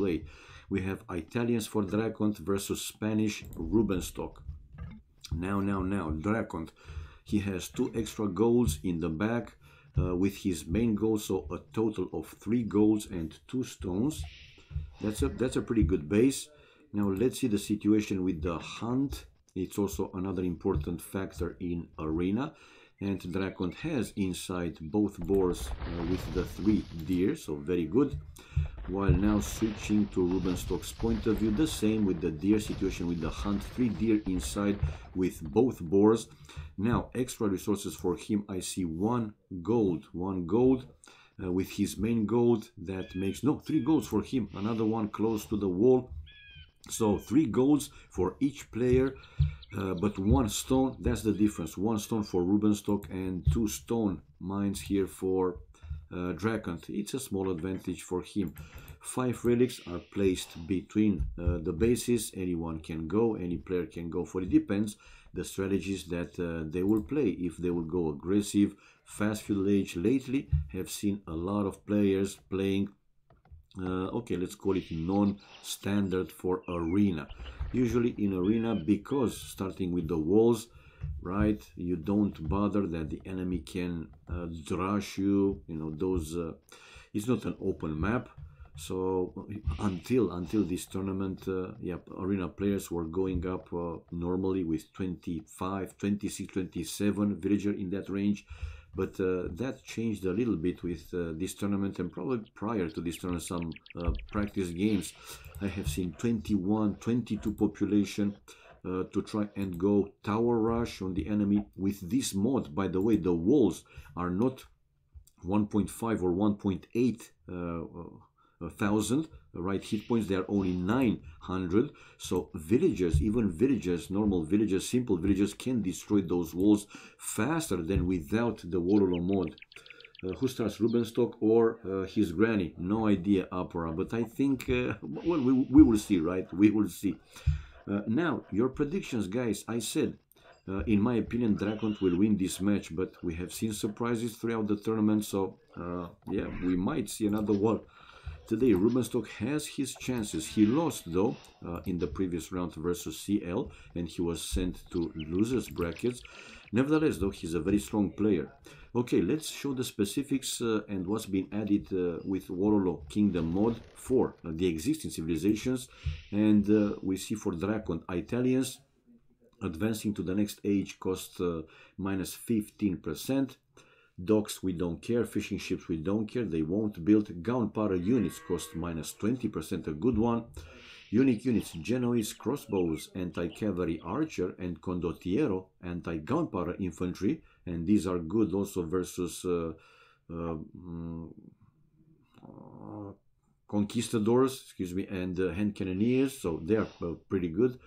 way. We have Italians for DraCoNT versus Spanish Rubenstock. Now, DraCoNT. He has 2 extra goals in the back with his main goal, so a total of 3 goals and 2 stones. That's a pretty good base. Now let's see the situation with the hunt. It's also another important factor in arena, and DraCoNT has inside both boards with the 3 deer, so very good. While now switching to Rubenstock's point of view, the same with the deer situation with the hunt, 3 deer inside with both boards. Now extra resources for him, I see 1 gold with his main gold. That makes 3 golds for him, another one close to the wall. So 3 golds for each player, but 1 stone. That's the difference. 1 stone for Rubenstock and 2 stone mines here for DraCoNT. It's a small advantage for him. 5 relics are placed between the bases. Anyone can go, any player can go for it. Depends the strategies that they will play. If they will go aggressive, fast feudal age. Lately have seen a lot of players playing okay, let's call it non-standard for arena. Usually in arena, because starting with the walls, right, you don't bother that the enemy can rush you, you know, those it's not an open map. So until this tournament, yeah, arena players were going up normally with 25, 26, 27 villager in that range. But that changed a little bit with this tournament, and probably prior to this tournament, some practice games. I have seen 21, 22 population to try and go tower rush on the enemy. With this mod, by the way, the walls are not 1.5 or 1.8 thousand, right, hit points. They are only 900. So villagers, even villagers, normal villagers, simple villagers, can destroy those walls faster than without the Wololo mod. Who starts, Rubenstock or his granny? No idea, Opera, but I think well, we will see, right? We will see. Now your predictions, guys. I said in my opinion DraCoNT will win this match, but we have seen surprises throughout the tournament, so yeah, we might see another one today. Rubenstock has his chances. He lost though in the previous round versus CL, and he was sent to losers brackets. Nevertheless though, he's a very strong player. Okay, let's show the specifics and what's been added with Wololo Kingdom mod for the existing civilizations. And we see for DraCoNT, Italians advancing to the next age cost minus 15%. Docks, we don't care. Fishing ships, we don't care. They won't build. Gunpowder units cost minus 20%, a good one. Unique units, Genoese crossbows, anti-cavalry archer, and condottiero, anti-gunpowder infantry. And these are good also versus conquistadors, excuse me, and hand cannoneers. So they are pretty good.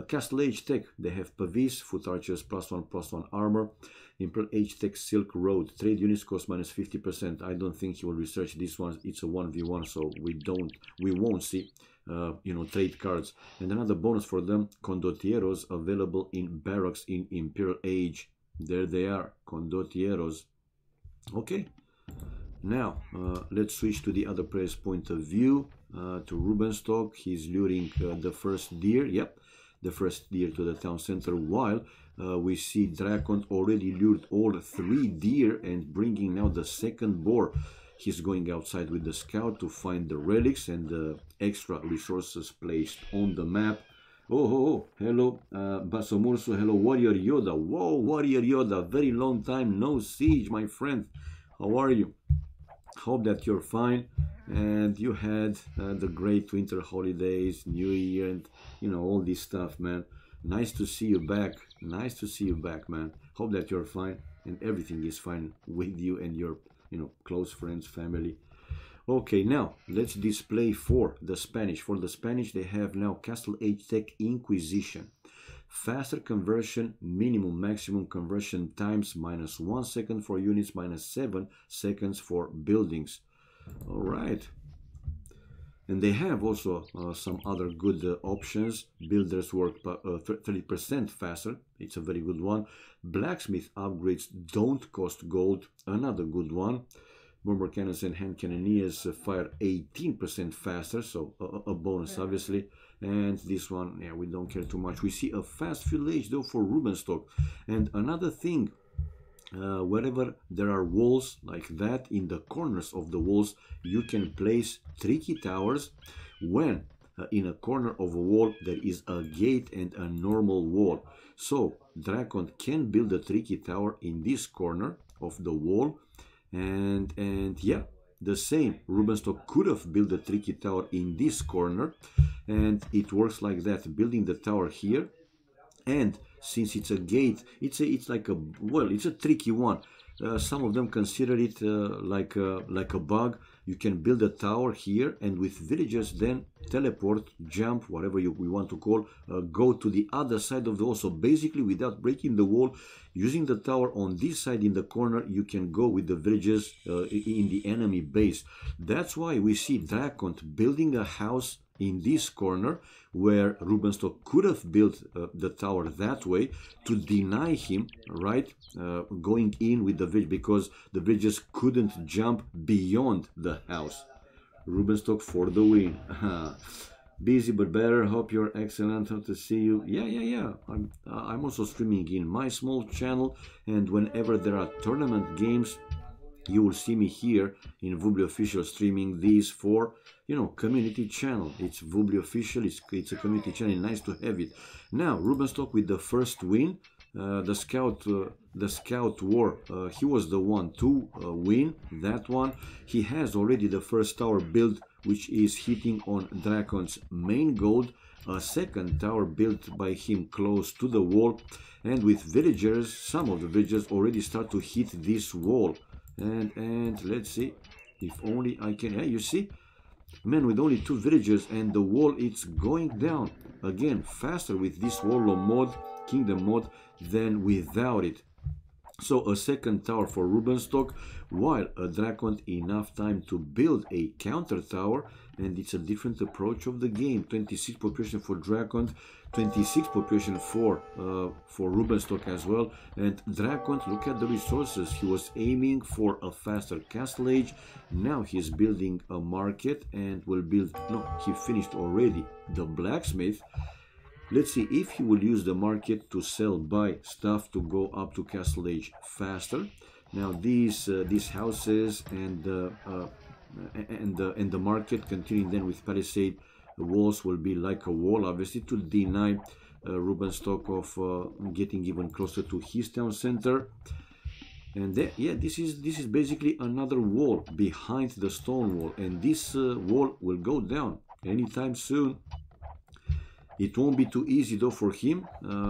Castle Age Tech, they have Pavis, foot archers, +1/+1 armor. Imperial Age Tech Silk Road, trade units cost minus 50%. I don't think he will research this one. It's a 1v1, so we won't see you know, trade cards. And another bonus for them, condottieros available in barracks in Imperial Age. There they are, condottieros. Okay, now let's switch to the other player's point of view, to Rubenstock. He's luring the first deer. Yep, the first deer to the town center, while we see DraCoNT already lured all 3 deer and bringing now the second boar. He's going outside with the scout to find the relics and the extra resources placed on the map. Oh, hello Basomurso, hello Warrior Yoda. Whoa, Warrior Yoda, very long time no siege, my friend. How are you? Hope that you're fine and you had the great winter holidays, New Year, and you know, all this stuff, man. Nice to see you back. Nice to see you back, man. Hope that you're fine and everything is fine with you and your, you know, close friends, family. Okay, now let's display for the Spanish. For the Spanish, they have now Castle Age Tech Inquisition. Faster conversion, minimum maximum conversion times, minus 1 second for units, minus 7 seconds for buildings. All right. And they have also some other good options. Builders work 30% faster. It's a very good one. Blacksmith upgrades don't cost gold. Another good one. bomber cannons and hand cannoneers fire 18% faster, so a bonus obviously. And this one, yeah, we don't care too much. We see a fast fuel age though for Rubenstock. And another thing, wherever there are walls like that, in the corners of the walls you can place tricky towers. When in a corner of a wall there is a gate and a normal wall, so DraCoNT can build a tricky tower in this corner of the wall. And yeah, the same, Rubenstock could have built a tricky tower in this corner, and it works like that, building the tower here. And since it's a gate, it's like a, well, it's a tricky one. Some of them consider it like a bug. You can build a tower here, and with villagers then teleport, jump, whatever we want to call, go to the other side of the wall. So basically, without breaking the wall, using the tower on this side in the corner, you can go with the villagers in the enemy base. That's why we see DraCoNT building a house in this corner, where Rubenstock could have built the tower that way to deny him, right, going in with the village, because the villagers couldn't jump beyond the house. Rubenstock for the win. Busy but better. Hope you're excellent. Hope to see you. Yeah. I'm also streaming in my small channel, and whenever there are tournament games, you will see me here in Vubli Official streaming these for, you know, community channel. It's Vubli Official, it's a community channel, nice to have it. Now, Rubenstock with the first win, the scout war, he was the one to win that one. He has already the first tower built, which is hitting on DraCoNT's main gold. A second tower built by him close to the wall, and with villagers, some of the villagers already start to hit this wall. And let's see, if only I can, yeah, you see, man, with only 2 villagers and the wall, it's going down again faster with this warlord mod, kingdom mod, than without it. So a second tower for Rubenstock, while a DraCoNT enough time to build a counter tower, and it's a different approach of the game. 26 population for DraCoNT, 26 population for Rubenstock as well. And DraCoNT, look at the resources. He was aiming for a faster castle age. Now he's building a market and will build, no, he finished already the blacksmith. Let's see if he will use the market to sell, buy stuff to go up to castle age faster. Now these houses and the market, continuing then with palisade walls, will be like a wall, obviously, to deny Rubenstock of getting even closer to his town center. And yeah, this is basically another wall behind the stone wall, and this wall will go down anytime soon. It won't be too easy though for him.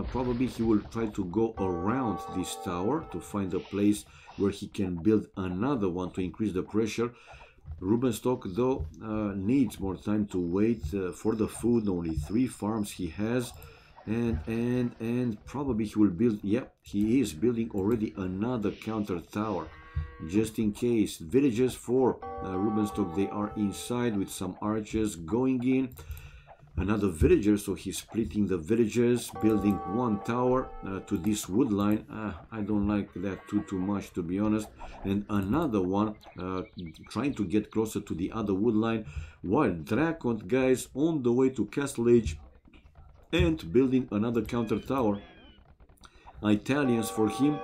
Probably he will try to go around this tower to find a place where he can build another one to increase the pressure. Rubenstock though needs more time to wait for the food. Only 3 farms he has, and probably he will build, yeah, he is building already another counter tower just in case. Villagers for Rubenstock, they are inside with some archers going in. Another villager, so he's splitting the villagers, building 1 tower to this wood line. I don't like that too much, to be honest. And another one trying to get closer to the other wood line, while DraCoNT, guys, on the way to castle age and building another counter tower. Italians for him,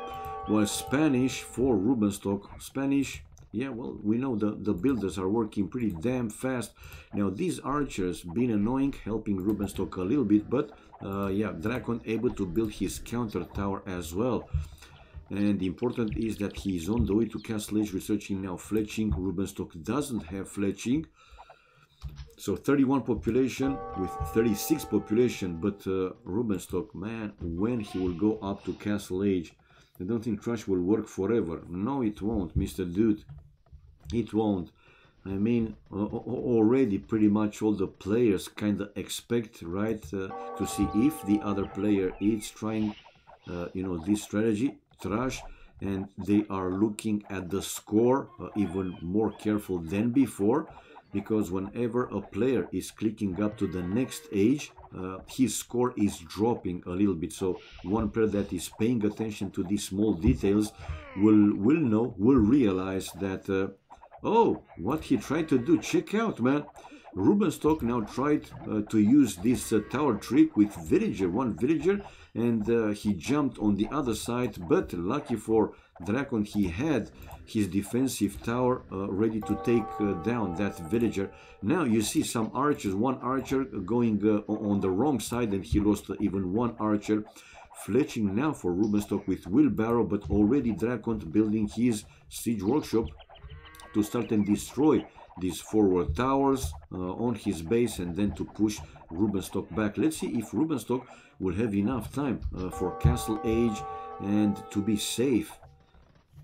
while Spanish for Rubenstock. Spanish, yeah, well, we know the builders are working pretty damn fast. Now, these archers been annoying, helping Rubenstock a little bit, but yeah, DraCoNT able to build his counter tower as well. And the important is that he is on the way to castle age, researching now fletching. Rubenstock doesn't have fletching. So 31 population with 36 population, but Rubenstock, man, when he will go up to castle age, I don't think trash will work forever. No, it won't, Mr. Dude. It won't. I mean, already pretty much all the players kind of expect, right, to see if the other player is trying, you know, this strategy, trash, and they are looking at the score even more careful than before, because whenever a player is clicking up to the next age, his score is dropping a little bit. So one player that is paying attention to these small details will realize that Oh, what he tried to do, check out, man. Rubenstock now tried to use this tower trick with one villager, and he jumped on the other side, but lucky for DraCoNT, he had his defensive tower ready to take down that villager. Now you see some archers, one archer going on the wrong side, and he lost even one archer. Fletching now for Rubenstock with wheelbarrow, but already DraCoNT building his siege workshop to start and destroy these forward towers on his base, and then to push Rubenstock back. Let's see if Rubenstock will have enough time for Castle Age and to be safe.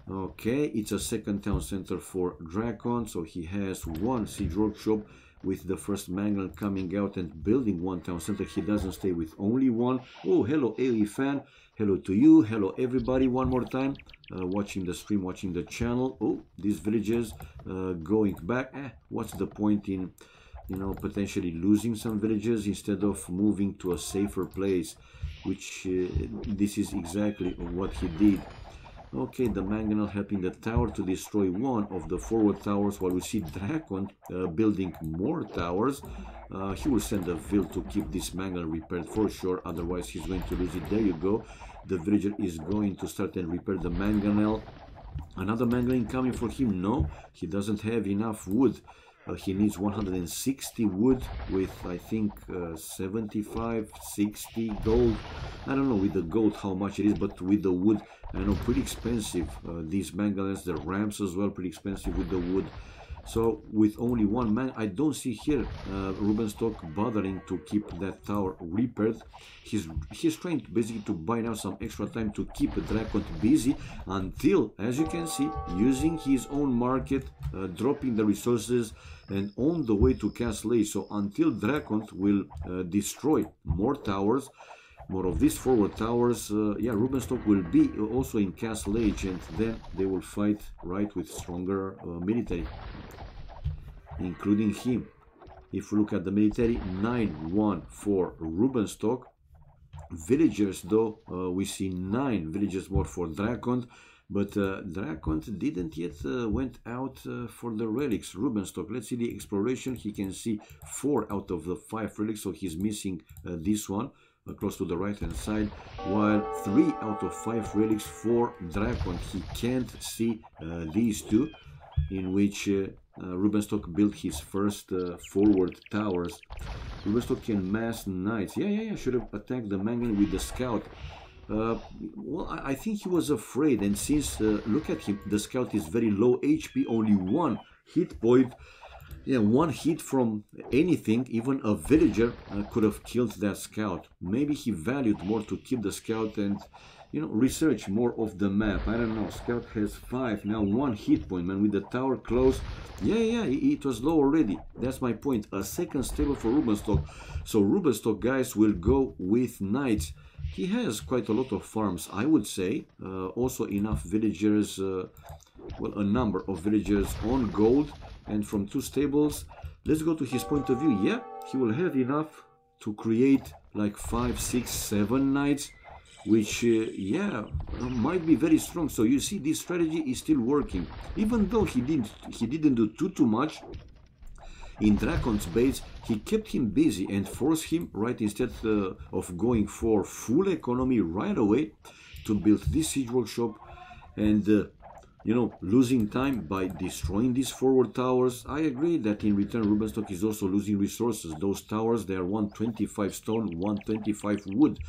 Okay, it's a second town center for DraCoNT, so he has one siege workshop with the first mangle coming out and building one town center. He doesn't stay with only one. Oh, hello AE fan, hello to you, hello everybody one more time watching the stream, watching the channel. Oh, these villages going back. What's the point in, you know, potentially losing some villages instead of moving to a safer place, which this is exactly what he did. Okay, the mangonel helping the tower to destroy one of the forward towers, while we see DraCoNT building more towers. He will send a vill to keep this mangonel repaired for sure, otherwise he's going to lose it. There you go. The villager is going to start and repair the mangonel. Another mangonel incoming for him? No, he doesn't have enough wood. He needs 160 wood with, I think, 75, 60 gold. I don't know with the gold how much it is, but with the wood, I know, pretty expensive. These mangonels, the ramps as well, pretty expensive with the wood. So with only one man, I don't see here Rubenstock bothering to keep that tower repaired. He's trying to basically to buy now some extra time to keep DraCoNT busy until, as you can see, using his own market, dropping the resources and on the way to Castle Age. So until DraCoNT will destroy more towers, more of these forward towers, yeah, Rubenstock will be also in Castle Age, and then they will fight right with stronger military, including him. If we look at the military, 9-1 for Rubenstock. Villagers, though, we see 9 villagers more for DraCoNT, but DraCoNT didn't yet went out for the relics. Rubenstock, let's see the exploration. He can see 4 out of the 5 relics, so he's missing this one close to the right hand side, while 3 out of 5 relics for DraCoNT. He can't see these 2, in which Rubenstock built his first forward towers. Rubenstock can mass knights. Yeah, should have attacked the mangonel with the scout. Well, I think he was afraid, and since, look at him, the scout is very low HP, only 1 hit point. Yeah, 1 hit from anything, even a villager, could have killed that scout. Maybe he valued more to keep the scout and, you know, research more of the map. I don't know. Scout has 5, now 1 hit point, man, with the tower close. Yeah, it was low already. That's my point. A second stable for Rubenstock. So Rubenstock, guys, will go with knights. He has quite a lot of farms, I would say. Also enough villagers, well, a number of villagers on gold. And from 2 stables, let's go to his point of view. Yeah, he will have enough to create like 5, 6, 7 knights, which yeah, might be very strong. So you see, this strategy is still working, even though he didn't do too much. In DraCoNT's base, he kept him busy and forced him, right, instead of going for full economy right away, to build this siege workshop and you know, losing time by destroying these forward towers. I agree that in return Rubenstock is also losing resources. Those towers, they are 125 stone, 125 wood.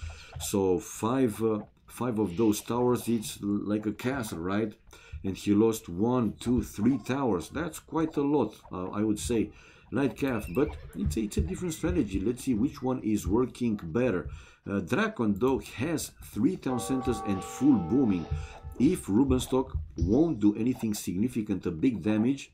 So five of those towers, it's like a castle, right? And he lost 1, 2, 3 towers. That's quite a lot, I would say. Light calf, but it's a different strategy. Let's see which one is working better. DraCoNT, though, has 3 town centers and full booming. If Rubenstock won't do anything significant, a big damage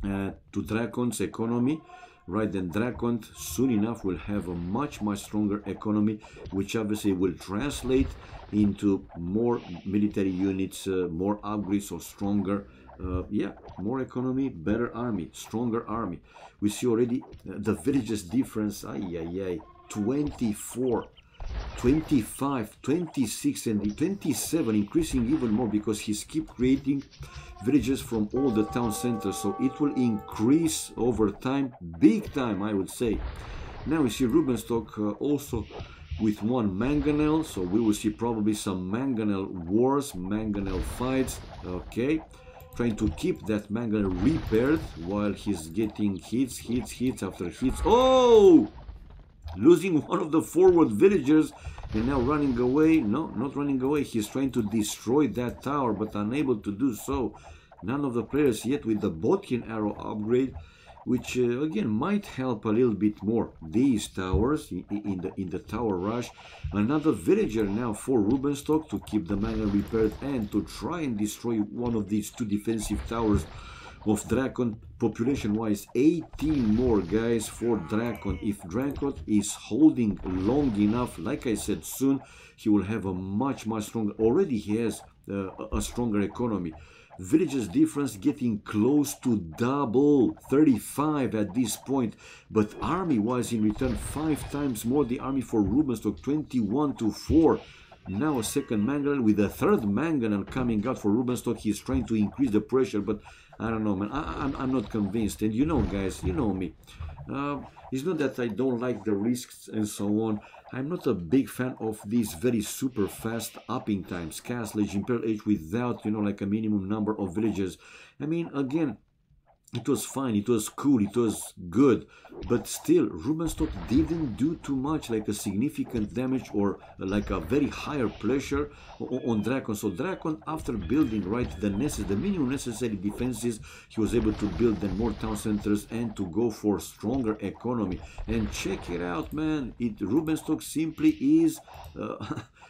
to DraCoNT's economy, right, then DraCoNT soon enough will have a much stronger economy, which obviously will translate into more military units, more upgrades, or stronger, yeah, more economy, better army, stronger army. We see already the villages difference, 24. 25, 26 and the 27, increasing even more because he's keep creating villages from all the town centers, so it will increase over time, big time I would say. Now we see Rubenstock also with one mangonel, so we will see probably some mangonel wars, mangonel fights. Okay, trying to keep that mangonel repaired while he's getting hits after hits. Oh, losing one of the forward villagers and now running away. No, not running away, he's trying to destroy that tower but unable to do so. None of the players yet with the Bodkin arrow upgrade, which again might help a little bit more these towers in the tower rush. Another villager now for Rubenstock to keep the manor repaired and to try and destroy one of these two defensive towers of DraCoNT. Population wise 18 more guys for DraCoNT. If DraCoNT is holding long enough, like I said, soon he will have a much stronger, already he has a stronger economy. Villages difference getting close to double, 35 at this point, but army wise in return 5 times more the army for Rubenstock, 21-4. Now a second mangonel with a third mangonel coming out for Rubenstock. He's trying to increase the pressure, but I don't know, man. I'm not convinced. And you know, guys, you know me. It's not that I don't like the risks and so on. I'm not a big fan of these very super fast upping times. Castle Age, Imperial Age without, you know, like a minimum number of villages. I mean, again, it was fine, it was cool, it was good, but still Rubenstock didn't do too much, like a significant damage or like a very higher pressure on DraCoNT. So DraCoNT, after building right the minimum necessary defenses, he was able to build then more town centers and to go for stronger economy. And check it out, man, Rubenstock simply is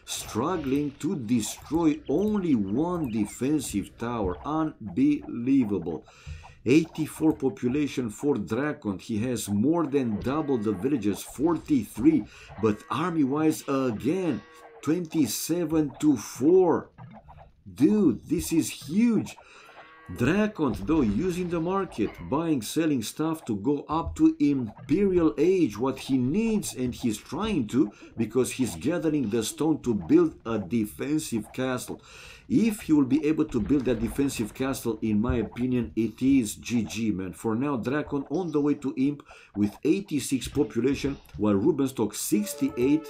struggling to destroy only one defensive tower. Unbelievable. 84 population for DraCoNT. He has more than double the villagers, 43, but army wise again 27-4. Dude, this is huge. DraCoNT though using the market, buying, selling stuff to go up to Imperial Age, what he needs, and he's trying to, because he's gathering the stone to build a defensive castle. If he will be able to build that defensive castle, in my opinion, it is GG, man. For now, DraCoNT on the way to Imp with 86 population, while Rubenstock 68,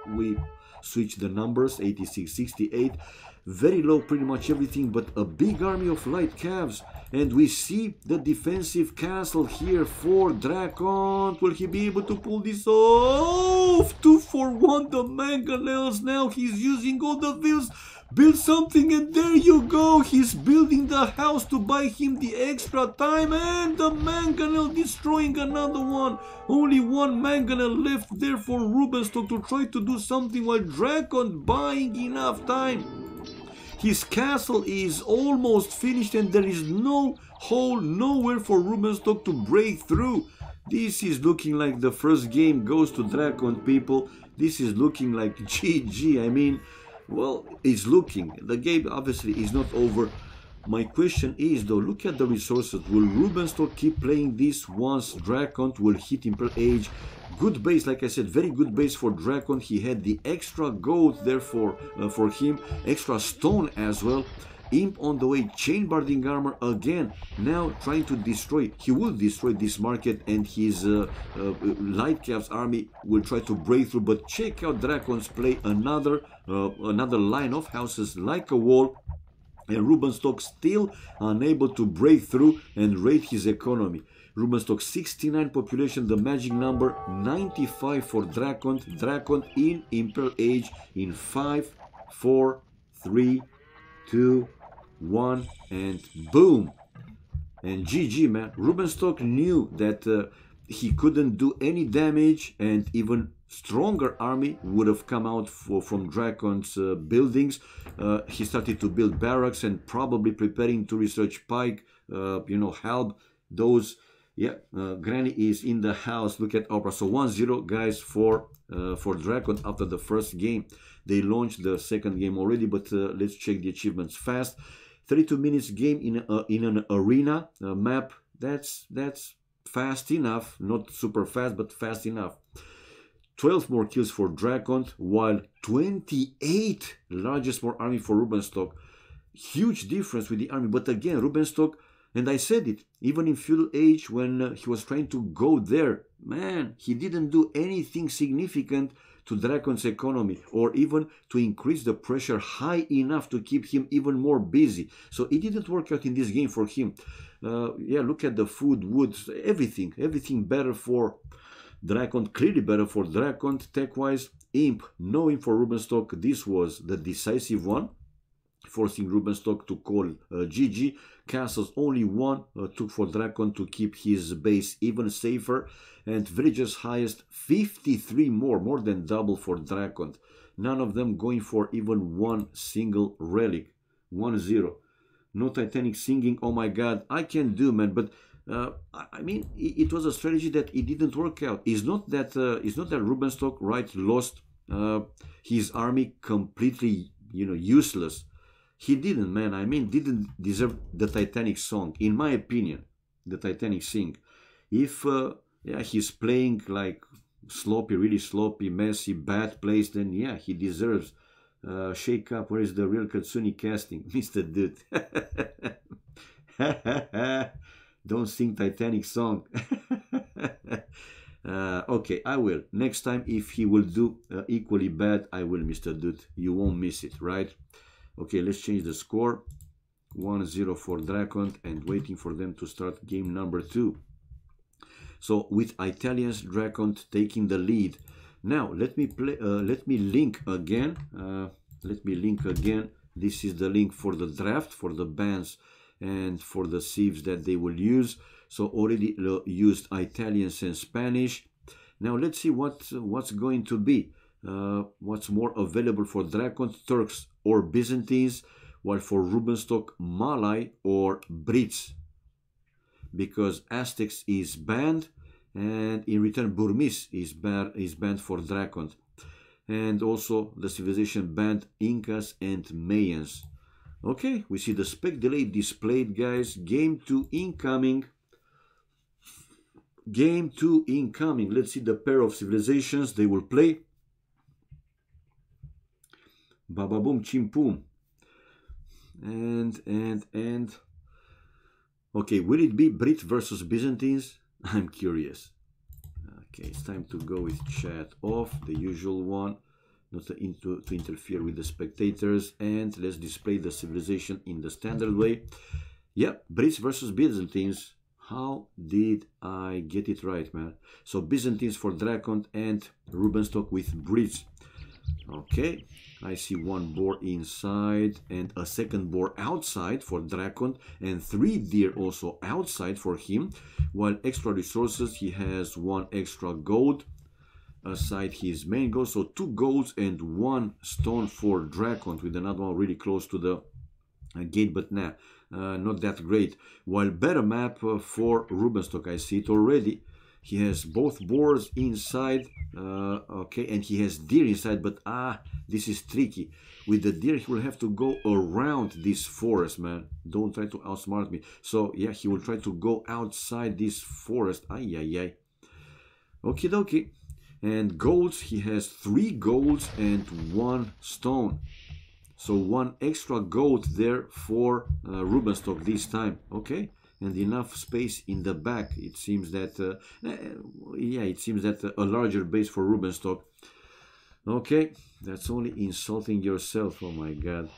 we switch the numbers, 86, 68. Very low pretty much everything, but a big army of light calves. And we see the defensive castle here for DraCoNT. Will he be able to pull this off? 2-for-1 the mangonels. Now he's using all the wheels. Build something, and there you go. He's building the house to buy him the extra time, and the mangonel destroying another one. Only one mangonel left there for Rubenstock to try to do something, while DraCoNT buying enough time. His castle is almost finished and there is no hole nowhere for Rubenstock to break through. This is looking like the first game goes to DraCoNT, people. This is looking like GG. I mean, well, it's looking. The game obviously is not over. My question is though, look at the resources. Will Rubenstock keep playing this once DraCoNT will hit Imperial Age? Good base, like I said, very good base for DraCoNT. He had the extra gold there for him, extra stone as well. Imp on the way, chain barding armor again, now trying to destroy. He will destroy this market, and his light caps army will try to break through. But check out DraCoNT's play, another line of houses like a wall, and Rubenstock still unable to break through and raid his economy. Rubenstock 69 population, the magic number 95 for DraCoNT. DraCoNT in Imperial Age in 5, 4, 3, 2, 1, and boom. And GG, man. Rubenstock knew that he couldn't do any damage, and even stronger army would have come out from DraCoNT's buildings. He started to build barracks and probably preparing to research Pike, you know, Halb, those. Yeah, Granny is in the house. Look at Opera. So 1-0, guys, for DraCoNT after the first game. They launched the second game already, but let's check the achievements fast. 32 minutes game in an arena map. That's fast enough. Not super fast, but fast enough. 12 more kills for DraCoNT, while 28 largest more army for Rubenstock. Huge difference with the army. But again, Rubenstock, and I said it, even in feudal age when he was trying to go there, man, he didn't do anything significant to DraCoNT's economy, or even to increase the pressure high enough to keep him even more busy. So it didn't work out in this game for him. Yeah, look at the food, wood, everything better for DraCoNT, clearly better for DraCoNT tech-wise. Imp, no imp for Rubenstock. This was the decisive one, forcing Rubenstock to call GG. Castles, only one took for DraCoNT to keep his base even safer. And villages highest, 53 more than double for DraCoNT. None of them going for even one single relic. 1-0. No Titanic singing, oh my god, I can do, man, but I mean, it was a strategy that it didn't work out. It's not that Rubenstock, right, lost his army completely, useless. He didn't, man. I mean, didn't deserve the Titanic song, in my opinion. The Titanic sing. If yeah, he's playing like sloppy, really sloppy, messy, bad plays, then yeah, he deserves. Shake up. Where is the real Katsuni casting, Mr. Dude? Don't sing Titanic song. Okay, I will. Next time, if he will do equally bad, I will, Mr. Dude. You won't miss it, right? Okay, let's change the score. 1-0 for DraCoNT, and waiting for them to start game number 2. So with Italians, DraCoNT taking the lead. Now let me play. Let me link again. This is the link for the draft, for the bans and for the sieves that they will use. So already used Italians and Spanish. Now let's see what's going to be. What's more available for DraCoNT, Turks or Byzantines, while for Rubenstock, Malay or Brits, because Aztecs is banned, and in return Burmese is banned for DraCoNT, and also the civilization banned Incas and Mayans. Okay, we see the spec delay displayed, guys. Game 2 incoming. Game 2 incoming. Let's see the pair of civilizations they will play. Baba boom, chim poom. And okay, will it be Brit versus Byzantines? I'm curious. Okay, it's time to go with chat off, the usual one, not to interfere with the spectators, and let's display the civilization in the standard way. Yep, Brits versus Byzantines. How did I get it right, man? So Byzantines for DraCoNT and Rubenstock with Brits. Okay, I see one boar inside and a second boar outside for DraCoNT, and 3 deer also outside for him. While extra resources, he has 1 extra gold aside his main gold. So 2 golds and 1 stone for DraCoNT, with another one really close to the gate, but nah, not that great. While better map for Rubenstock, I see it already. He has both boars inside, okay, and he has deer inside, but this is tricky. With the deer, he will have to go around this forest, man. Don't try to outsmart me. So, yeah, he will try to go outside this forest. Okie dokie. And golds, he has 3 golds and 1 stone. So 1 extra gold there for Rubenstock this time, okay? And enough space in the back. It seems that, yeah, it seems that a larger base for Rubenstock. Okay, that's only insulting yourself. Oh my god.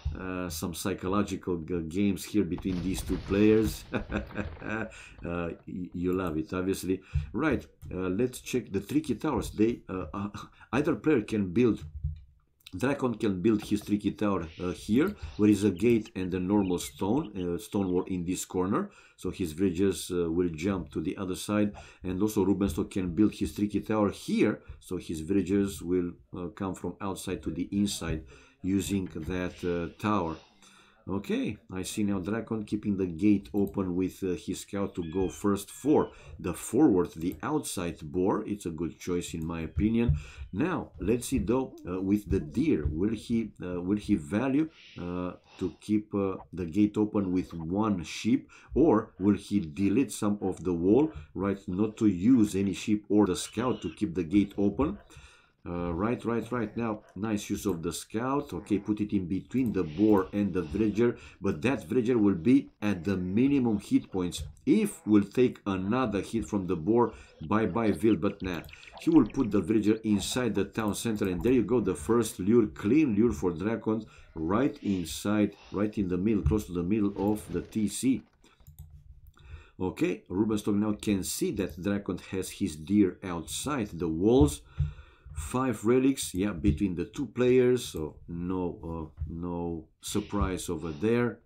Some psychological games here between these 2 players. You love it, obviously. Right, let's check the tricky towers. They either player can build. DraCoNT can build his tricky tower here, where is a gate and a normal stone wall in this corner. So his villages will jump to the other side. And also Rubenstock can build his tricky tower here, so his villagers will come from outside to the inside using that tower. Okay, I see now DraCoNT keeping the gate open with his scout to go first for the forward, the outside boar. It's a good choice in my opinion. Now, let's see though, with the deer, will he value to keep the gate open with 1 sheep, or will he delete some of the wall, right, not to use any sheep or the scout to keep the gate open? Right. Now, nice use of the scout. Okay, put it in between the boar and the villager, but that villager will be at the minimum hit points. If we'll take another hit from the boar, bye-bye Vil, but nah. He will put the villager inside the town center, and there you go, the first lure, clean lure for DraCoNT, right inside, right in the middle, close to the middle of the TC. Okay, Rubenstock now can see that DraCoNT has his deer outside the walls. 5 relics, yeah, between the 2 players, so no surprise over there.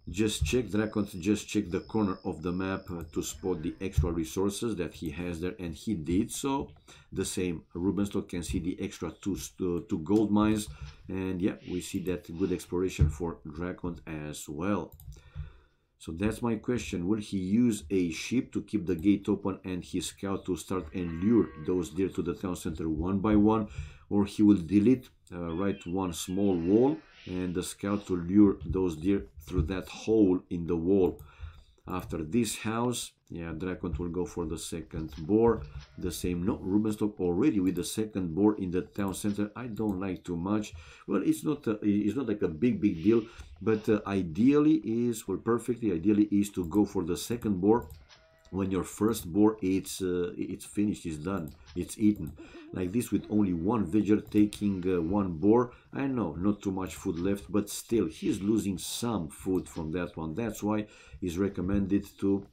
Just check, DraCoNT just check the corner of the map to spot the extra resources that he has there, and he did so. The same, Rubenstock can see the extra two gold mines, and yeah, we see that good exploration for DraCoNT as well. So that's my question. Will he use a ship to keep the gate open and his scout to start and lure those deer to the town center one by one? Or he will delete right one small wall and the scout to lure those deer through that hole in the wall? After this house, yeah, DraCoNT will go for the second boar. The same, no, Rubenstock already with the second boar in the town center. I don't like too much. Well, it's not like a big deal, but ideally is, well, perfectly ideally is to go for the second boar when your first boar it's finished, it's done, it's eaten. Like this, with only one villager taking one boar. I know, not too much food left, but still he's losing some food from that one. That's why it's recommended to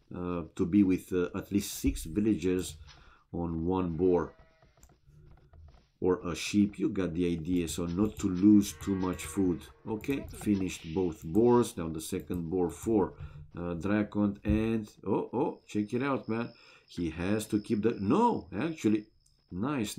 be with at least 6 villagers on one boar or a sheep. You got the idea, so not to lose too much food. Okay, finished both boars. Now the second boar for DraCoNT, and oh, check it out, man. He has to keep the, no, actually, nice.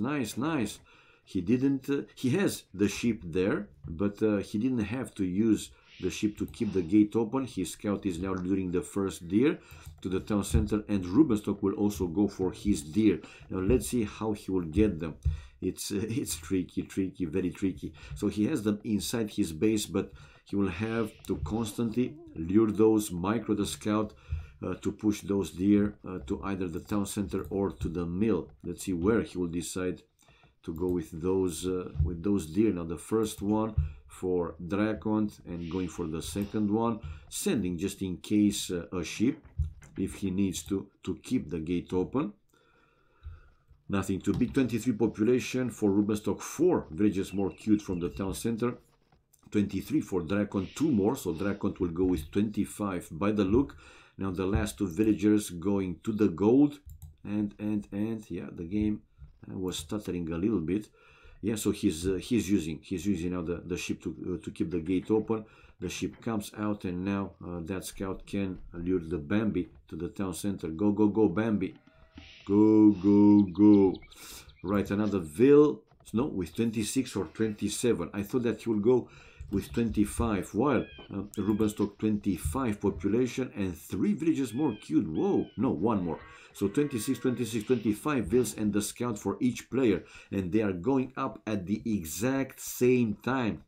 He didn't, he has the sheep there, but he didn't have to use the sheep to keep the gate open. His scout is now luring the first deer to the town center, and Rubenstock will also go for his deer. Now let's see how he will get them. It's tricky, very tricky. So he has them inside his base, but he will have to constantly lure those, micro the scout to push those deer to either the town center or to the mill. Let's see where he will decide to go with those deer. Now the first one for DraCoNT, and going for the second one, sending just in case a sheep if he needs to keep the gate open. Nothing too big. 23 population for Rubenstock, 4 villages more queued from the town center. 23 for DraCoNT, 2 more, so DraCoNT will go with 25 by the look. Now the last 2 villagers going to the gold, and yeah, the game was stuttering a little bit. Yeah, so he's using now the ship to keep the gate open. The ship comes out, and now that scout can lure the Bambi to the town center. Go Bambi, go. Right, another Vil, no, with 26 or 27. I thought that he will go with 25, while Rubenstock 25 population and 3 villages more queued. Whoa, no, 1 more. So 26, 25 Vils and the scout for each player, and they are going up at the exact same time.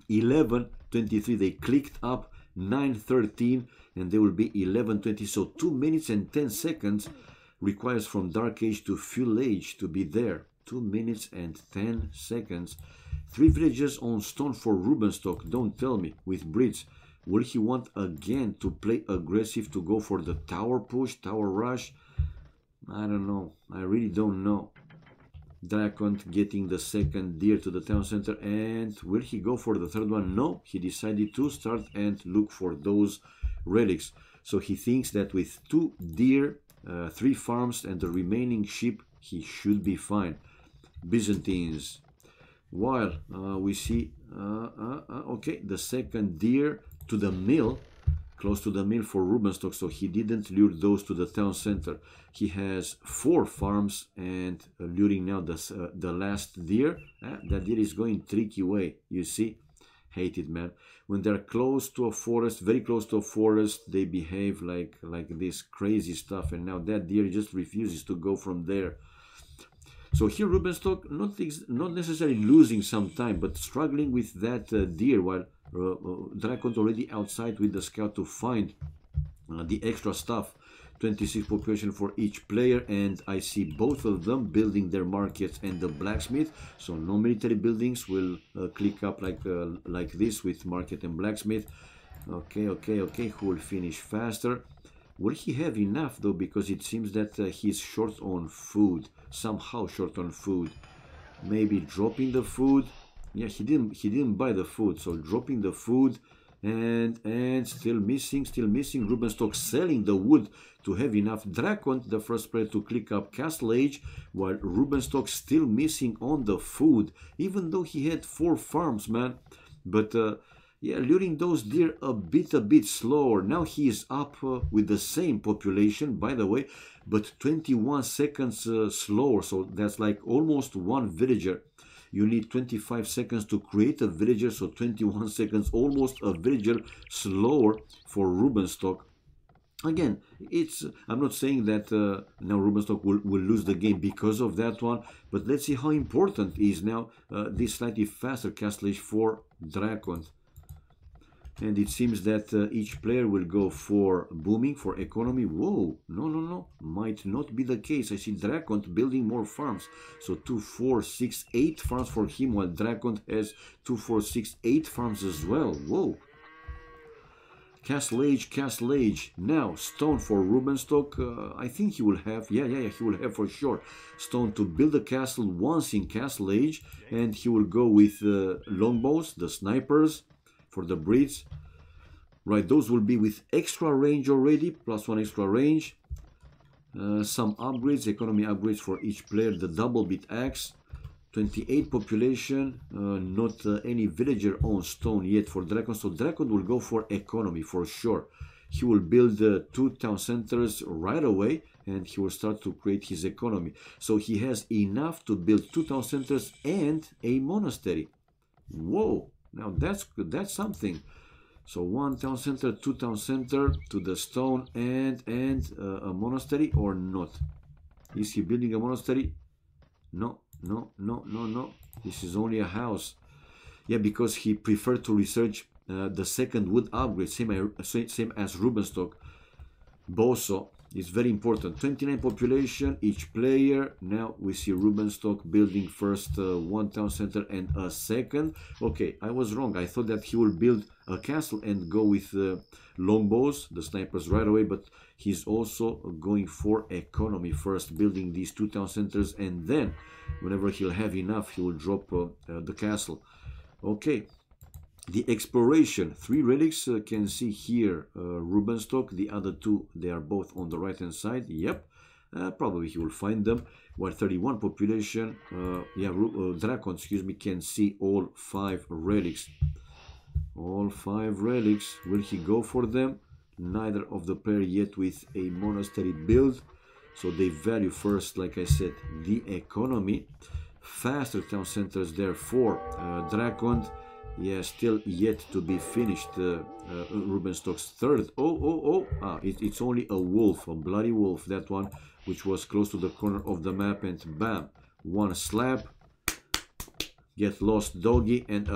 11:23, they clicked up. 9:13, and they will be 11:20. So 2 minutes and 10 seconds requires from Dark Age to Full Age to be there. 2 minutes and 10 seconds. 3 villages on stone for Rubenstock. Don't tell me, with Brits. Will he want again to play aggressive, to go for the tower push, tower rush? I don't know. I really don't know. DraCoNT getting the second deer to the town center, and will he go for the third one? No, he decided to start and look for those relics. So he thinks that with 2 deer, 3 farms and the remaining sheep, he should be fine. Byzantines. While we see, okay, the second deer to the mill, close to the mill for Rubenstock, so he didn't lure those to the town center. He has 4 farms and luring now the last deer. That deer is going tricky way, you see. Hate it, man. When they're close to a forest, very close to a forest, they behave like this crazy stuff, and now that deer just refuses to go from there. So here Rubenstock not necessarily losing some time, but struggling with that deer, while DraCoNT already outside with the scout to find the extra stuff 26 population for each player, and I see both of them building their markets and the blacksmith. So no military buildings will click up like this with market and blacksmith. Okay, who will finish faster? Will he have enough though, because it seems that he's short on food, somehow short on food. Maybe dropping the food. Yeah, he didn't buy the food, so dropping the food, and still missing Rubenstock selling the wood to have enough. DraCoNT, the first player to click up Castle Age, while Rubenstock still missing on the food, even though he had 4 farms, man. But yeah, luring those deer a bit slower. Now he is up with the same population, by the way, but 21 seconds slower, so that's like almost 1 villager. You need 25 seconds to create a villager, so 21 seconds, almost a villager slower for Rubenstock. Again, I'm not saying that now Rubenstock will lose the game because of that one, but let's see how important is now this slightly faster castle age for DraCoNT. And it seems that each player will go for booming, for economy. Whoa, no, might not be the case. I see DraCoNT building more farms. So 2, 4, 6, 8 farms for him, while DraCoNT has 2, 4, 6, 8 farms as well. Whoa. Castle Age. Now, stone for Rubenstock. I think he will have, yeah, he will have for sure. Stone to build a castle once in Castle Age. And he will go with longbows, the snipers, for the breeds. Right, those will be with extra range already, +1 extra range. Some upgrades, economy upgrades for each player. The double bit axe, 28 population, not any villager on stone yet for DraCoNT. So DraCoNT will go for economy for sure. He will build 2 town centers right away, and he will start to create his economy. So he has enough to build 2 town centers and a monastery. Whoa, now that's something. So 1 town center, 2 town center to the stone, and a monastery or not? Is he building a monastery? No. This is only a house. Yeah, because he preferred to research the second wood upgrade, same as Rubenstock. Boso is very important. 29 population each player. Now we see Rubenstock building first 1 town center and a second. Okay, I was wrong. I thought that he will build a castle and go with longbows, the snipers, right away, but he's also going for economy first, building these 2 town centers, and then whenever he'll have enough, he will drop the castle. Okay. The exploration, 3 relics, can see here Rubenstock. The other 2, they are both on the right hand side. Yep, probably he will find them. While 31 population, DraCoNT, excuse me, can see all 5 relics. All 5 relics. Will he go for them? Neither of the player yet with a monastery build. So they value first, like I said, the economy. Faster town centers there for DraCoNT. Yeah, still yet to be finished. Rubenstock's third. It's only a wolf, a bloody wolf, that one, which was close to the corner of the map, and bam, 1 slap. Get lost doggy, and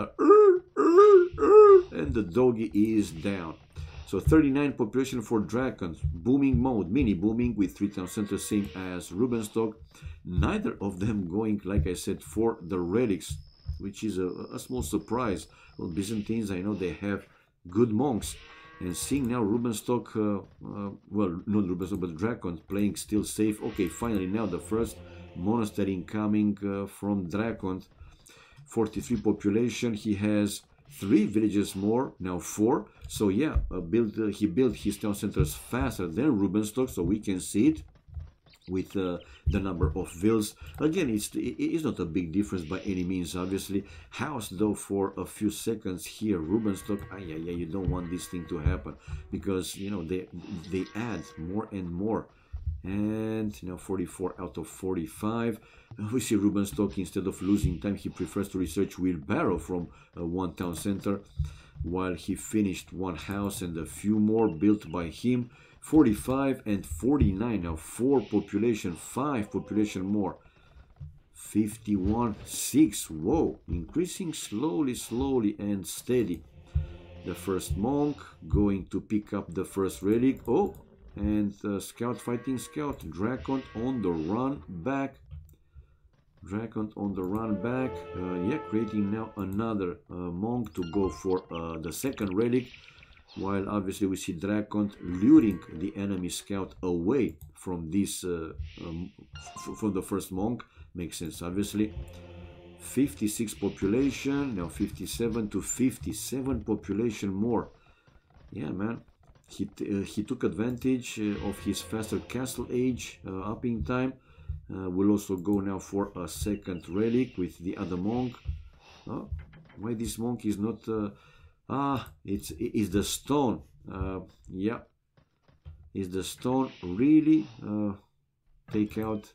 the doggy is down. So 39 population for DraCoNT, booming mode, mini booming with 3 town centers, same as Rubenstock. Neither of them going, like I said, for the relics, which is a small surprise. Well, Byzantines, I know they have good monks, and seeing now Rubenstock, well, not Rubenstock, but DraCoNT playing still safe. Okay, finally now the first monastery incoming from DraCoNT. 43 population, he has 3 villages more, now 4. So yeah, he built his town centers faster than Rubenstock, so we can see it with the number of villas. Again, it's not a big difference by any means, obviously. House though for a few seconds here. Rubenstock, you don't want this thing to happen, because you know they add more and more. And now 44 out of 45. We see Rubenstock, instead of losing time, he prefers to research wheelbarrow from 1 town center, while he finished 1 house and a few more built by him. 45 and 49, now 4 population, 5 population more. 51, 6, whoa, increasing slowly and steady. The first monk going to pick up the first relic. Oh, and scout fighting scout. DraCoNT on the run back. DraCoNT on the run back. Yeah, creating now another monk to go for the second relic. While obviously we see DraCoNT luring the enemy scout away from this, from the first monk. Makes sense, obviously. 56 population, now 57 to 57 population more. Yeah, man. He took advantage of his faster castle age, upping time. We'll also go now for a second relic with the other monk. Oh, why this monk is not... it's the stone. Yeah. Is the stone really take out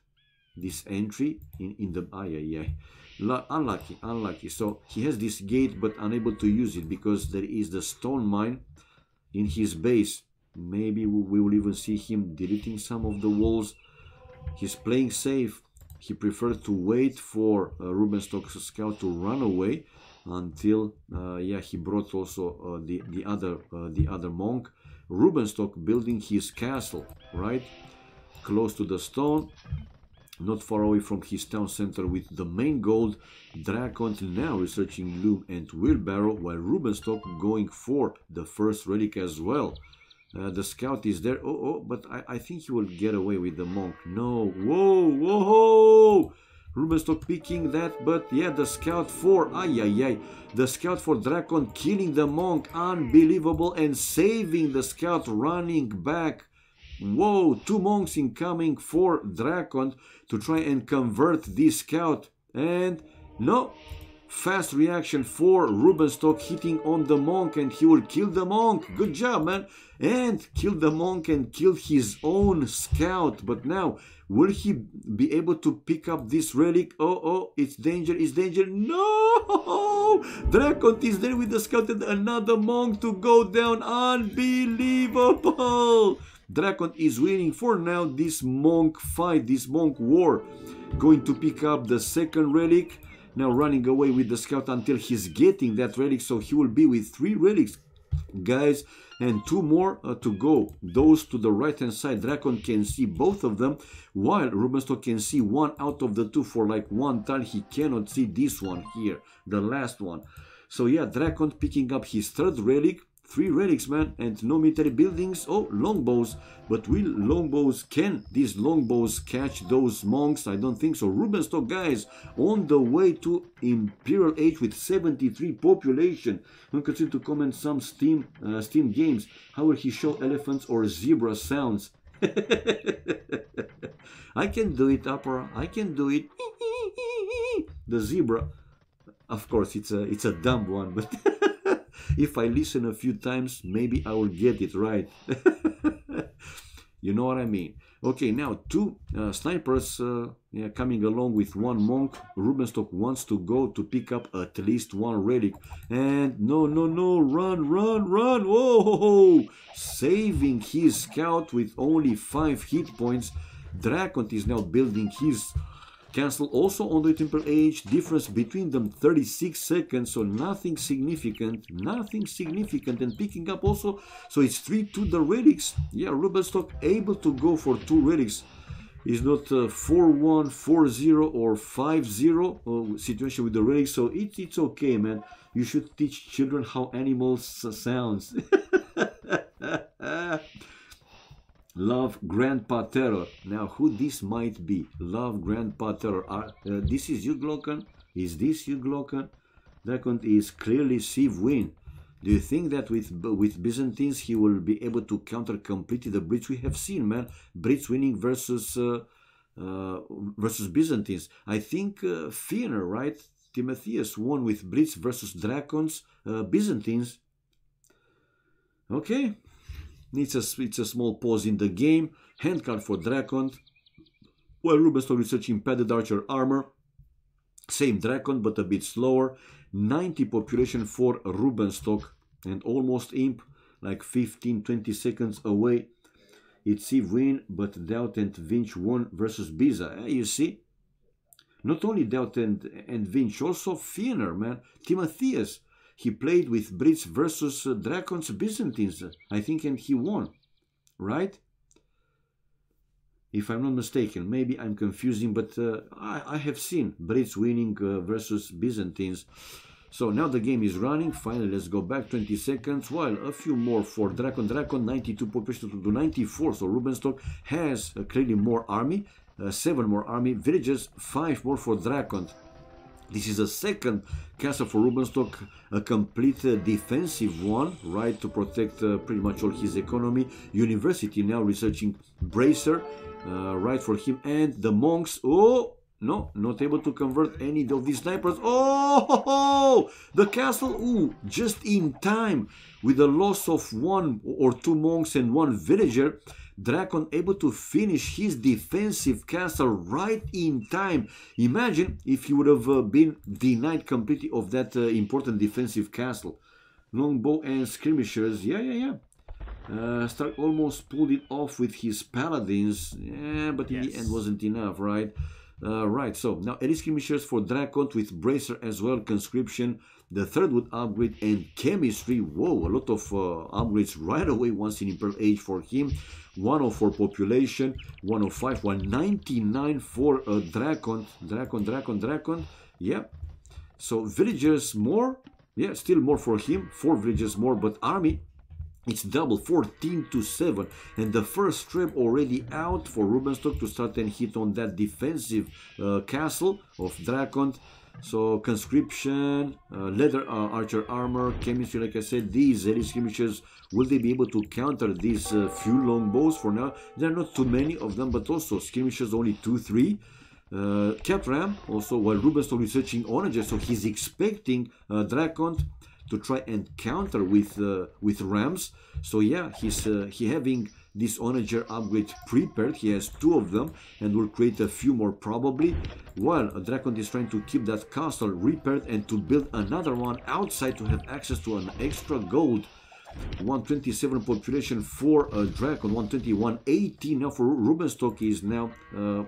this entry in the... Unlucky. So he has this gate but unable to use it because there is the stone mine in his base. Maybe we will even see him deleting some of the walls. He's playing safe. He preferred to wait for Rubenstock's scout to run away until yeah, he brought also the other monk. Rubenstock building his castle right close to the stone, not far away from his town center with the main gold. DraCoNT now researching loom and wheelbarrow, while Rubenstock going for the first relic as well. The scout is there. But I think he will get away with the monk. No, whoa! Rubenstock picking that, but yeah, the scout for the scout for DraCoNT killing the monk, unbelievable, and saving the scout running back. Whoa, 2 monks incoming for DraCoNT to try and convert this scout. And no, fast reaction for Rubenstock, hitting on the monk, and he will kill the monk. Good job, man. And kill the monk and kill his own scout. But now, will he be able to pick up this relic? Oh, it's danger, No! DraCoNT is there with the scout and another monk to go down. Unbelievable! DraCoNT is winning for now this monk fight, this monk war. Going to pick up the second relic. Now running away with the scout until he's getting that relic. So he will be with 3 relics, guys. And 2 more to go. Those to the right hand side, DraCoNT can see both of them. While Rubenstock can see 1 out of the 2 for like 1 tile. He cannot see this one here, the last one. So yeah, DraCoNT picking up his 3rd relic. 3 relics, man, and no military buildings. Oh, longbows. But can these longbows catch those monks? I don't think so. Rubenstock, guys, on the way to Imperial Age with 73 population. Don't consider to comment some Steam games. How will he show elephants or zebra sounds? I can do it, Opera. I can do it. The zebra. Of course, it's a dumb one, but... If I listen a few times, maybe I will get it right. You know what I mean? Okay, now 2 snipers coming along with 1 monk. Rubenstock wants to go to pick up at least 1 relic. And no, run. Whoa! Saving his scout with only 5 hit points. DraCoNT is now building his castle also on the Temple Age. Difference between them 36 seconds, so nothing significant, and picking up also, so it's 3 to the relics. Yeah, Rubenstock able to go for 2 relics. Is not 4-1, 4-0 or 5-0 situation with the relics, so it's okay, man. You should teach children how animals sounds. Love Grandpa Terror. Now, who this might be? Love Grandpa Terror. This is you, Glocken? Is this you, Glocken? DraCoNT is clearly Civ win. Do you think that with Byzantines he will be able to counter completely the Brits? We have seen, man. Brits winning versus Byzantines. I think Fiener, right? Timotheus won with Brits versus DraCoNT's Byzantines. Okay. It's a small pause in the game. Handcard for DraCoNT. While Rubenstock researching padded archer armor. Same DraCoNT, but a bit slower. 90 population for Rubenstock. And almost imp, like 15-20 seconds away. It's Civ win, but Doubt and Vinch won versus Biza. You see? Not only Doubt and Vinch, also Fiener, man. Timotheus. He played with Brits versus DraCoNT's Byzantines, I think, and he won, right? if I'm not mistaken. Maybe I'm confusing, but I have seen Brits winning versus Byzantines. So now the game is running. Finally, let's go back 20 seconds. While a few more for DraCoNT. DraCoNT 92 population to 94. So Rubenstock has clearly more army. 7 more army. Villagers, 5 more for DraCoNT. This is a second castle for Rubenstock, a complete defensive one, right, to protect pretty much all his economy. University now researching Bracer, right, for him. And the monks, oh, no, not able to convert any of these snipers. Oh, the castle, ooh, just in time, with the loss of 1 or 2 monks and 1 villager. DraCoNT able to finish his defensive castle right in time. Imagine if he would have been denied completely of that important defensive castle. Longbow and skirmishers, yeah. Stark almost pulled it off with his paladins, yeah, but in the end wasn't enough, right? Right, so now elite skirmishers for DraCoNT with Bracer as well, conscription, the third wood upgrade, and chemistry. Whoa, a lot of upgrades right away once in Imperial Age for him. 104 population, 105, 199 for DraCoNT. DraCoNT, yeah. So villagers more, yeah, still more for him, 4 villagers more, but army, it's double, 14 to 7, and the first trap already out for Rubenstock to start and hit on that defensive castle of DraCoNT. So conscription, leather archer armor, chemistry, like I said, these elite skirmishers, will they be able to counter these few longbows? For now, there are not too many of them, but also skirmishers only 2-3. Cat ram also, while Rubenstock is searching onagers, so he's expecting DraCoNT to try and counter with rams. So yeah, he's having this onager upgrade prepared. He has 2 of them and will create a few more probably, while DraCoNT is trying to keep that castle repaired and to build another one outside to have access to an extra gold. 127 population for DraCoNT, 120, 180 now for Rubenstock is now a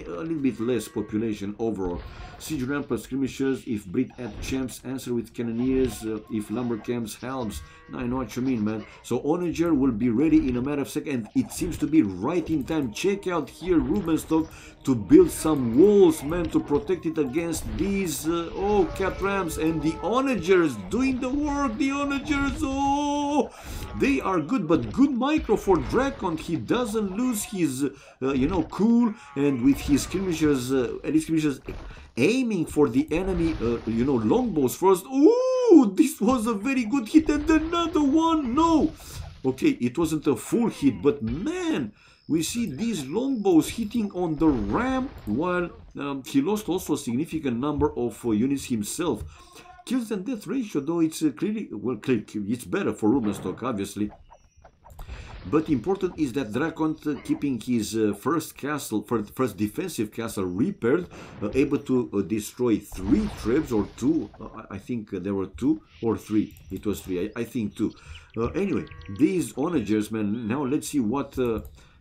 little bit less population overall. Siege ram plus skirmishers, if Brit add champs, answer with cannoneers, if lumber camps helps. I know what you mean, man. So onager will be ready in a matter of seconds. It seems to be right in time. Check out here Rubenstock to build some walls, man, to protect it against these cat rams, and the onagers doing the work. The onagers, oh, they are good, but good micro for DraCoNT. He doesn't lose his cool, and with his skirmishers, elite skirmishers aiming for the enemy longbows first. Ooh, this was a very good hit, and another one. No, okay, it wasn't a full hit, but man, we see these longbows hitting on the ram, while he lost also a significant number of units himself. Kills and death ratio, though, it's clearly, well, it's better for Rubenstock, obviously. But important is that DraCoNT keeping his first defensive castle repaired, able to destroy 3 traps or 2. I think there were 2 or 3. It was 3. I think 2. Anyway, these onagers, man. Now let's see what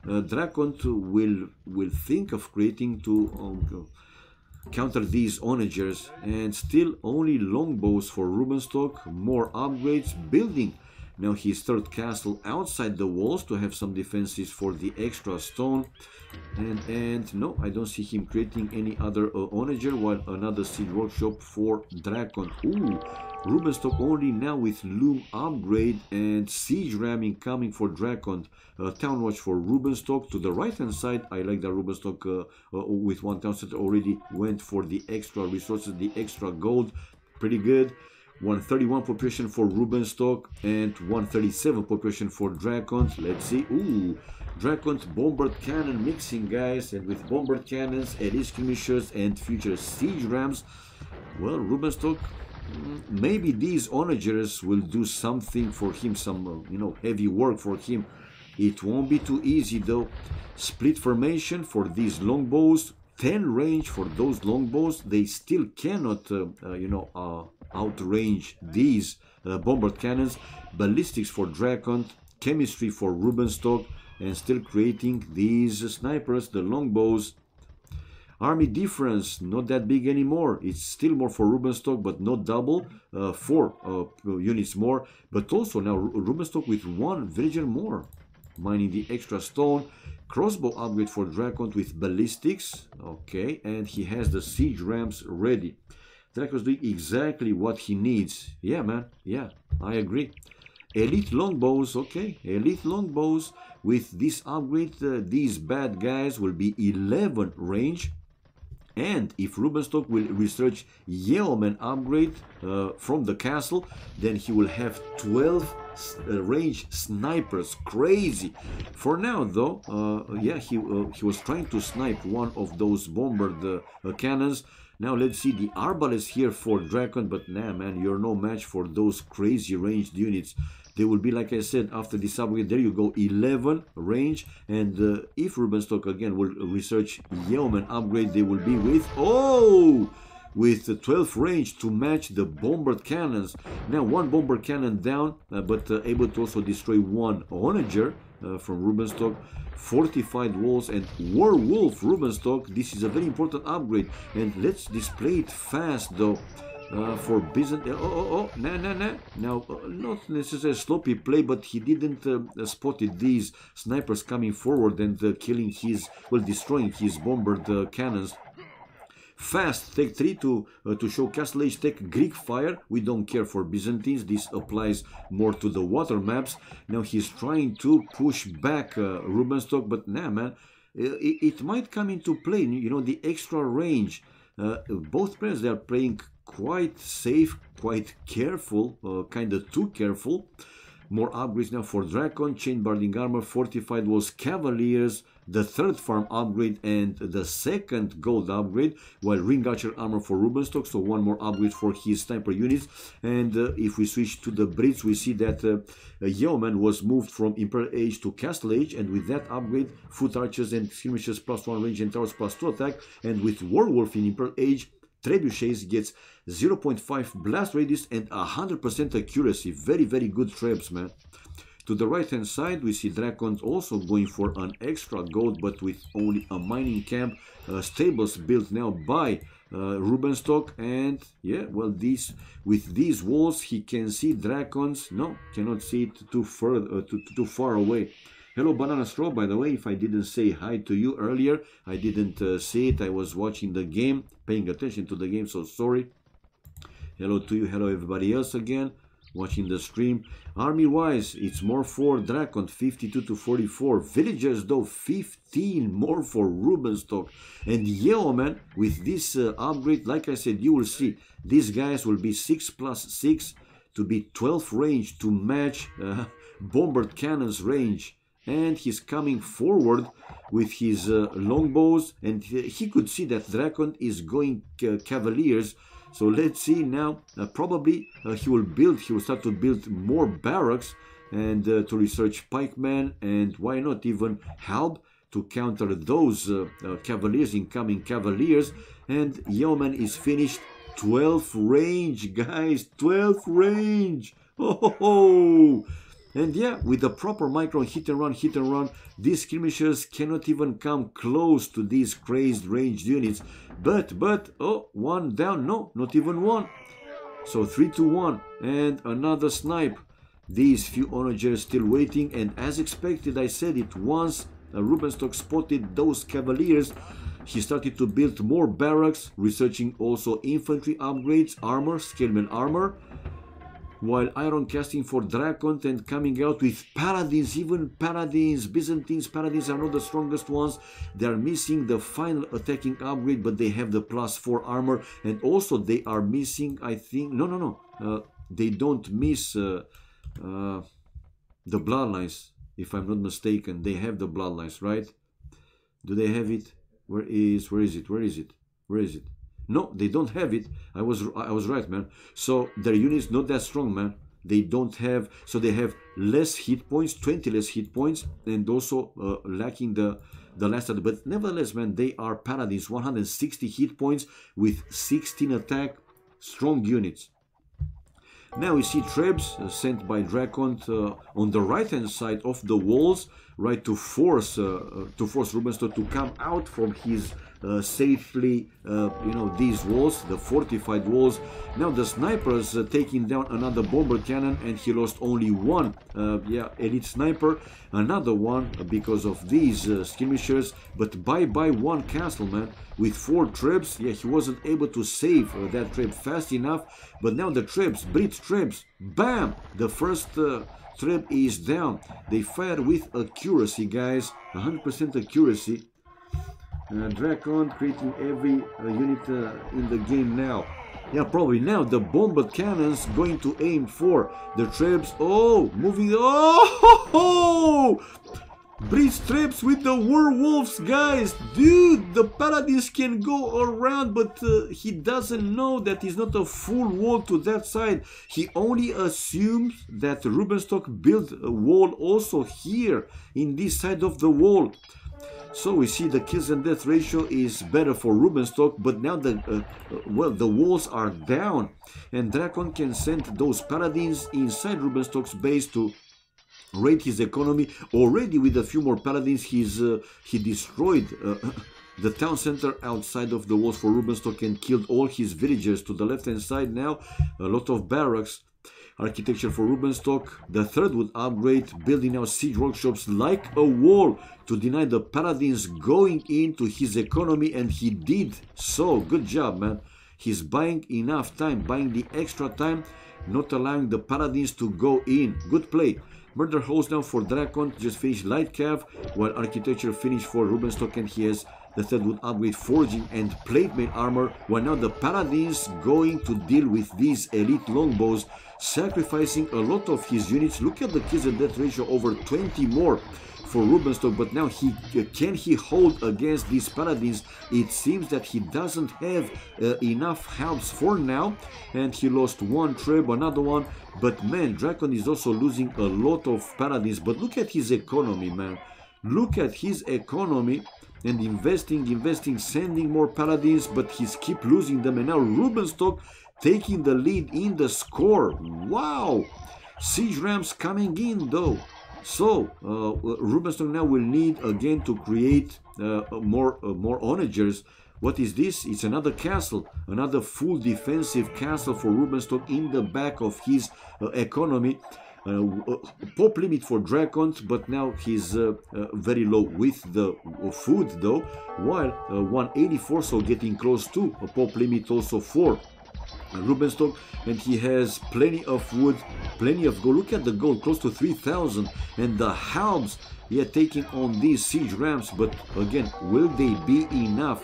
DraCoNT will think of creating to counter these onagers. And still only longbows for Rubenstock. More upgrades, building now his third castle outside the walls to have some defenses for the extra stone. And no, I don't see him creating any other onager, while another siege workshop for DraCoNT. Ooh, Rubenstock only now with loom upgrade and siege ramming coming for DraCoNT. Town watch for Rubenstock. To the right hand side, I like that Rubenstock with 1000 already went for the extra resources, the extra gold. Pretty good. 131 population for Rubenstock and 137 population for DraCoNT. Let's see. Ooh, DraCoNT bombard cannon mixing, guys, and with bombard cannons, elite skirmishers, and future siege rams. Well, Rubenstock, maybe these onagers will do something for him, some heavy work for him. It won't be too easy though. Split formation for these longbows, 10 range for those longbows. They still cannot outrange these bombard cannons. Ballistics for DraCoNT, chemistry for Rubenstock, and still creating these snipers, the longbows. Army difference not that big anymore. It's still more for Rubenstock, but not double. 4 units more, but also now Rubenstock with 1 villager more. mining the extra stone. Crossbow upgrade for DraCoNT with ballistics. Okay, and he has the siege ramps ready. DraCoNT's doing exactly what he needs. Yeah, man. Yeah, I agree. Elite longbows. Okay, elite longbows. With this upgrade, these bad guys will be 11 range. And if Rubenstock will research Yeoman upgrade from the castle, then he will have 12 range snipers. Crazy. For now, though, yeah, he was trying to snipe one of those bombard cannons. Now let's see the arbalest here for DraCoNT, but nah, man, you're no match for those crazy ranged units. They will be, like I said, after this upgrade, there you go, 11 range. And if Rubenstock again will research Yeoman upgrade, they will be with, oh, with 12 range to match the bombard cannons. Now one bombard cannon down, but able to also destroy one onager from Rubenstock. Fortified walls and werewolf Rubenstock. This is a very important upgrade, and let's display it fast though. For Byzantine, nah. Now, not necessarily sloppy play, but he didn't spotted these snipers coming forward and killing his, well, destroying his bombard cannons. Fast, take 3 to show Castle Age, take Greek fire. We don't care for Byzantines. This applies more to the water maps. Now he's trying to push back Rubenstock, but nah, man, it might come into play. You know, the extra range. Both players, they are playing quite safe, quite careful, kind of too careful. More upgrades now for DraCoNT, chain barding armor, fortified walls, cavaliers, the third farm upgrade and the second gold upgrade, while ring archer armor for Rubenstock, so one more upgrade for his sniper units. And if we switch to the Brits, we see that Yeoman was moved from Imperial Age to Castle Age, and with that upgrade, foot archers and skirmishers +1 range and towers +2 attack, and with Werewolf in Imperial Age, trebuchets gets 0.5 blast radius and 100% accuracy. Very, very good trebs, man. To the right hand side, we see DraCoNT also going for an extra gold, but with only a mining camp. Stables built now by Rubenstock, and yeah, well, these with these walls he can see DraCoNT's. No, cannot see it too far away. Hello Banana Straw, by the way, if I didn't say hi to you earlier, I didn't see it. I was watching the game, paying attention to the game, so sorry. Hello to you, hello everybody else again, watching the stream. Army-wise, it's more for DraCoNT, 52 to 44. Villagers, though, 15 more for Rubenstock. And Yeoman, with this upgrade, like I said, you will see, these guys will be 6+6 to be 12 range to match bombard cannons range. And he's coming forward with his longbows, and he could see that DraCoNT is going cavaliers. So let's see now. Probably he will start to build more barracks and to research pikemen, and why not even Halb to counter those cavaliers, incoming cavaliers. And Yeoman is finished. 12 range, guys, 12 range. Oh. And yeah, with the proper micro hit and run, these skirmishers cannot even come close to these crazed ranged units. But, oh, one down, no, not even one. So 3 to 1, and another snipe. These few onagers still waiting, and as expected, I said it, once Rubenstock spotted those cavaliers, he started to build more barracks, researching also infantry upgrades, armor, scaleman armor. While iron casting for DraCoNT and coming out with paladins, even paladins, Byzantines paladins are not the strongest ones. They are missing the final attacking upgrade, but they have the +4 armor, and also they are missing, I think, they don't miss the bloodlines, if I'm not mistaken. They have the bloodlines, right? Do they have it? Where is it? No, they don't have it. I was right, man. So their unit is not that strong, man. They don't have, so they have less hit points, 20 less hit points, and also lacking the last. But nevertheless, man, they are paladins, 160 hit points with 16 attack, strong units. Now we see trebs sent by DraCoNT on the right hand side of the walls, right, to force Rubenstock to come out from his safely, you know, these walls, the fortified walls. Now the snipers taking down another bomber cannon, and he lost only one, yeah, elite sniper, another one because of these skirmishers. But bye-bye one castle, man, with 4 trebs. Yeah, he wasn't able to save that treb fast enough. But now the trebs, Brit trebs, bam, the first treb is down. They fire with accuracy, guys, 100% accuracy. DraCoNT creating every unit in the game now. Yeah, probably now the bomber cannons going to aim for the trebs. Oh, moving. Oh, Breeze traps with the werewolves, guys. Dude, the paladins can go around, but he doesn't know that he's not a full wall to that side. He only assumes that Rubenstock built a wall also here in this side of the wall. So we see the kills and death ratio is better for Rubenstock, but now the well, the walls are down, and DraCoNT can send those paladins inside Rubenstock's base to raid his economy. Already with a few more paladins, he destroyed the town center outside of the walls for Rubenstock and killed all his villagers. To the left hand side now, a lot of barracks. Architecture for Rubenstock, the third would upgrade, building now siege workshops like a wall to deny the paladins going into his economy, and he did so. Good job, man. He's buying enough time, buying the extra time, not allowing the paladins to go in. Good play. Murder host now for DraCoNT, just finished light cav, while architecture finished for Rubenstock, and he has the third would upgrade forging and plate mail armor, while now the paladins going to deal with these elite longbows, sacrificing a lot of his units. Look at the kills and death ratio, over 20 more for Rubenstock, but now can he hold against these paladins? It seems that he doesn't have enough helps for now, and he lost one treb, another one. But man, DraCoNT is also losing a lot of paladins. But look at his economy, man. Look at his economy, and investing, sending more paladins, but he's keep losing them. And now Rubenstock taking the lead in the score. Wow! Siege ramps coming in though. So Rubenstock now will need again to create more onagers. What is this? It's another castle, another full defensive castle for Rubenstock in the back of his economy. Pop limit for DraCoNT, but now he's very low with the food though, while 184, so getting close to a pop limit also for Rubenstock, and he has plenty of wood, plenty of gold. Look at the gold, close to 3,000, and the halbs, yeah, taking on these siege ramps. But again, will they be enough?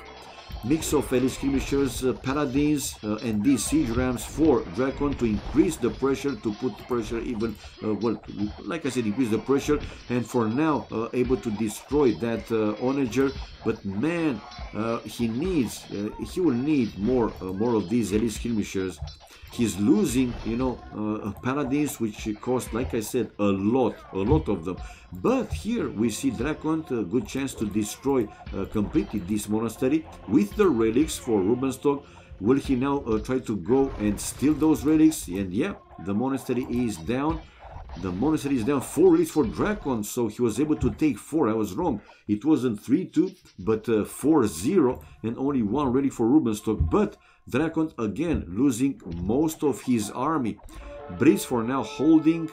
Mix of elite skirmishers, paladins, and these siege ramps for DraCoNT to increase the pressure, to put pressure even, well, like I said, increase the pressure, and for now able to destroy that onager. But man, he will need more of these elite skirmishers. He's losing, you know, paladins, which cost, like I said, a lot of them. But here we see DraCoNT a good chance to destroy completely this monastery with the relics for Rubenstock. Will he now try to go and steal those relics? And yeah, the monastery is down. The monastery is down. 4 relics for DraCoNT, so he was able to take 4. I was wrong. It wasn't 3-2, but 4-0, and only 1 relic for Rubenstock. But DraCoNT again losing most of his army. Breeze for now holding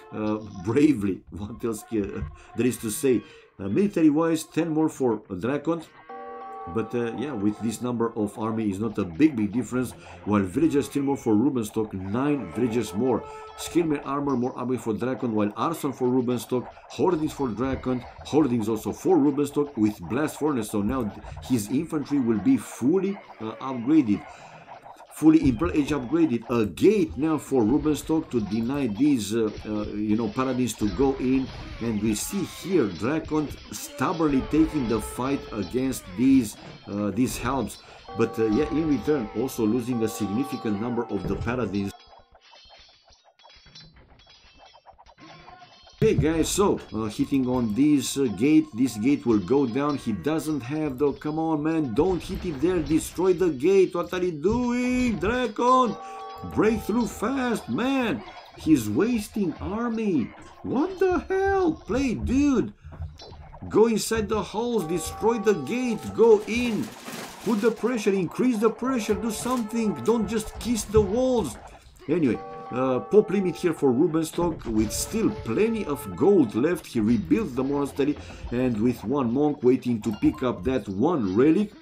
bravely. What else there is to say? Military wise, 10 more for DraCoNT. But yeah, with this number of army is not a big difference. While villagers still more for Rubenstock, 9 villagers more. Skillman armor, more army for DraCoNT, while arson for Rubenstock, hoardings for DraCoNT, hoardings also for Rubenstock with blast furnace. So now his infantry will be fully upgraded. Fully Imperial Age upgraded. A gate now for Rubenstock to deny these, you know, paladins to go in. And we see here DraCoNT stubbornly taking the fight against these helps. But yeah, in return also losing a significant number of the paladins. Okay guys, so hitting on this gate will go down. He doesn't have the, come on man, don't hit it there, destroy the gate. What are you doing, DraCoNT? Break through fast, man. He's wasting army. What the hell? Play, dude. Go inside the halls, destroy the gate, go in. Put the pressure, increase the pressure, do something. Don't just kiss the walls. Anyway, pop limit here for Rubenstock with still plenty of gold left. He rebuilt the monastery, and with one monk waiting to pick up that one relic.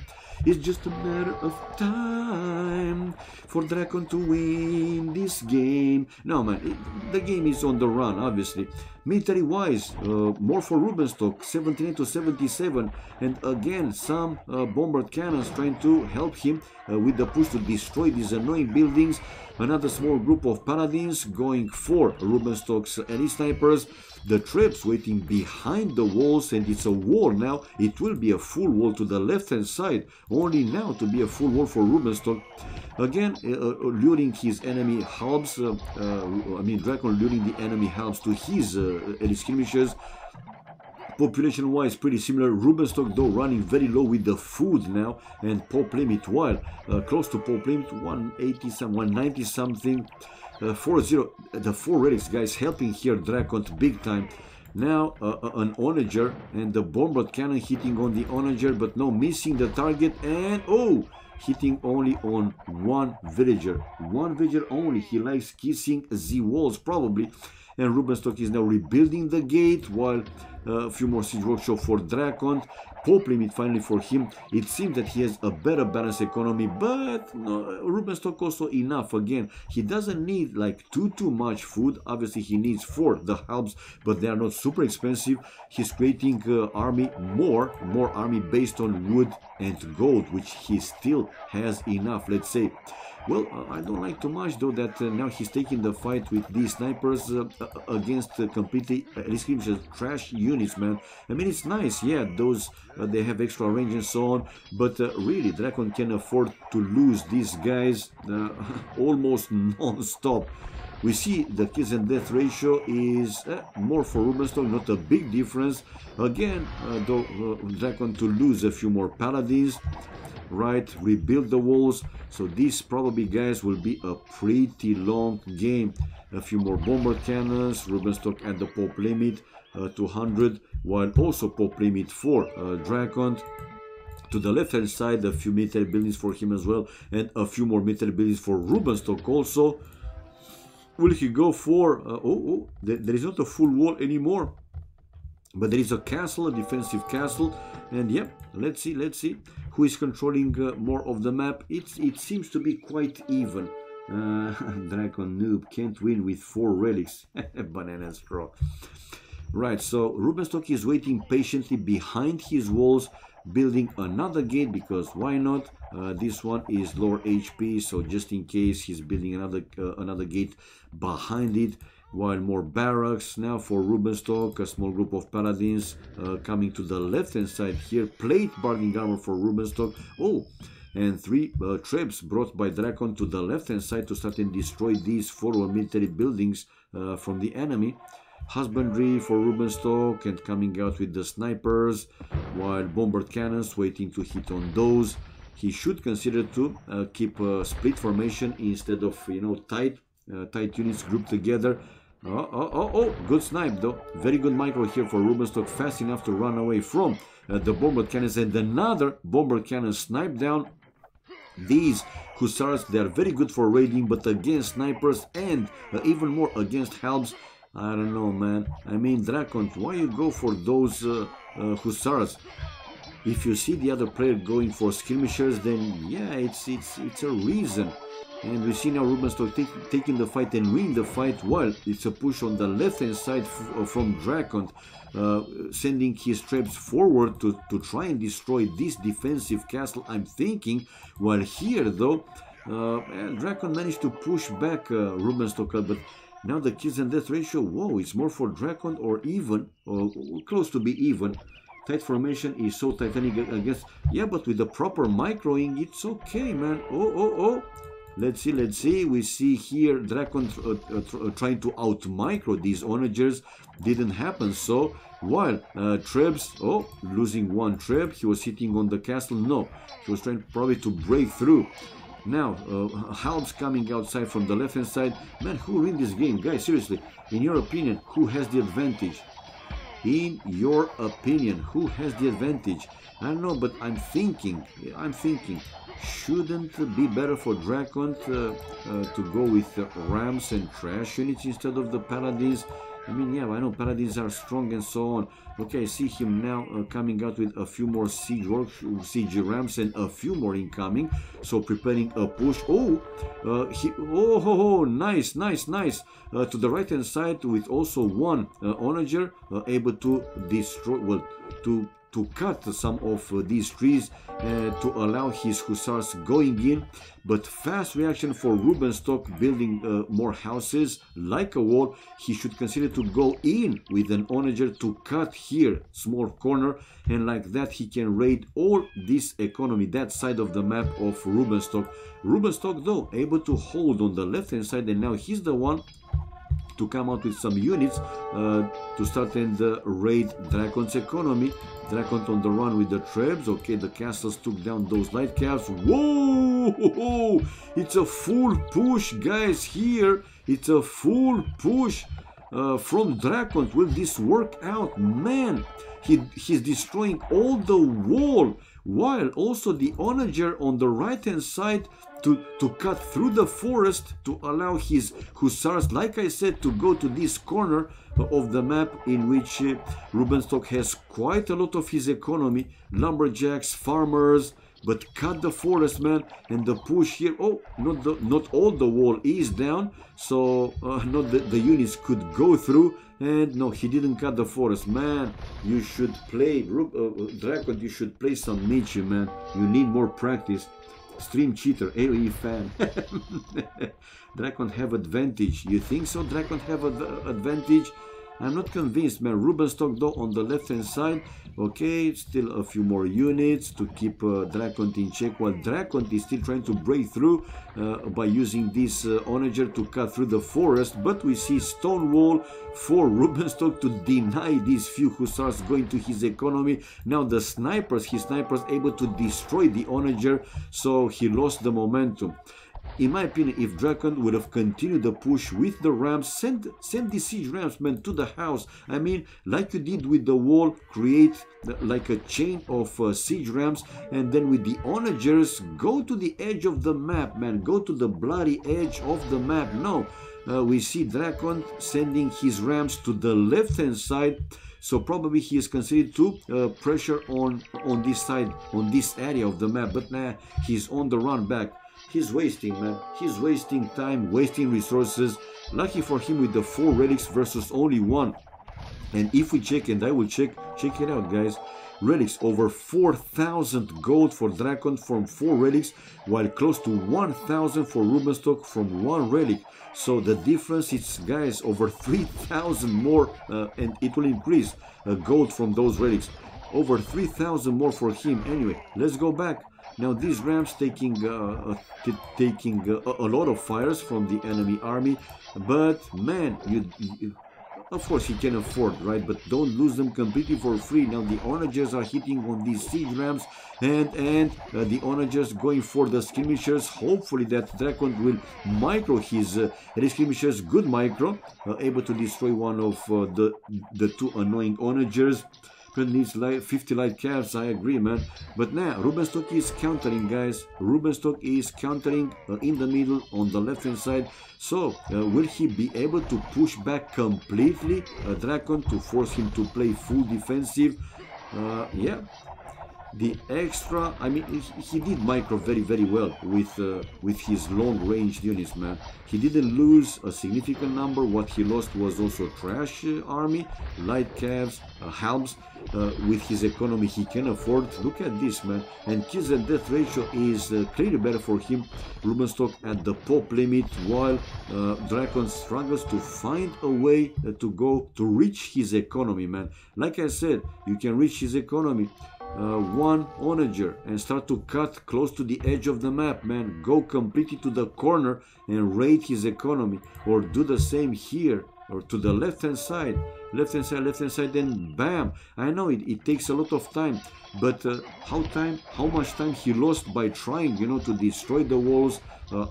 It's just a matter of time for DraCoNT to win this game. No, man, the game is on the run, obviously. Military-wise, more for Rubenstock, 79 to 77. And again, some bombard cannons trying to help him with the push to destroy these annoying buildings. Another small group of paladins going for Rubenstock's elite snipers. The traps waiting behind the walls, and it's a wall now. It will be a full wall to the left-hand side. Only now to be a full wall for Rubenstock. Again, luring his enemy halves. DraCoNT luring the enemy halves to his elite skirmishers. Population-wise, pretty similar. Rubenstock, though, running very low with the food now, and pop limit, while close to pop limit, 180 some, 190 something. 4-0, the 4 relics, guys, helping here DraCoNT big time. Now an onager, and the bombard cannon hitting on the onager, but no, missing the target, and hitting only on one villager only. He likes kissing the walls probably. And Rubenstock is now rebuilding the gate, while a few more siege workshop for DraCoNT. Pop limit finally for him. It seems that he has a better balanced economy, but no, Rubenstock also enough. Again, he doesn't need like too much food. Obviously, he needs 4 the hubs, but they are not super expensive. He's creating army, more army based on wood and gold, which he still has enough, let's say. Well, I don't like too much though that now he's taking the fight with these snipers against completely trash units, man. I mean, it's nice, yeah, those they have extra range and so on, but really DraCoNT can afford to lose these guys almost non-stop. We see the kills and death ratio is more for Rubenstock, not a big difference. Again, though, DraCoNT to lose a few more paladins. Right, rebuild the walls. So this probably, guys, will be a pretty long game. A few more bombard cannons, Rubenstock at the pop limit 200, while also pop limit for DraCoNT. To the left hand side, a few military buildings for him as well, and a few more military buildings for Rubenstock also. Will he go for there is not a full wall anymore, but there is a castle, a defensive castle. And yep, let's see who is controlling more of the map. It seems to be quite even. DraCoNT noob can't win with 4 relics. Banana straw. Right, so Rubenstock is waiting patiently behind his walls, building another gate, because why not? This one is lower HP, so just in case he's building another gate behind it. While more barracks now for Rubenstock, a small group of paladins coming to the left hand side here. Plate bargaining armor for Rubenstock. And 3 traps brought by DraCoNT to the left hand side to start and destroy these forward military buildings from the enemy. Husbandry for Rubenstock and coming out with the snipers, while bombard cannons waiting to hit on those. He should consider to keep a split formation instead of, you know, tight units grouped together. Good snipe though. Very good micro here for Rubenstock, fast enough to run away from the bombard cannons, and another bombard cannon snipe down. These hussars, they are very good for raiding, but against snipers and even more against halbs, I don't know, man. I mean, DraCoNT, why you go for those hussars? If you see the other player going for skirmishers, then yeah, it's a reason. And we see now Rubenstock taking the fight and winning the fight, while it's a push on the left hand side from DraCoNT, sending his traps forward to try and destroy this defensive castle, I'm thinking. While here though, DraCoNT managed to push back Rubenstock, but now the kills and death ratio, whoa, it's more for DraCoNT, or even, or close to be even. Tight formation is so titanic, I guess. Yeah, but with the proper microing, it's okay, man. Let's see. We see here DraCoNT trying to out-micro these onagers. Didn't happen so. While Trebs, losing one Treb. He was hitting on the castle. No, he was trying probably to break through. Now, halbs coming outside from the left-hand side. Man, who win this game? Guys, seriously, in your opinion, who has the advantage? In your opinion, who has the advantage? I don't know, but I'm thinking, shouldn't it be better for DraCoNT to go with Rams and Trash units instead of the Paladins? I mean, yeah, I know Paladins are strong and so on. Okay, I see him now coming out with a few more siege Rams and a few more incoming. So preparing a push. Nice. To the right hand side with also one onager able to destroy, well, to cut some of these trees to allow his hussars going in, but fast reaction for Rubenstock building more houses like a wall. He should consider to go in with an onager to cut here small corner, and like that he can raid all this economy, that side of the map of Rubenstock. Rubenstock though able to hold on the left hand side, and now he's the one to come out with some units to start and raid DraCoNT's economy. DraCoNT on the run with the trebs. Okay, the castles took down those light caps. Whoa! It's a full push, guys, here. It's a full push from DraCoNT. Will this work out? Man, he's destroying all the wall, while also the onager on the right hand side to cut through the forest to allow his hussars, like I said, to go to this corner of the map in which Rubenstock has quite a lot of his economy, lumberjacks, farmers, but cut the forest, man, and the push here. Oh, not all the wall is down, so not the units could go through. And no, he didn't cut the forest, man. You should play DraCoNT. You should play some Nietzsche, man. You need more practice. Stream cheater, AOE fan. DraCoNT have advantage. You think so? DraCoNT have advantage? I'm not convinced, man. Rubenstock though on the left hand side. Okay, still a few more units to keep DraCoNT in check, while DraCoNT is still trying to break through by using this onager to cut through the forest. But we see stone wall for Rubenstock to deny these few hussars going to his economy. Now the snipers, his snipers able to destroy the onager, so he lost the momentum. In my opinion, if DraCoNT would have continued the push with the Rams, send the siege Rams, man, to the house. I mean, like you did with the wall, create like a chain of siege Rams, and then with the onagers, go to the edge of the map, man. Go to the bloody edge of the map. No, we see DraCoNT sending his Rams to the left-hand side. So probably he is considered to pressure on this side, on this area of the map. But nah, he's on the run back. He's wasting, man. He's wasting time, wasting resources. Lucky for him with the 4 relics versus only 1. And if we check, and I will check it out, guys. Relics over 4,000 gold for DraCoNT from 4 relics, while close to 1,000 for Rubenstock from 1 relic. So the difference is, guys, over 3,000 more, and it will increase gold from those relics. Over 3,000 more for him. Anyway, let's go back. Now these Rams taking a lot of fires from the enemy army, but man, of course he can afford, right? But don't lose them completely for free. Now the onagers are hitting on these siege Rams, and the onagers going for the skirmishers. Hopefully that DraCoNT will micro his skirmishers. Good micro, able to destroy one of the 2 annoying onagers. Needs 50 light caps, I agree, man. But now Rubenstock is countering, guys. Rubenstock is countering in the middle on the left hand side. So will he be able to push back completely DraCoNT to force him to play full defensive? Yeah, the extra, I mean, he did micro very well with his long range units, man. He didn't lose a significant number. What he lost was also trash army, light calves, halbs. With his economy he can afford. Look at this, man. And kills and death ratio is clearly better for him. Rubenstock at the pop limit, while DraCoNT struggles to find a way to reach his economy, man. Like I said, you can reach his economy. One onager and start to cut close to the edge of the map, man. Go completely to the corner and raid his economy, or do the same here, or to the left hand side, then bam. I know it takes a lot of time, but how much time he lost by trying, to destroy the walls,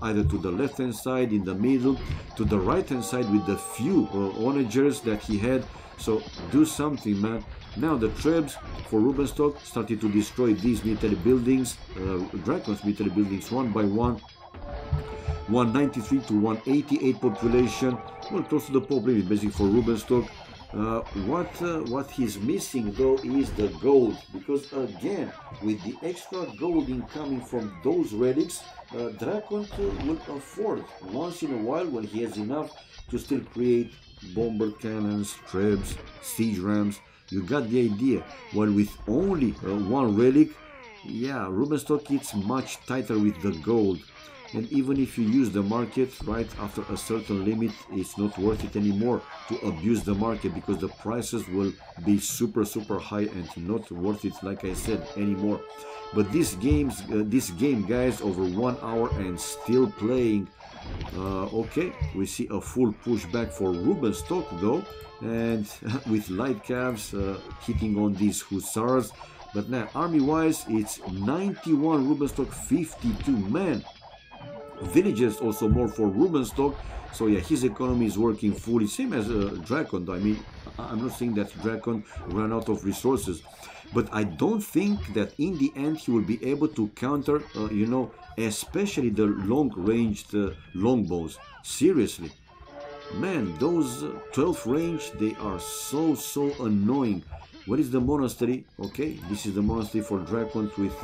either to the left hand side, in the middle, to the right hand side with the few onagers that he had. So do something, man. Now the Trebs for Rubenstock started to destroy these military buildings, DraCoNT's military buildings, one by one. 193 to 188 population, well, close to the pop limit basically for Rubenstock. What he's missing though is the gold, because again, with the extra gold incoming from those relics, DraCoNT will afford once in a while, when he has enough, to still create bomber cannons, Trebs, siege rams. You got the idea. While with only one relic, yeah, Rubenstock it's much tighter with the gold. And even if you use the market right after a certain limit, it's not worth it anymore to abuse the market, because the prices will be super high and not worth it, like I said, anymore. But this game guys, over 1 hour and still playing. Okay, we see a full pushback for Rubenstock though, and with light calves hitting on these hussars. But now army wise it's 91 Rubenstock, 52 man. Villages also more for Rubenstock, so yeah, his economy is working fully, same as DraCoNT. I mean, I'm not saying that DraCoNT ran out of resources, but I don't think that in the end he will be able to counter, you know, especially the long-ranged longbows. Seriously, man, those 12 range, they are so annoying. What is the monastery? Okay, this is the monastery for DraCoNT with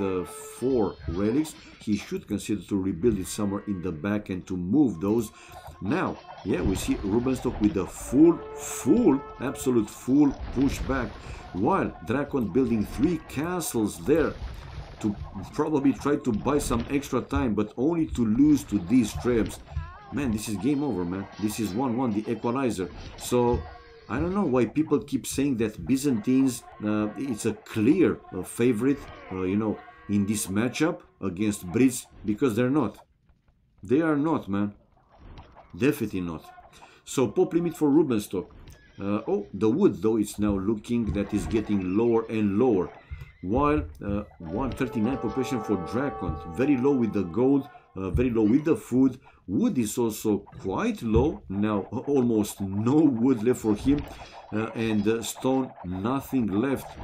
4 relics. He should consider to rebuild it somewhere in the back and to move those. Now, yeah, we see Rubenstock with a absolute full pushback, while DraCoNT building 3 castles there to probably try to buy some extra time, but only to lose to these Trebs. Man, this is game over, man. This is 1-1, the equalizer. So I don't know why people keep saying that Byzantines, it's a clear favorite, you know, in this matchup against Brits, because they're not. They are not, man. Definitely not. So pop limit for Rubenstock. Oh, the wood though, it's now looking that is getting lower and lower. While 139 population for DraCoNT, very low with the gold, very low with the food. Wood is also quite low now, almost no wood left for him, and stone, nothing left.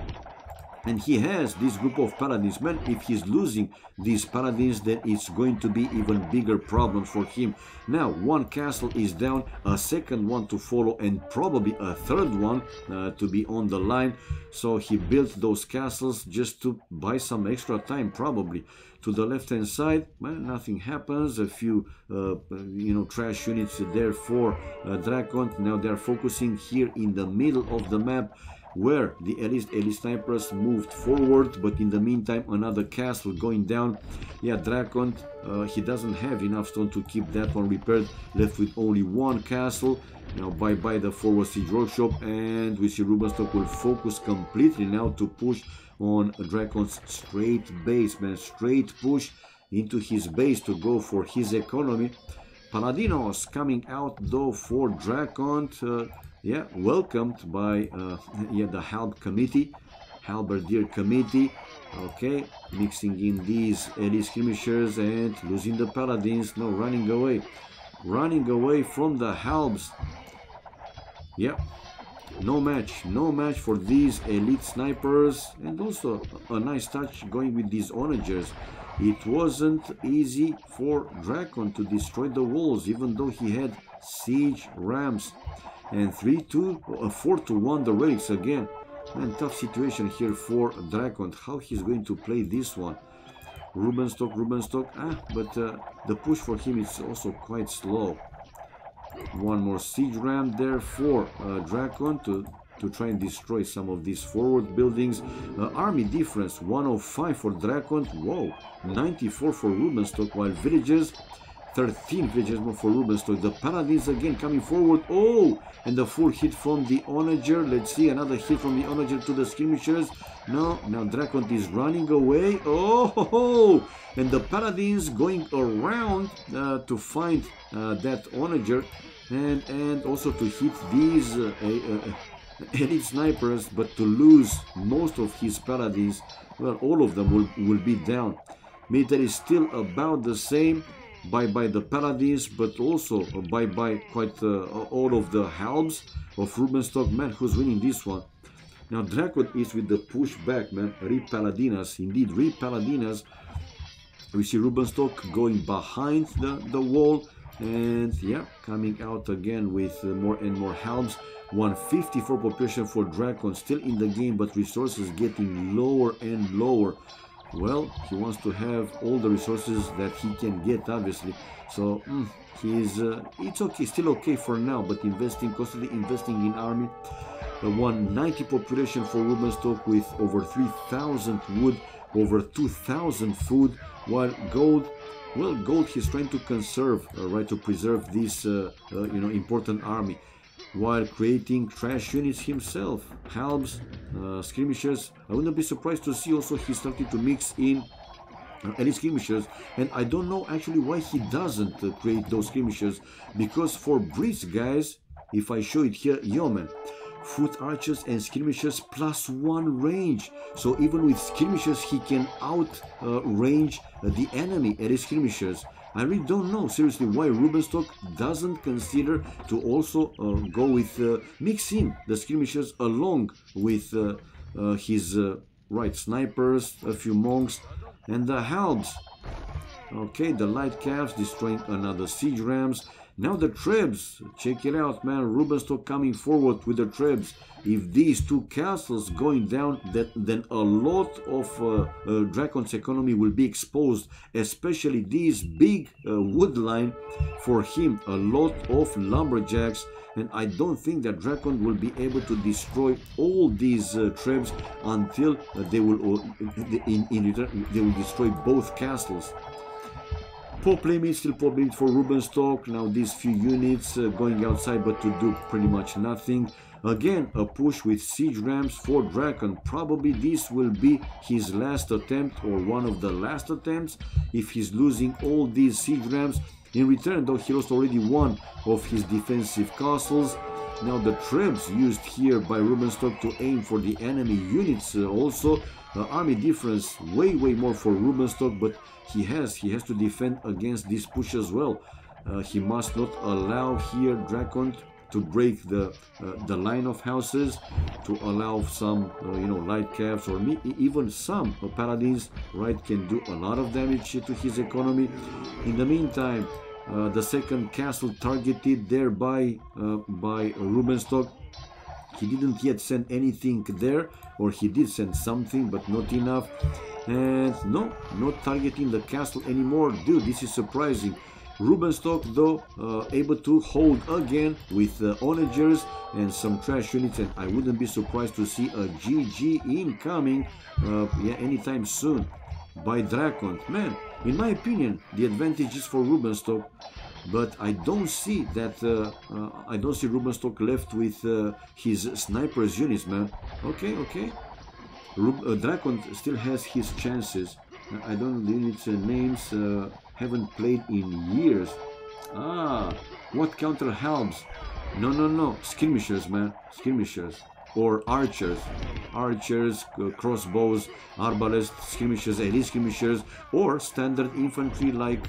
And he has this group of paladins. Man, if he's losing these paladins, then it's going to be even bigger problems for him. Now, 1 castle is down, a second one to follow, and probably a third one to be on the line. So he built those castles just to buy some extra time, probably. To the left-hand side, well, nothing happens. A few, you know, trash units there for DraCoNT. Now they're focusing here in the middle of the map, where the elite snipers moved forward, but in the meantime another castle going down. Yeah, DraCoNT, he doesn't have enough stone to keep that one repaired, left with only 1 castle. Now bye the forward siege workshop, and we see Rubenstock will focus completely now to push on DraCoNT's straight base, man, straight push into his base to go for his economy. Paladinos coming out though for DraCoNT, yeah, welcomed by yeah, the Halberdier committee. Okay, mixing in these elite skirmishers and losing the paladins. No, running away from the Halbs. Yeah, no match for these elite snipers. And also a nice touch going with these onagers. It wasn't easy for DraCoNT to destroy the walls, even though he had siege rams. And 4-1 the relics again. Man, tough situation here for DraCoNT. How he's going to play this one? Rubenstock, but the push for him is also quite slow. 1 more siege ram there for DraCoNT to try and destroy some of these forward buildings. Army difference 105 for DraCoNT. Whoa, 94 for Rubenstock, while villages 13 villages more for Rubenstock. The paladins again coming forward. Oh, and the full hit from the onager. Let's see, another hit from the onager to the skirmishers. No, now DraCoNT is running away. Oh, and the paladins going around to find that onager, and also to hit these elite snipers, but to lose most of his paladins. Well, all of them will be down. Military is still about the same. by the paladins, but also by quite all of the halbs of Rubenstock. Man, who's winning this one? Now DraCoNT is with the pushback, man. Re Paladinas, indeed, Re Paladinas. We see Rubenstock going behind the wall, and yeah, coming out again with more and more halbs. 154 population for DraCoNT, still in the game, but resources getting lower and lower. Well, he wants to have all the resources that he can get, obviously. So it's okay, still okay for now, but constantly investing in army. 190 population for Rubenstock with over 3,000 wood, over 2,000 food, while gold, well, gold he's trying to conserve, right, to preserve this important army, while creating trash units himself, halbs, skirmishers. I wouldn't be surprised to see also he started to mix in elite skirmishers, and I don't know actually why he doesn't create those skirmishers, because for Brits, guys, if I show it here, yeomen, foot archers and skirmishers +1 range. So even with skirmishers he can range the enemy at his skirmishers. I really don't know seriously why Rubenstock doesn't consider to also go with mixing the skirmishers along with his right snipers, a few monks, and the halbs. Okay, the light calves destroying another siege rams. Now the trebs, check it out, man. Rubenstock coming forward with the trebs. If these two castles going down, then a lot of DraCoNT's economy will be exposed, especially this big wood line for him. A lot of lumberjacks, and I don't think that DraCoNT will be able to destroy all these trebs until they will, in return, they will destroy both castles. Pop limit, still pop limit for Rubenstock. Now these few units going outside, but to do pretty much nothing. Again, a push with siege rams for DraCoNT. Probably this will be his last attempt, or one of the last attempts, if he's losing all these siege rams. In return, though, he lost already one of his defensive castles. Now the trebs used here by Rubenstock to aim for the enemy units also. Army difference way more for Rubenstock, but he has to defend against this push as well. He must not allow here DraCoNT to break the line of houses, to allow some light calves or even some paladins, right, can do a lot of damage to his economy. In the meantime, the second castle targeted there by Rubenstock. He didn't yet send anything there, or he did send something, but not enough. And no, not targeting the castle anymore. Dude, this is surprising. Rubenstock, though, able to hold again with onagers and some trash units, and I wouldn't be surprised to see a GG incoming anytime soon by DraCoNT. Man, in my opinion, the advantage is for Rubenstock, but I don't see that. I don't see Rubenstock left with his snipers units, man. Okay. DraCoNT still has his chances. I don't know the units' names. Haven't played in years. What counter halbs? No. Skirmishers, man. Skirmishers. Or archers. Archers, crossbows, arbalest, skirmishers, elite skirmishers, or standard infantry like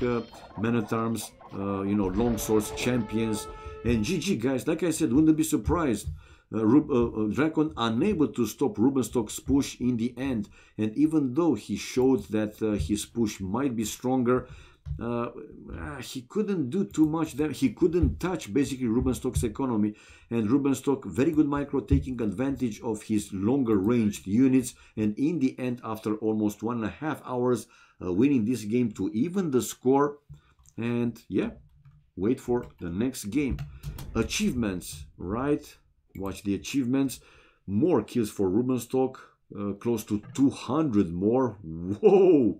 men-at-arms, long swords, champions. And GG, guys. Like I said, wouldn't be surprised. DraCoNT unable to stop Rubenstock's push in the end, and even though he showed that his push might be stronger, he couldn't do too much. He couldn't touch basically Rubenstock's economy, and Rubenstock, very good micro, taking advantage of his longer ranged units, and in the end, after almost 1.5 hours, winning this game to even the score. And yeah, wait for the next game. Achievements, right? Watch the achievements. More kills for Rubenstock, close to 200 more. Whoa!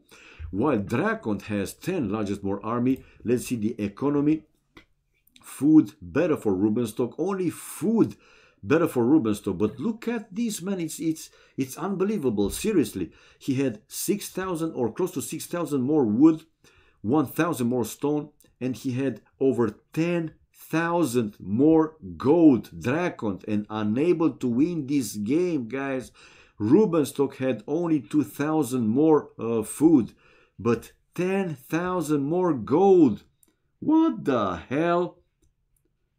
While DraCoNT has 10 largest more army. Let's see the economy. Food better for Rubenstock. Only food better for Rubenstock. But look at this, man. It's unbelievable. Seriously, he had 6,000 or close to 6,000 more wood, 1,000 more stone, and he had over 10,000 more gold. DraCoNT, and unable to win this game, guys. Rubenstock had only 2,000 more food, but 10,000 more gold. What the hell?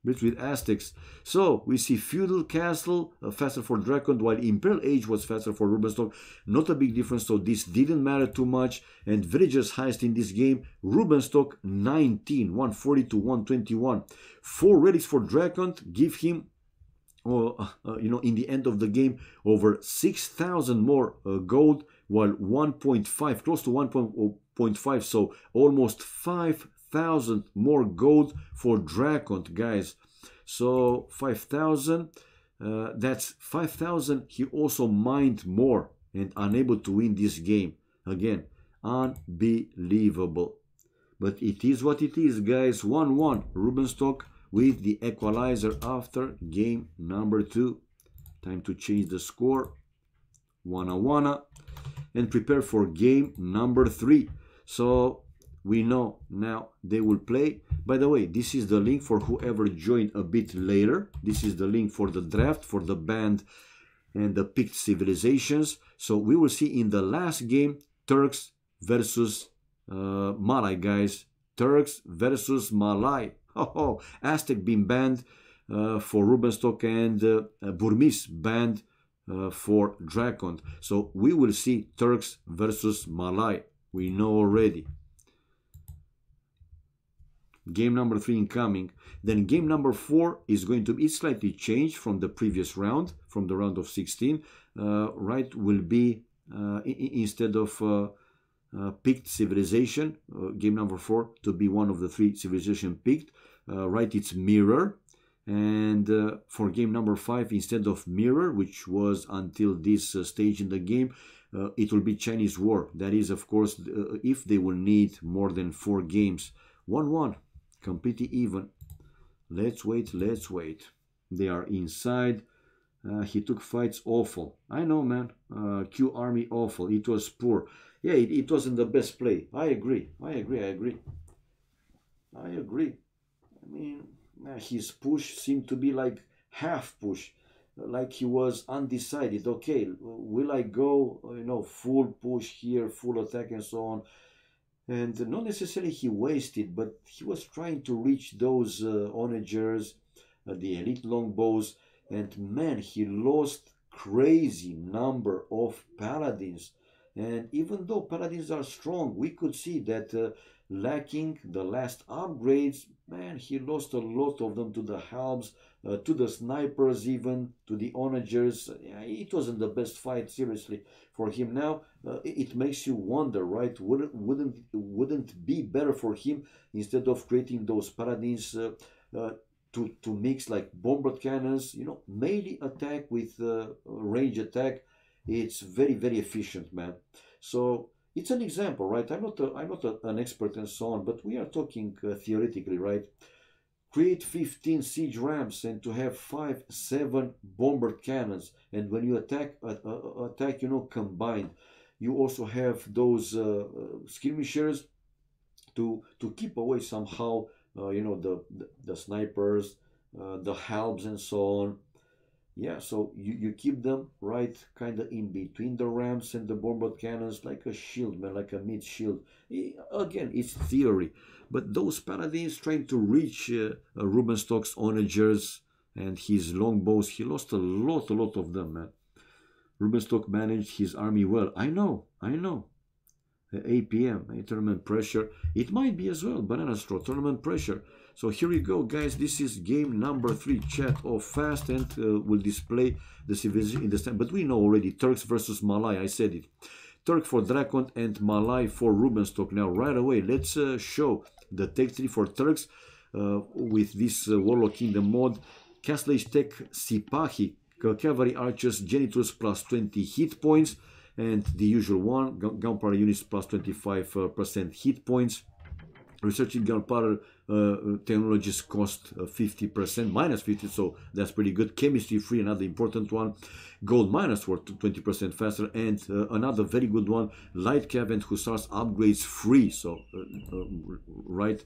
With Aztecs. So we see Feudal Castle faster for DraCoNT, while Imperial Age was faster for Rubenstock. Not a big difference, so this didn't matter too much. And Villagers highest in this game, Rubenstock 19, 140 to 121. 4 relics for DraCoNT give him, in the end of the game, over 6,000 more gold, while 1.5, close to 1.5, so almost 5,000 more gold for DraCoNT, guys. So 5,000, that's 5,000 he also mined more and unable to win this game. Again, unbelievable. But it is what it is, guys. 1-1 Rubenstock with the equalizer after game number 2. Time to change the score. Wana and prepare for game number 3. So we know now they will play. By the way, this is the link for whoever joined a bit later. This is the link for the draft, for the band and the picked civilizations. So we will see in the last game Turks versus Malay, guys. Turks versus Malay. Oh, Aztec being banned for Rubenstock and Burmese banned for DraCoNT. So we will see Turks versus Malay. We know already. Game number 3 incoming. Then game number 4 is going to be slightly changed from the previous round, from the round of 16. Right, will be instead of picked civilization, game number 4 to be one of the 3 civilization picked. Right, it's mirror. And for game number 5, instead of mirror, which was until this stage in the game, it will be Chinese war. That is, of course, if they will need more than 4 games. 1-1, completely even. Let's wait, let's wait. They are inside. He took fights, awful. I know, man. Q army, awful. It was poor. Yeah, it wasn't the best play. I agree. I mean, his push seemed to be like half push, like he was undecided. Okay, will I go, full push here, full attack and so on? And not necessarily he wasted, but he was trying to reach those onagers, the elite longbows, and man, he lost crazy number of paladins. And even though paladins are strong, we could see that lacking the last upgrades, man, he lost a lot of them to the halbs, to the snipers, even to the onagers. It wasn't the best fight, seriously, for him. Now it makes you wonder, right? Wouldn't be better for him, instead of creating those paladins, to mix like bombard cannons, melee attack with range attack? It's very, very efficient, man. So it's an example, right? I'm not an expert and so on, but we are talking theoretically, right? Create 15 siege ramps and to have 5-7 bombard cannons, and when you attack, combined, you also have those skirmishers to keep away somehow, the snipers, the halbs and so on. Yeah, so you keep them right kind of in between the ramps and the bombard cannons, like a shield, man, like a mid shield. Again, it's theory, but those paladins trying to reach Rubenstock's onagers and his longbows, he lost a lot of them, man. Rubenstock managed his army well. I know. APM, tournament pressure. It might be as well, banana straw, tournament pressure. So here we go, guys. This is game number 3, chat of fast, and will display the civilization in the stand. But we know already, Turks versus Malay, I said it. Turk for DraCoNT and Malay for Rubenstock. Now, right away, let's show the tech tree for Turks with this Warlock Kingdom mod. Castle Age Tech Sipahi, Cavalry Archers, Genitors plus 20 hit points, and the usual one, Gunpowder Units plus 25% hit points. Researching gunpowder technologies cost 50%, minus 50, so that's pretty good. Chemistry free, another important one. Gold minus for 20% faster, and another very good one, Light Cav and Hussars upgrades free. So right,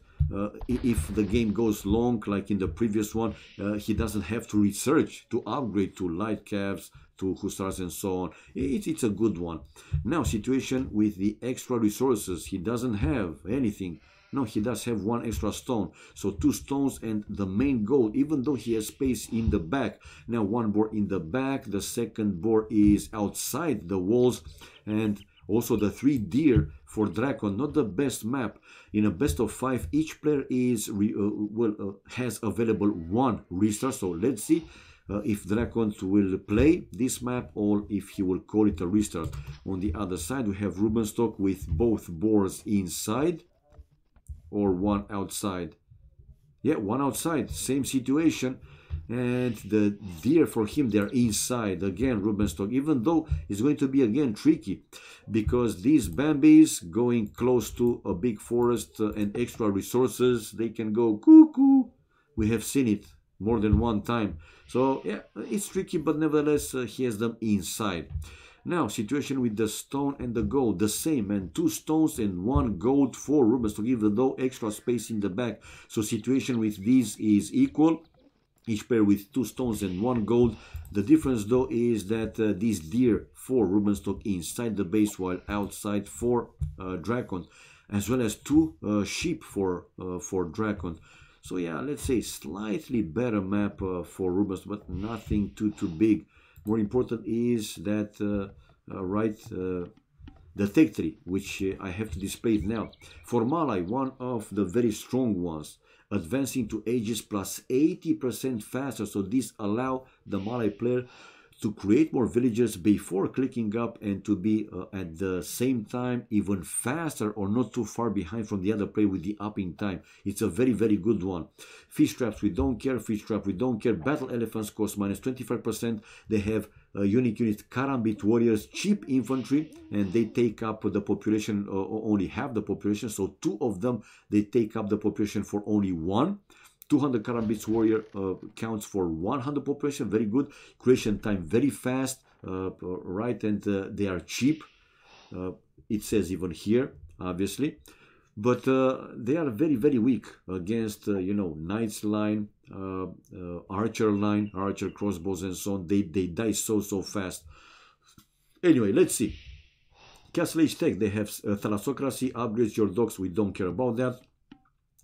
if the game goes long like in the previous one, he doesn't have to research to upgrade to Light Cavs, 2 hussars and so on. It's a good one. Now, situation with the extra resources. He doesn't have anything. No, he does have 1 extra stone. So 2 stones and the main goal, even though he has space in the back. Now 1 boar in the back. The second boar is outside the walls. And also the 3 deer for DraCoNT. Not the best map. In a best of 5, each player is has available 1 restart. So let's see if DraCoNT will play this map or if he will call it a restart. On the other side, we have Rubenstock with both boars inside. Or 1 outside. Yeah, 1 outside. Same situation. And the deer for him, they're inside. Again, Rubenstock. Even though it's going to be again tricky. Because these Bambis going close to a big forest and extra resources, they can go cuckoo. We have seen it more than 1 time. So yeah, it's tricky, but nevertheless he has them inside. Now, situation with the stone and the gold, the same, and 2 stones and 1 gold for Rubenstock, even though extra space in the back. So situation with these is equal, each pair with 2 stones and 1 gold. The difference though is that these deer for Rubenstock inside the base, while outside for DraCoNT, as well as 2 sheep for DraCoNT. So yeah, let's say slightly better map for Rubenstock, but nothing too big. More important is that the tech tree, which I have to display it now. For Malai, one of the very strong ones, advancing to ages plus 80% faster. So this allow the Malai player to create more villagers before clicking up and to be at the same time even faster or not too far behind from the other player with the upping time. It's a very good one. Fish traps, we don't care. Fish trap, we don't care. Battle elephants cost minus 25%. They have unique unit Karambit warriors, cheap infantry, and they take up the population, only half the population. So 2 of them, they take up the population for only 1. 200 Karambits warrior counts for 100 population. Very good. Creation time very fast, right? And they are cheap. It says even here, obviously. But they are very weak against, Knights line, Archer line, Archer crossbows and so on. They die so fast. Anyway, let's see. Castle Age Tech, they have Thalassocracy, upgrades your dogs. We don't care about that.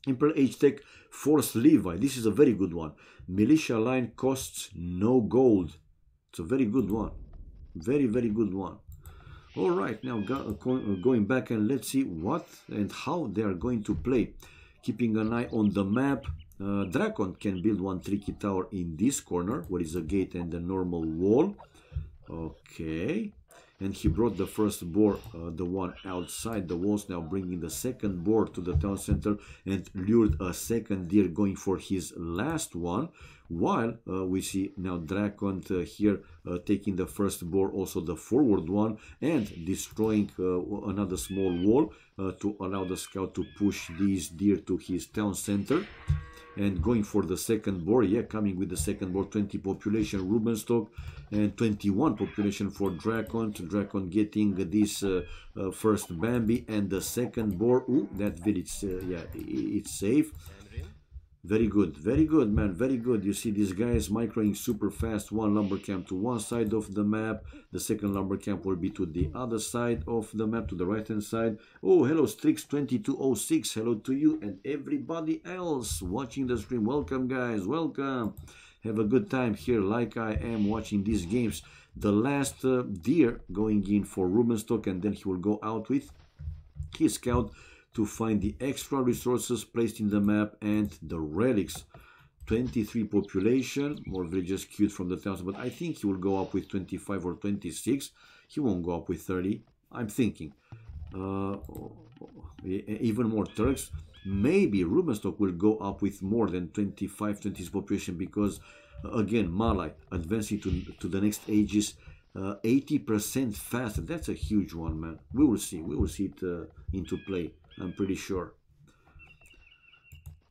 Imperial Age Tech, Forced Levi. This is a very good one. Militia line costs no gold. It's a very good one. Very good one. All right, now going back and let's see what and how they are going to play. Keeping an eye on the map. DraCoNT can build 1 tricky tower in this corner, where is a gate and a normal wall. Okay. And he brought the first boar, the one outside the walls, now bringing the second boar to the town center and lured a second deer going for his last one. While we see now DraCoNT here taking the first boar, also the forward one, and destroying another small wall to allow the scout to push these deer to his town center. And going for the second boar, yeah, coming with the second boar, 20 population Rubenstock and 21 population for DraCoNT. DraCoNT getting this first Bambi and the second boar. Ooh, that village, yeah, it's safe. Very good, man, very good. You see these guys microing super fast. 1 lumber camp to one side of the map. The second lumber camp will be to the other side of the map, to the right hand side. Oh, hello Strix2206, hello to you and everybody else watching the stream. Welcome guys, welcome. Have a good time here like I am watching these games. The last deer going in for Rubenstock, and then he will go out with his scout to find the extra resources placed in the map and the relics. 23 population, more villages queued from the towns, but I think he will go up with 25 or 26. He won't go up with 30, I'm thinking. Even more Turks. Maybe Rubenstock will go up with more than 25, 26 population, because again, Malai advancing to the next ages 80% faster. That's a huge one, man. We will see it into play, I'm pretty sure.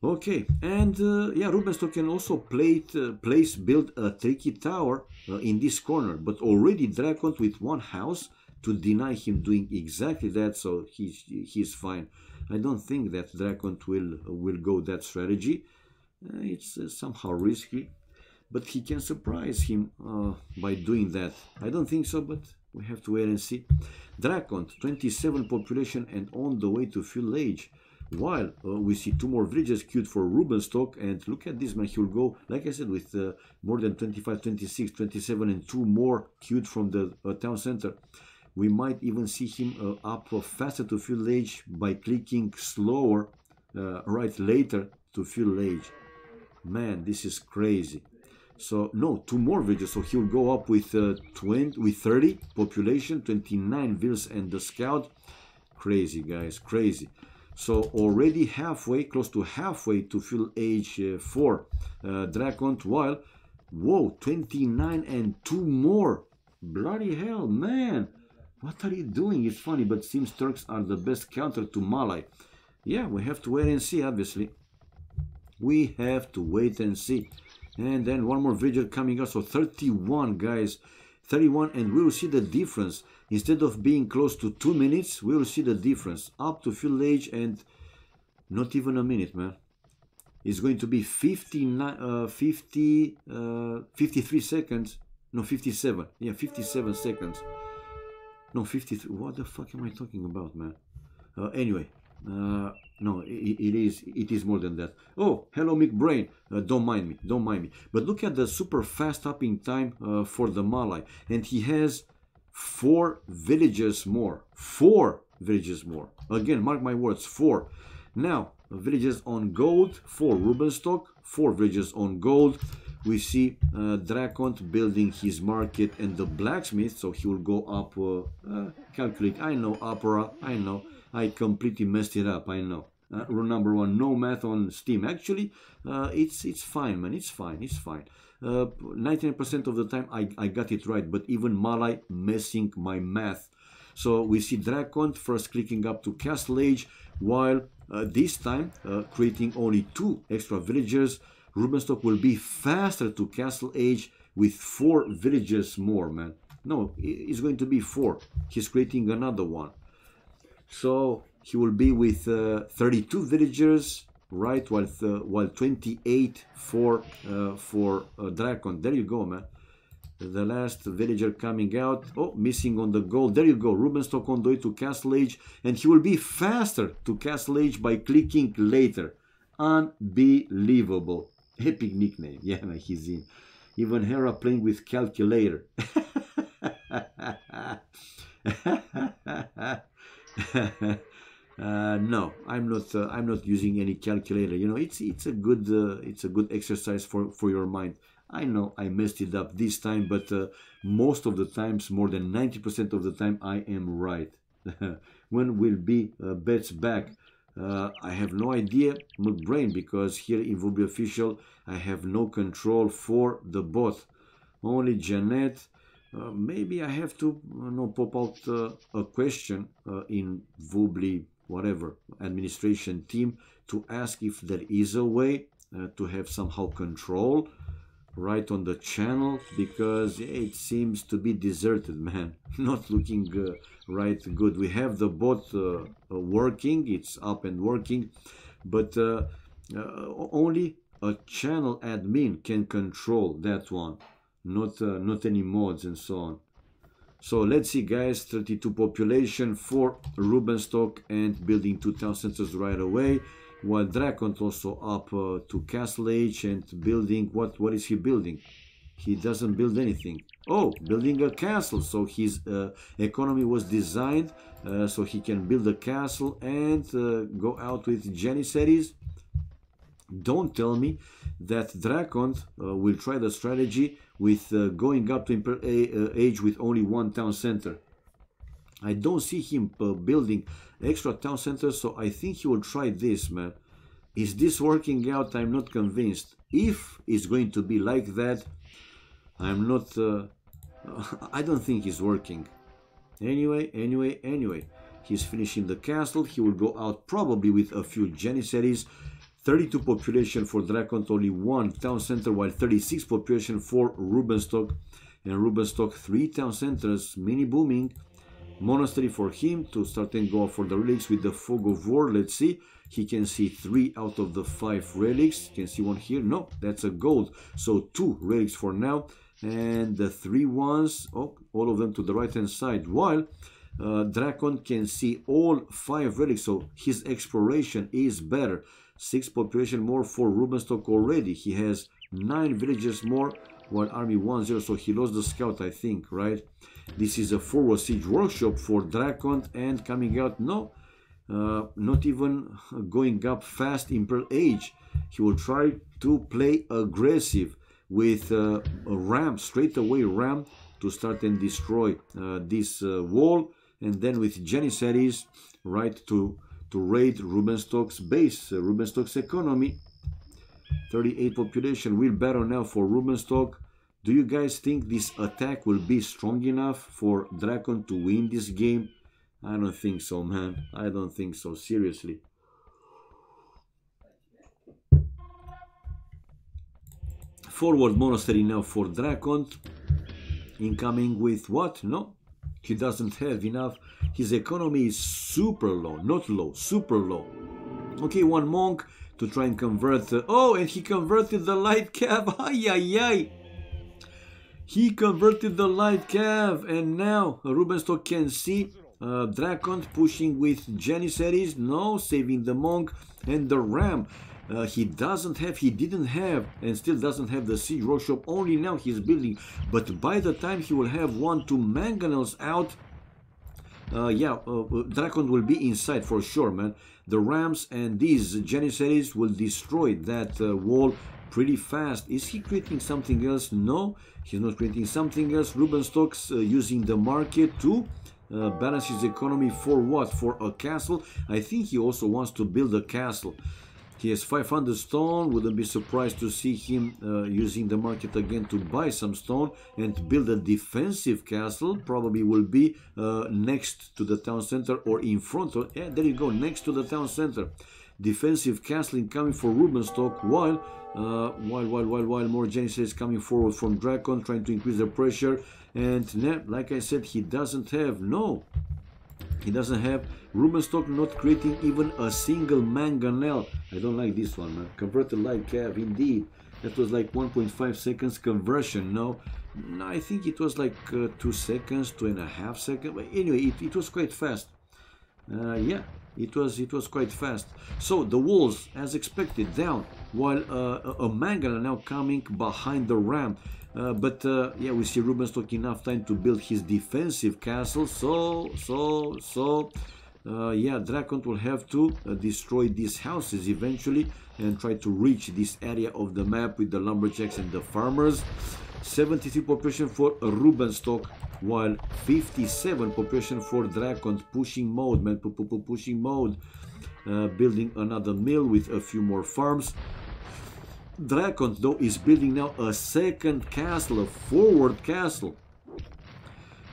Okay, and yeah, Rubenstock can also build a tricky tower in this corner, but already DraCoNT with 1 house to deny him doing exactly that, so he's fine. I don't think that DraCoNT will go that strategy. It's somehow risky. but he can surprise him by doing that. I don't think so, but we have to wait and see. DraCoNT, 27 population and on the way to full age. While we see 2 more villages queued for Rubenstock, and look at this man, he will go, like I said, with more than 25, 26, 27 and 2 more queued from the town center. We might even see him up faster to full age by clicking slower right later to full age. Man, this is crazy. So no, 2 more villages, so he will go up with 30 population, 29 villas and the scout. Crazy, guys, crazy. So already halfway, close to halfway to full age for DraCoNT, while, whoa, 29 and 2 more. Bloody hell, man. What are you doing? It's funny, but seems Turks are the best counter to Malay. Yeah, we have to wait and see, obviously. We have to wait and see. And then 1 more villager coming out, so 31, guys. 31, and we will see the difference. Instead of being close to 2 minutes, we will see the difference. Up to full age and not even a minute, man. It's going to be 53 seconds. No, 57. Yeah, 57 seconds. No, 53. What the fuck am I talking about, man? Anyway. No, it is more than that. Oh, hello McBrain, don't mind me, don't mind me. But look at the super fast upping time for the Malay, and he has 4 villages more. 4 villages more. Again, mark my words, 4. Now, villages on gold, 4 Rubenstock, 4 villages on gold. We see DraCoNT building his market and the blacksmith, so he will go up, calculate, I know, opera, I know. I completely messed it up, I know. Rule number 1, no math on Steam. Actually, it's fine, man, it's fine, it's fine. 99% of the time I got it right, but even Malay messing my math. So we see DraCoNT first clicking up to Castle Age, while this time creating only 2 extra villagers. Rubenstock will be faster to Castle Age with 4 villagers more, man. No, it's going to be 4. He's creating another one. So he will be with 32 villagers, right? While 28 for DraCoNT. There you go, man. The last villager coming out. Oh, missing on the gold. There you go. Rubenstock on the way to Castle Age, and he will be faster to Castle Age by clicking later. Unbelievable. Epic nickname. Yeah, man, he's in. Even Hera playing with calculator. No, I'm not using any calculator. You know, it's a good exercise for your mind. I know I messed it up this time, but most of the times, more than 90% of the time, I am right. When will be bets back? I have no idea, McBrain, because here in VB Official I have no control for the bot. Only Janet. Maybe I have to pop out a question in VB whatever administration team to ask if there is a way to have somehow control right on the channel, because it seems to be deserted, man. Not looking right good. We have the bot working, it's up and working, but only a channel admin can control that one, not any mods and so on. So let's see, guys. 32 population for Rubenstock and building 2 town centers right away, while DraCoNT also up to Castle Age and building, what is he building? He doesn't build anything. Oh, building a castle. So his economy was designed so he can build a castle and go out with Janissaries. Don't tell me that DraCoNT will try the strategy with going up to age with only 1 town center. I don't see him building extra town centers, so I think he will try this, man. Is this working out? I'm not convinced. If it's going to be like that, I'm not... I don't think it's working. Anyway. He's finishing the castle. He will go out probably with a few Janissaries. 32 population for DraCoNT, only 1 town center, while 36 population for Rubenstock. And Rubenstock, 3 town centers, mini booming. monastery for him to start and go for the relics with the fog of war. Let's see. He can see 3 out of the 5 relics. Can see one here. No, that's a gold. So 2 relics for now. And the 3 ones, oh, all of them to the right hand side. While DraCoNT can see all 5 relics. So his exploration is better. 6 population more for Rubenstock already. He has 9 villages more. While army 1-0. So he lost the scout, I think, right? This is a forward siege workshop for DraCoNT, and coming out, no, not even going up fast Imperial Age. He will try to play aggressive with a ram, straight away ram, to start and destroy this wall, and then with Janissaries, right, to raid Rubenstock's base, Rubenstock's economy. 38 population will battle now for Rubenstock. Do you guys think this attack will be strong enough for DraCoNT to win this game? I don't think so, man. I don't think so, seriously. Forward monastery now for DraCoNT. Incoming with what? No, he doesn't have enough. His economy is super low, not low, super low. Okay, 1 monk to try and convert. Oh, and he converted the light cav. Ay, ay, ay. He converted the light cav, and now Rubenstock can see DraCoNT pushing with Janissaries. No, saving the monk and the ram. He didn't have, and still doesn't have the siege workshop. Only now he's building. But by the time he will have 1-2 mangonels out, DraCoNT will be inside for sure, man. The rams and these Janissaries will destroy that wall pretty fast. Is he creating something else? No, he's not creating something else. Rubenstock's using the market to balance his economy for what? For a castle? I think he also wants to build a castle. He has 500 stone. Wouldn't be surprised to see him using the market again to buy some stone and build a defensive castle. Probably will be next to the town center or in front of. Yeah, there you go, next to the town center. Defensive castle incoming for Rubenstock, while more Janissaries coming forward from DraCoNT, trying to increase the pressure. And like I said, he doesn't have Rubenstock not creating even a single mangonel. I don't like this one, man. Converted light cav, indeed. That was like 1.5 seconds conversion. No, I think it was like 2 seconds, 2.5 seconds. But anyway, it was quite fast. Yeah, it was quite fast. So the walls, as expected, down, while a mangonel now coming behind the ram. Yeah, we see Rubenstock enough time to build his defensive castle. Yeah, DraCoNT will have to destroy these houses eventually and try to reach this area of the map with the lumberjacks and the farmers. 73 population for Rubenstock, while 57 population for DraCoNT. Pushing mode, man, pushing mode. Building another mill with a few more farms. DraCoNT, though, is building now a second castle, a forward castle.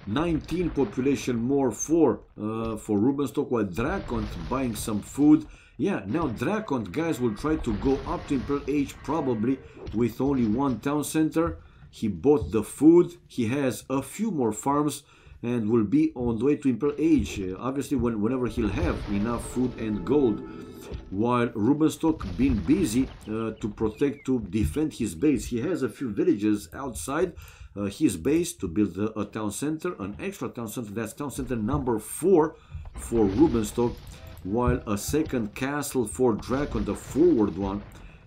19 population more for Rubenstock, while DraCoNT buying some food. Yeah, now DraCoNT, guys, will try to go up to Imperial Age probably with only 1 town center. He bought the food. He has a few more farms and will be on the way to Imperial Age. Obviously, whenever he'll have enough food and gold. While Rubenstock being busy to defend his base. He has a few villages outside his base to build a town center, an extra town center. That's town center number 4 for Rubenstock, while a second castle for DraCoNT, the forward one.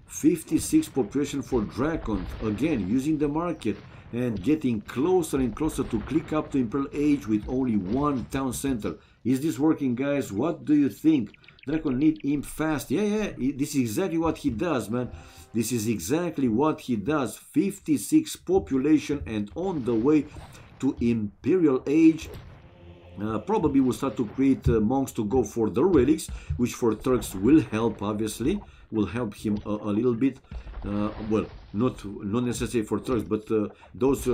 56 population for DraCoNT, again using the market and getting closer and closer to click up to Imperial Age with only 1 town center. Is this working, guys? What do you think? DraCoNT need him fast. Yeah, this is exactly what he does, man. This is exactly what he does. 56 population and on the way to Imperial Age. Probably will start to create monks to go for the relics, which for Turks will help, obviously. Will help him a little bit. Well, not necessarily for Turks, but those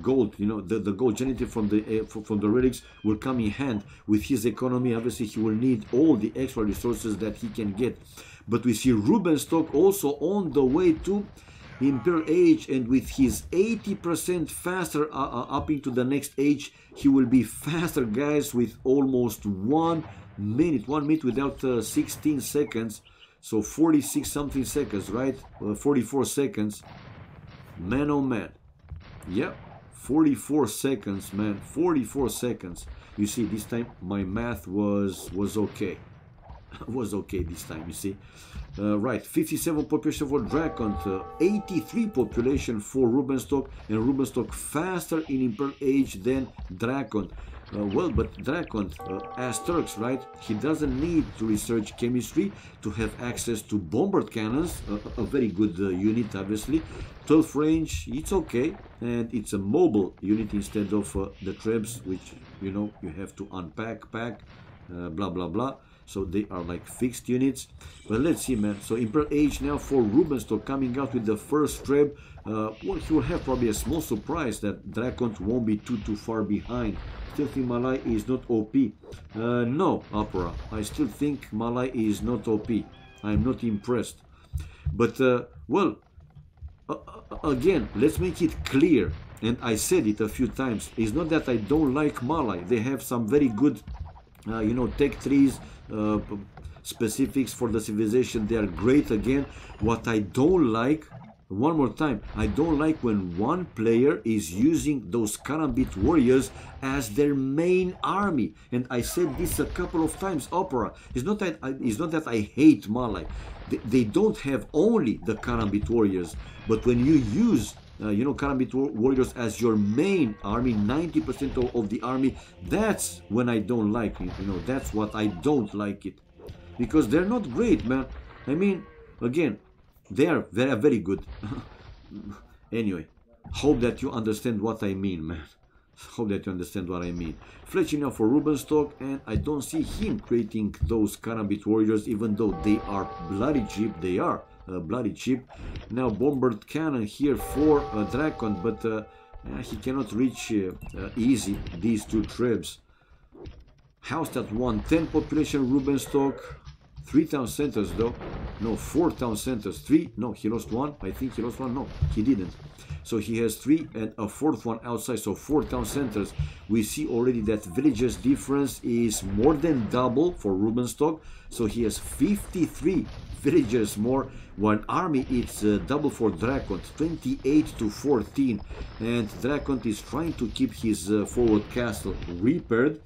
gold, you know, the gold generated from the relics will come in hand with his economy. Obviously, he will need all the extra resources that he can get. But we see Rubenstock also on the way to Imperial Age, and with his 80% faster up into the next age, he will be faster, guys, with almost 1 minute. 1 minute without 16 seconds. So 46 something seconds, right? 44 seconds. Man, oh man. Yeah, 44 seconds, man. 44 seconds. You see, this time my math was okay. Was okay this time, you see. Right, 57 population for DraCoNT, 83 population for Rubenstock, and Rubenstock faster in Imperial Age than DraCoNT. Well, but DraCoNT, as Turks, right, he doesn't need to research chemistry to have access to bombard cannons, a very good unit, obviously. 12 range, it's okay, and it's a mobile unit instead of the trebs, which, you know, you have to unpack, pack, blah, blah, blah. So they are like fixed units. But let's see, man. So Imperial Age now for Rubenstock coming out with the first treb. Well, he will have probably a small surprise that DraCoNT won't be too far behind. Still think Malai is not OP. No, Opera. I still think Malai is not OP. I'm not impressed. But, well, again, let's make it clear. And I said it a few times. It's not that I don't like Malai. They have some very good, you know, tech trees, specifics for the civilization. They are great. Again, what I don't like, one more time, I don't like when one player is using those Karambit warriors as their main army. And I said this a couple of times, Opera. It's not that I hate Malai. They don't have only the Karambit warriors, but when you use you know, Karambit warriors as your main army, 90% of the army, that's when I don't like it. You know, that's what I don't like it, because they're not great, man. I mean, again, they are very good. Anyway, hope that you understand what I mean, man. Hope that you understand what I mean. Fletching now for Rubenstock, and I don't see him creating those Karambit warriors, even though they are bloody cheap. They are bloody cheap. Now bombard cannon here for DraCoNT, but he cannot reach easy these two trebs. House at 110 population Rubenstock. 3 town centers though. No, 4 town centers. 3? No, he lost 1. I think he lost 1. No, he didn't. So he has 3 and a 4th one outside. So 4 town centers. We see already that villagers difference is more than double for Rubenstock. So he has 53 villagers more. One army, it's double for DraCoNT, 28 to 14. And DraCoNT is trying to keep his forward castle repaired.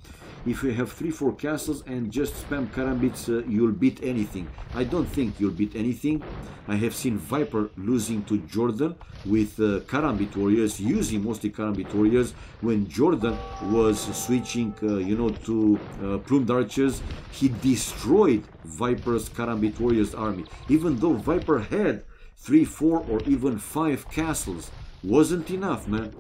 If you have 3-4 castles and just spam Karambits, you'll beat anything. I don't think you'll beat anything. I have seen Viper losing to Jordan with Karambit warriors, using mostly Karambit warriors. When Jordan was switching, you know, to plumed archers, he destroyed Viper's Karambit warriors army. Even though Viper had 3, 4, or even 5 castles, wasn't enough, man.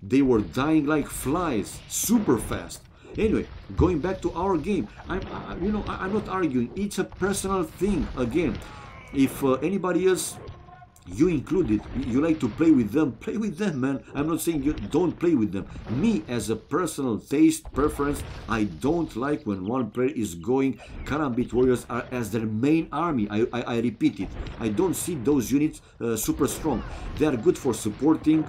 They were dying like flies, super fast. Anyway, going back to our game, I'm not arguing. It's a personal thing. Again, if anybody else, you included, you like to play with them, man. I'm not saying you don't play with them. Me, as a personal taste, preference, I don't like when one player is going Karambit warriors are as their main army. I repeat it. I don't see those units super strong. They are good for supporting.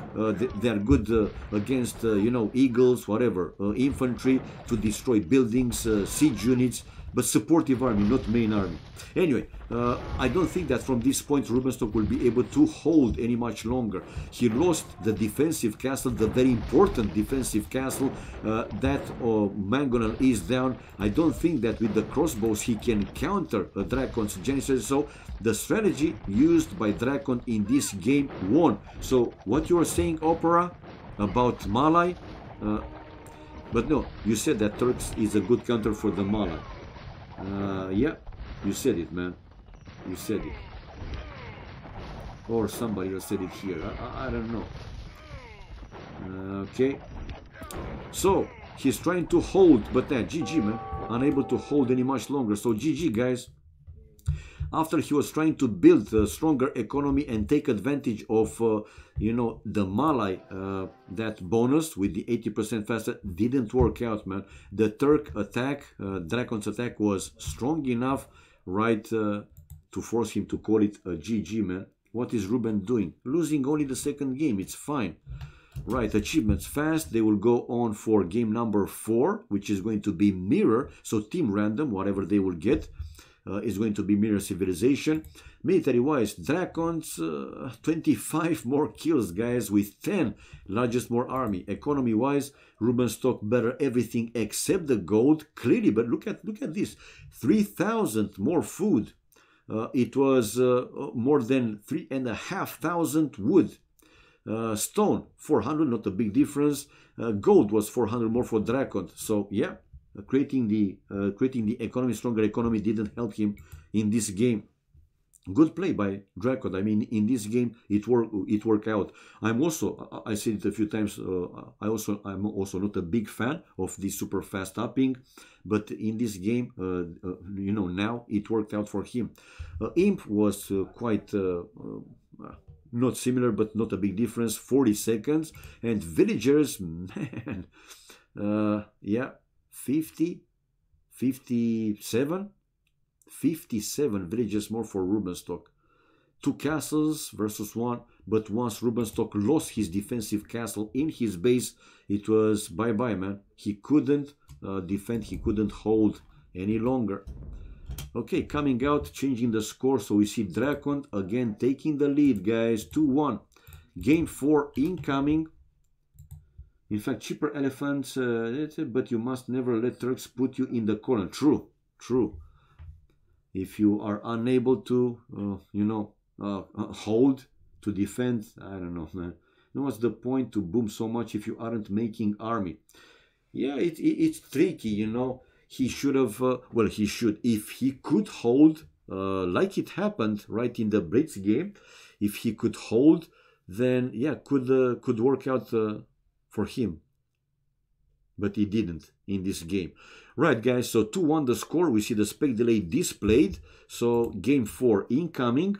They are good against, you know, eagles, whatever, infantry, to destroy buildings, siege units. But supportive army, not main army. Anyway, I don't think that from this point Rubenstock will be able to hold any much longer. He lost the defensive castle, the very important defensive castle. That Mangonel is down. I don't think that with the crossbows he can counter DraCoNT's Genesis. So the strategy used by DraCoNT in this game won. So what you are saying, Opera, about Malai? But no, you said that Turks is a good counter for the Malai. Yeah, you said it, man. You said it. Or somebody else said it here. I don't know. Okay. So, he's trying to hold, but then GG, man. Unable to hold any much longer. So, GG, guys. After he was trying to build a stronger economy and take advantage of, you know, the Malai, that bonus with the 80% faster, didn't work out, man. The Turk attack, DraCoNT's attack was strong enough, right, to force him to call it a GG, man. What is Ruben doing? Losing only the second game. It's fine. Right, achievements fast. They will go on for game number 4, which is going to be mirror. So team random, whatever they will get, is going to be mirror civilization. Military-wise, DraCoNT's 25 more kills, guys, with 10. Largest more army. Economy-wise, Rubenstock better everything except the gold. Clearly, but look at this. 3,000 more food. It was more than 3,500 wood. Stone 400, not a big difference. Gold was 400 more for DraCoNT. So yeah, creating the economy, stronger economy didn't help him in this game. Good play by DraCoNT. I mean, in this game it worked out. I said it a few times. I'm also not a big fan of the super fast upping, but in this game, you know, now it worked out for him. Imp was quite. Not similar, but not a big difference. 40 seconds. And villagers, man, yeah, 50, 57 villagers more for Rubenstock. 2 castles versus 1, but once Rubenstock lost his defensive castle in his base, it was bye-bye, man. He couldn't defend, he couldn't hold any longer. Okay, coming out, changing the score, so we see DraCoNT again taking the lead, guys, 2-1. Game 4 incoming. In fact, cheaper elephants, but you must never let Turks put you in the corner. True, true. If you are unable to, you know, hold, to defend, I don't know, man. You know, what's the point to boom so much if you aren't making army? Yeah, it's tricky, you know. He should have, well, he should, if he could hold, like it happened right in the Brits game, if he could hold, then yeah, could work out for him. But he didn't in this game. Right, guys, so 2-1 the score. We see the spec delay displayed. So game 4 incoming,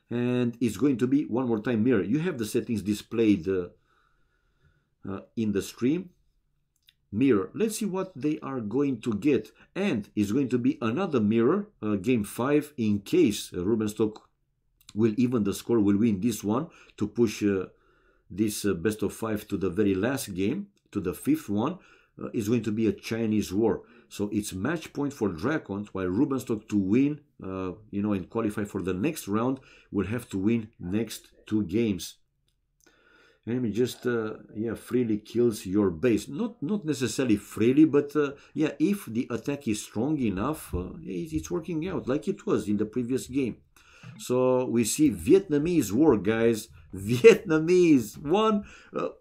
and it's going to be one more time mirror. You have the settings displayed in the stream. Mirror. Let's see what they are going to get. And it's going to be another mirror, game 5, in case Rubenstock will even the score, will win this one to push this best of 5 to the very last game, to the 5th one. Is going to be a Chinese war. So it's match point for DraCoNT, while Rubenstock to win, you know, and qualify for the next round, will have to win next 2 games. Enemy just yeah, freely kills your base. Not necessarily freely, but yeah, if the attack is strong enough, it's working out like it was in the previous game. So we see Vietnamese war, guys. Vietnamese one,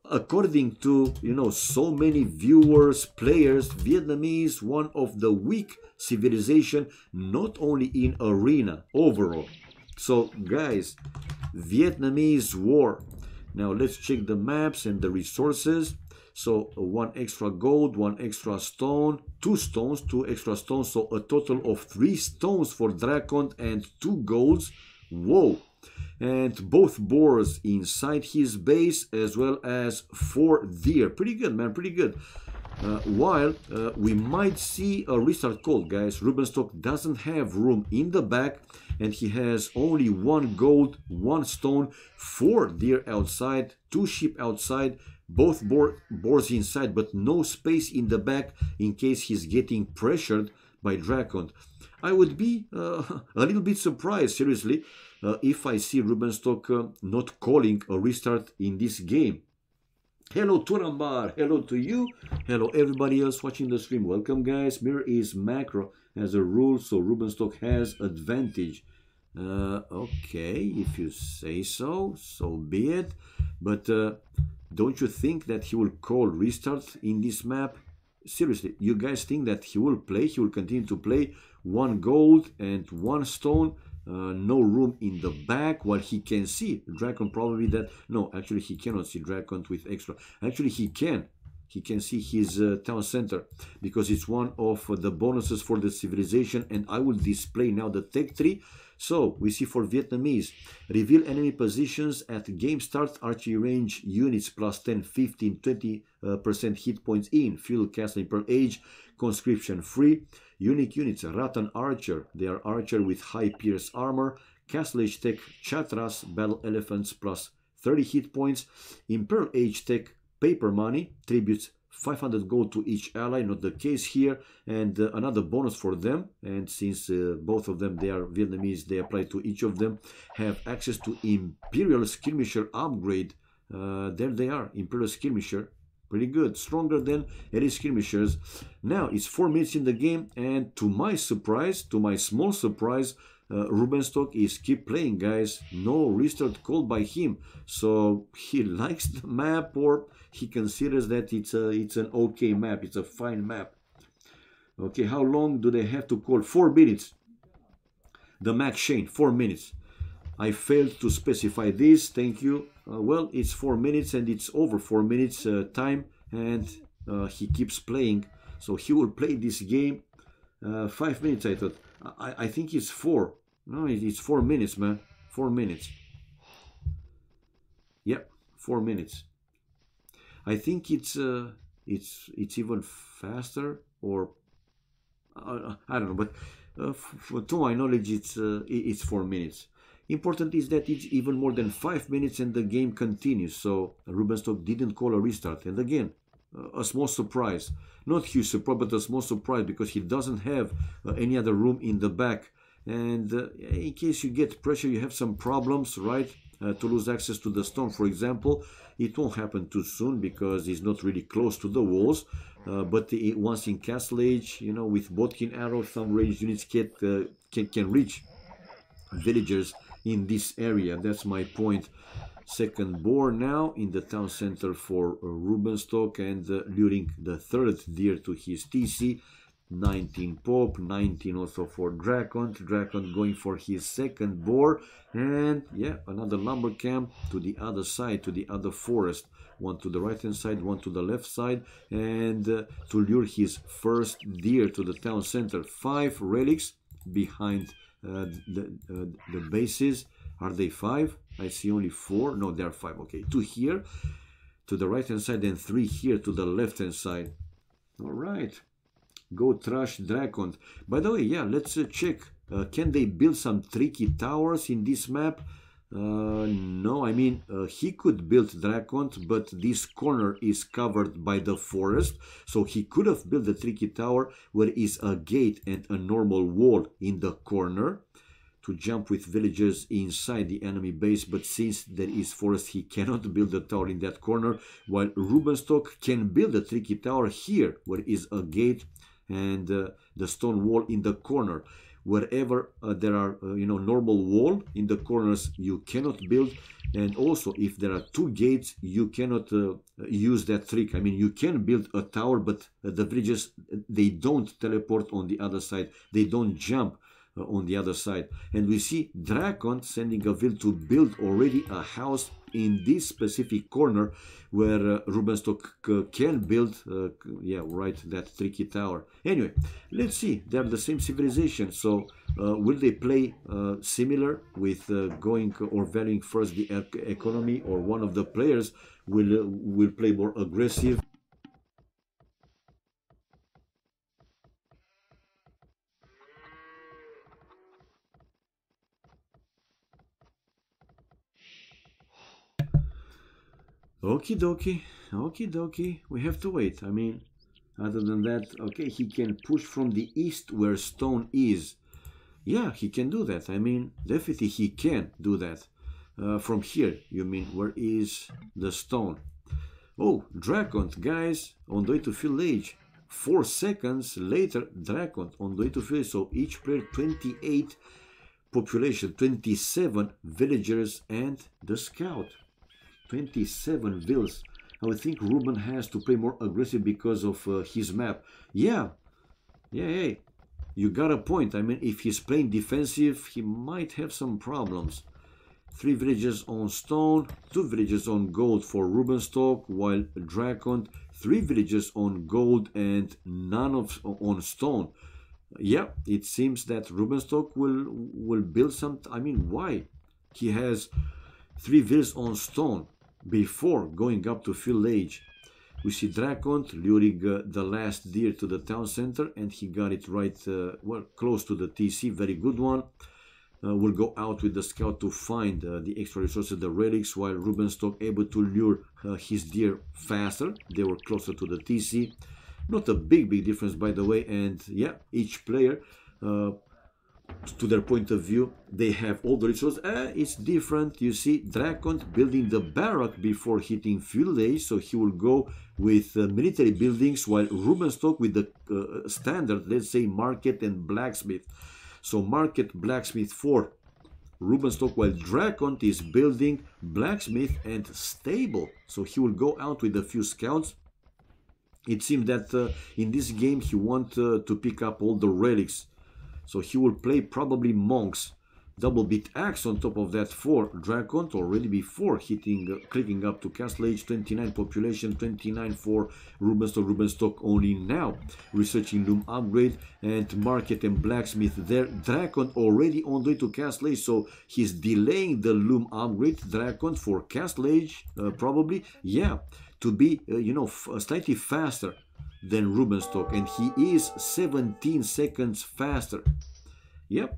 according to, you know, so many viewers, players, Vietnamese one of the weak civilization, not only in arena, overall. So guys, Vietnamese war. Now let's check the maps and the resources. So 1 extra gold, 1 extra stone, 2 stones, 2 extra stones. So a total of 3 stones for DraCoNT and 2 golds. Whoa. And both boars inside his base, as well as 4 deer. Pretty good, man, pretty good. While we might see a restart call, guys. Rubenstock doesn't have room in the back, and he has only 1 gold, 1 stone, 4 deer outside, 2 sheep outside, both boars inside, but no space in the back in case he's getting pressured by DraCoNT. I would be a little bit surprised, seriously, if I see Rubenstock not calling a restart in this game. Hello Turambar, hello to you, hello everybody else watching the stream. Welcome, guys. Mirror is macro as a rule, so Rubenstock has advantage. Okay, if you say so, so be it. But don't you think that he will call restart in this map? Seriously, you guys think that he will play? He will continue to play 1 gold and 1 stone, no room in the back, while he can see DraCoNT probably that. No, actually he cannot see DraCoNT with extra. Actually he can. He can see his town center, because it's one of the bonuses for the civilization. And I will display now the tech tree. So we see for Vietnamese, reveal enemy positions at game start, archery range units plus 10, 15, 20% hit points in, field castle per age, conscription free. Unique units, Rattan archer, they are archer with high pierce armor, Castle Age Tech Chatras Battle Elephants plus 30 hit points. Imperial Age Tech Paper Money tributes 500 gold to each ally, not the case here, and another bonus for them. And since both of them, they are Vietnamese, they apply to each of them, have access to Imperial Skirmisher upgrade. There they are, Imperial Skirmisher, pretty good, stronger than Elite Skirmishers. Now it's 4 minutes in the game, and to my surprise, to my small surprise, Rubenstock is keep playing, guys. No restart called by him, so he likes the map, or he considers that it's an okay map, it's a fine map. Okay, how long do they have to call? 4 minutes. The Max Shane, 4 minutes. I failed to specify this, thank you. Well, it's 4 minutes and it's over 4 minutes time, and he keeps playing, so he will play this game 5 minutes. I thought, I think it's 4. No, it's 4 minutes, man. 4 minutes. Yep, 4 minutes. I think it's even faster, or I don't know, but to my knowledge, it's 4 minutes. Important is that it's even more than 5 minutes and the game continues. So Rubenstock didn't call a restart, and again, a small surprise, not huge surprise, but a small surprise, because he doesn't have any other room in the back. And in case you get pressure, you have some problems, right? To lose access to the stone, for example, it won't happen too soon because it's not really close to the walls. But once in Castle Age, you know, with Bodkin arrows, some ranged units can reach villagers in this area. That's my point. Second boar now in the town center for Rubenstock, and luring the third deer to his TC. 19 pop, 19 also for DraCoNT. DraCoNT going for his second boar, and yeah, another lumber camp to the other side, to the other forest. One to the right hand side, one to the left side, and to lure his first deer to the town center. 5 relics behind the bases. Are they 5? I see only 4. No, there are 5. Okay, 2 here to the right hand side and 3 here to the left hand side. All right, go trash DraCoNT. By the way, yeah, let's check. Can they build some tricky towers in this map? No, I mean, he could build DraCoNT, but this corner is covered by the forest, so he could have built a tricky tower where is a gate and a normal wall in the corner to jump with villagers inside the enemy base, but since there is forest, he cannot build a tower in that corner, while Rubenstock can build a tricky tower here where is a gate and the stone wall in the corner. Wherever there are normal wall in the corners, you cannot build, and also if there are 2 gates, you cannot use that trick. I mean, you can build a tower, but the villagers, they don't teleport on the other side, they don't jump on the other side. And we see DraCoNT sending a villager to build already a house in this specific corner where Rubenstock can build, that tricky tower. Anyway, let's see, they're the same civilization, so will they play similar with going or valuing first the economy, or one of the players will play more aggressive? Okie dokie, we have to wait. I mean, other than that, okay, he can push from the east where stone is. Yeah, he can do that. I mean, definitely he can do that. From here, you mean, where is the stone? Oh, DraCoNT, guys, on the way to Field Age. 4 seconds later, DraCoNT on the way to Field Age. So each player 28 population, 27 villagers and the scout. 27 vills. I would think Ruben has to play more aggressive because of his map. Yeah, hey, you got a point. I mean, if he's playing defensive, he might have some problems. 3 villages on stone, 2 villages on gold for Rubenstock, while DraCoNT 3 villages on gold and none on stone. Yeah, it seems that Rubenstock will build some. I mean, why? He has 3 villas on stone before going up to Field Age. We see DraCoNT luring the last deer to the town center, and he got it right, well, close to the TC. Very good one. will go out with the scout to find the extra resources, the relics, while Rubenstock able to lure his deer faster. They were closer to the TC. Not a big difference, by the way. And yeah, each player, to their point of view, they have all the resources. It's different. You see, DraCoNT building the barrack before hitting field age, so he will go with military buildings, while Rubenstock with the standard, let's say, market and blacksmith. So market, blacksmith for Rubenstock, while DraCoNT is building blacksmith and stable. So he will go out with a few scouts. It seems that in this game he wants to pick up all the relics. So he will play probably monks. Double bit axe on top of that for DraCoNT already before hitting, clicking up to castle age. 29 population, 29 for Rubenstock. Rubenstock only now researching loom upgrade and market and blacksmith there. DraCoNT already on the way to castle age, so he's delaying the loom upgrade. DraCoNT for castle age, probably, yeah, to be slightly faster than Rubenstock, and he is 17 seconds faster. Yep.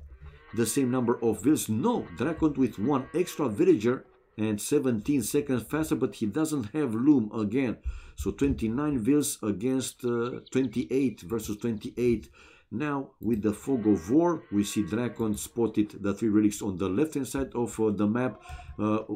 The same number of vills. No, DraCoNT with one extra villager and 17 seconds faster, but he doesn't have loom again. So 29 vills against 28 versus 28. Now with the fog of war, we see DraCoNT spotted the 3 relics on the left hand side of the map,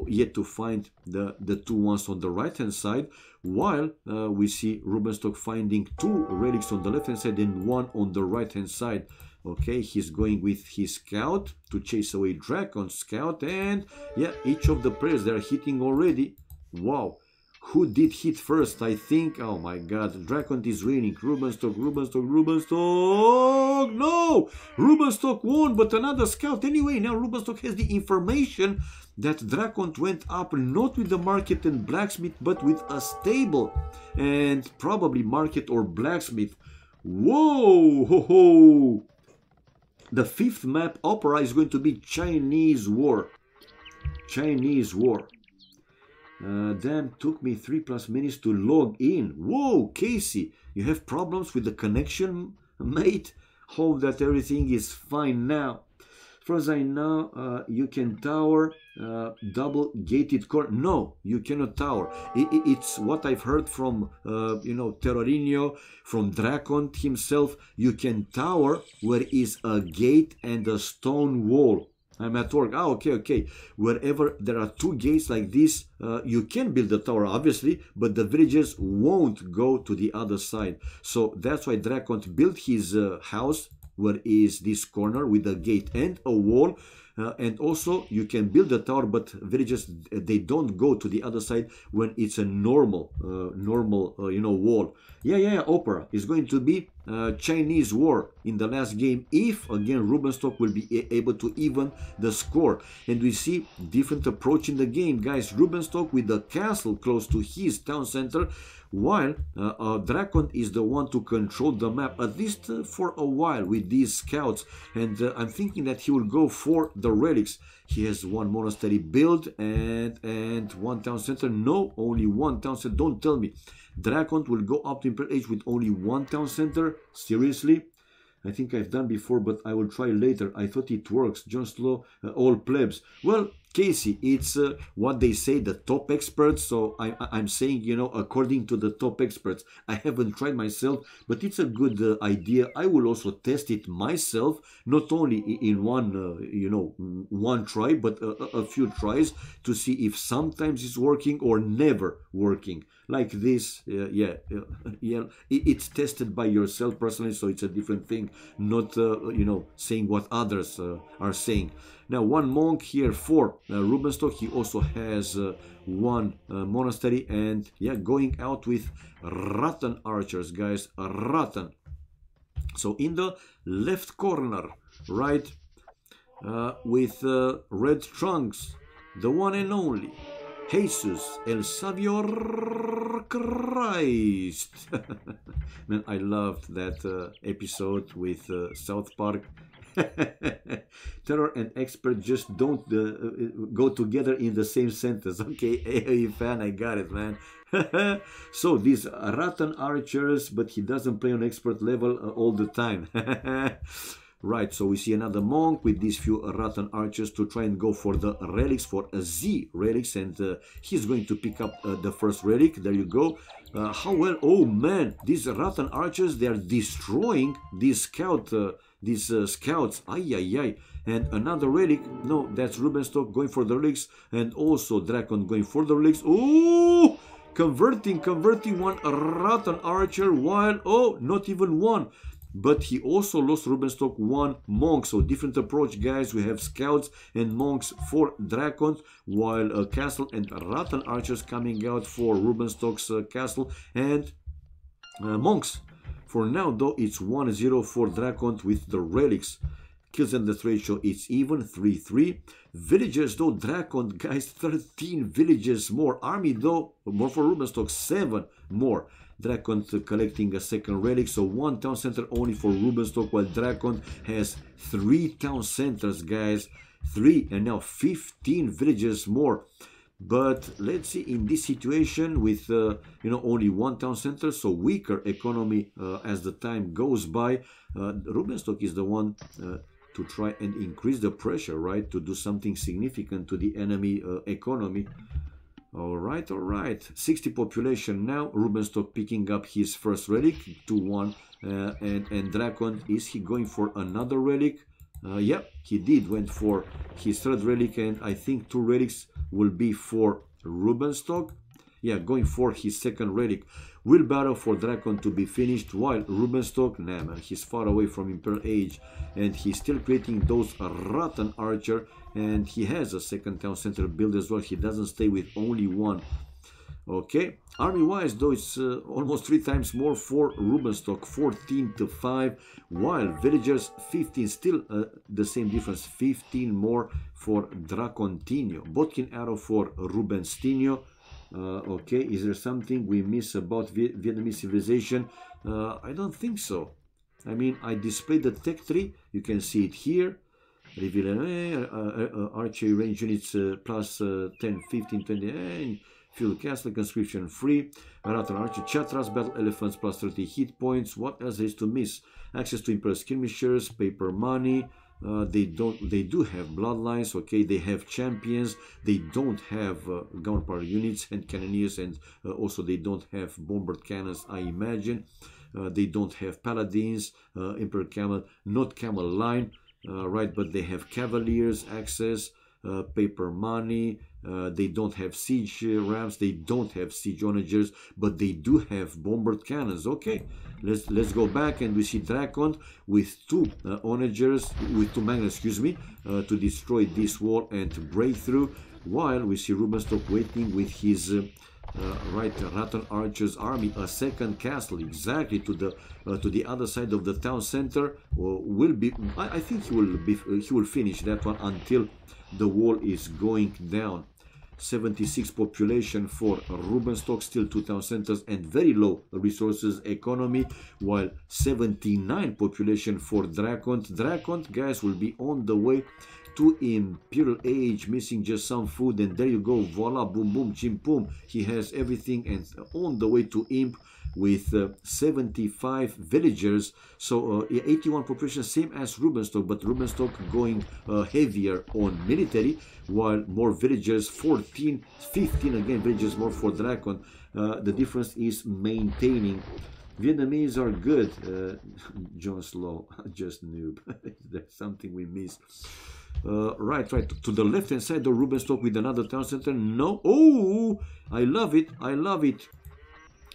yet to find the 2 ones on the right hand side, while we see Rubenstock finding 2 relics on the left hand side and 1 on the right hand side. Okay, he's going with his scout to chase away DraCoNT scout, and yeah, each of the players, they're hitting already. Wow, who did hit first? I think, oh my god, DraCoNT is winning. Rubenstock. No, Rubenstock won, but another scout. Anyway, now Rubenstock has the information that DraCoNT went up not with the market and blacksmith, but with a stable, and probably market or blacksmith. Whoa, ho ho. The 5th map, Opera, is going to be Chinese War. Chinese War. Damn, took me 3+ minutes to log in. Whoa, Casey, you have problems with the connection, mate? Hope that everything is fine now. As far as I know, you can tower double gated core. No, you cannot tower. It's what I've heard from Terrorinho, from DraCoNT himself. You can tower where is a gate and a stone wall. I'm at work. Ah, okay. Wherever there are 2 gates like this, you can build a tower, obviously, but the villagers won't go to the other side. So that's why DraCoNT built his house where is this corner with a gate and a wall, and also you can build a tower, but villagers, they don't go to the other side when it's a normal wall. Yeah, Opera is going to be Chinese War in the last game if again Rubenstock will be able to even the score. And we see different approach in the game, guys. Rubenstock with the castle close to his town center, while DraCoNT is the one to control the map, at least for a while, with these scouts. And I'm thinking that he will go for the relics. He has 1 monastery built and 1 town center. No, only 1 town center. Don't tell me DraCoNT will go up to Imperial Age with only 1 town center. Seriously? I think I've done before, but I will try later. I thought it works. John Slow, all plebs. Well, Casey, it's what they say, the top experts. So I'm saying, according to the top experts. I haven't tried myself, but it's a good idea. I will also test it myself, not only in one try, but a few tries to see if sometimes it's working or never working. Like this, it's tested by yourself personally, so it's a different thing, not saying what others are saying. Now 1 monk here for Rubenstock. He also has 1 monastery, and yeah, going out with Rattan archers, guys. Rattan. So in the left corner, right, with red trunks, the one and only Jesus El Savior Christ. Man, I loved that episode with South Park. Terror and expert just don't go together in the same sentence. Okay, hey fan, I got it, man. So these Rattan archers, but he doesn't play on expert level all the time. Right, so we see another monk with these few Rattan archers to try and go for the relics, for a Z relics, and he's going to pick up the first relic. There you go. How well, oh man, these Rattan archers, they are destroying these scouts. Ay, ay, ay. And another relic. No, that's Rubenstock going for the relics, and also DraCoNT going for the relics. Oh, converting one Rattan archer while, oh, not even one. But he also lost Rubenstock one monk. So different approach, guys. We have scouts and monks for DraCoNT, while castle and Rattan archers coming out for Rubenstock's castle and monks. For now, though, it's 1-0 for DraCoNT with the relics. Kills and death ratio, it's even 3-3. Villagers, though, DraCoNT, guys, 13 villages more. Army, though, more for Rubenstock, 7 more. DraCoNT collecting a second relic, so 1 town center only for Rubenstock, while DraCoNT has 3 town centers, guys. 3, and now 15 villages more. But let's see, in this situation with only 1 town center, so weaker economy as the time goes by, Rubenstock is the one to try and increase the pressure, right, to do something significant to the enemy economy. All right, 60 population now. Rubenstock picking up his first relic, 2-1, and DraCoNT, is he going for another relic? Yep, he did, went for his third relic, and I think 2 relics will be for Rubenstock. Yeah, going for his second relic. Wheelbarrow for DraCoNT to be finished, while Rubenstock, nah man, he's far away from Imperial Age, and he's still creating those Rattan archer, and he has a second town center build as well. He doesn't stay with only 1. Okay, army wise though, it's almost 3 times more for Rubenstock, 14-5, while villagers 15, still the same difference, 15 more for DraCoNtinho. Botkin arrow for Rubenstino. Okay, is there something we miss about Vietnamese civilization? I don't think so. I mean, I displayed the tech tree, you can see it here. Reveal archery range units plus 10, 15, 20, fuel castle, conscription free. Rattan archer, chatras, battle elephants plus 30 hit points. What else is to miss? Access to imperial skirmishers, paper money. They do have bloodlines, okay, they have champions, they don't have gunpowder units and cannoneers, and also they don't have bombard cannons, I imagine. They don't have paladins, Emperor Camel, not Camel line, right, but they have cavaliers, access, paper money. They don't have siege rams, they don't have siege onagers, but they do have bombard cannons. Okay, let's go back, and we see DraCoNT with 2 onagers, with 2 magnets, excuse me, to destroy this wall and break through, while we see Rubenstock waiting with his Rattan archers army, a second castle exactly to the other side of the town center. Will be, I think he will finish that one until the wall is going down. 76 population for Rubenstock, still 2 town centers and very low resources economy, while 79 population for DraCoNT. DraCoNT, guys, will be on the way to Imperial Age, missing just some food, and there you go, voila, boom boom chim pum, he has everything, and on the way to Imp with 75 villagers. So 81 population, same as Rubenstock, but Rubenstock going heavier on military, while more villagers, 14, 15 again villagers more for DraCoNT. The difference is maintaining. Vietnamese are good. John Slow, just noob. That's something we missed. Right, to the left hand side of Rubenstock with another town center. No, oh, I love it, I love it.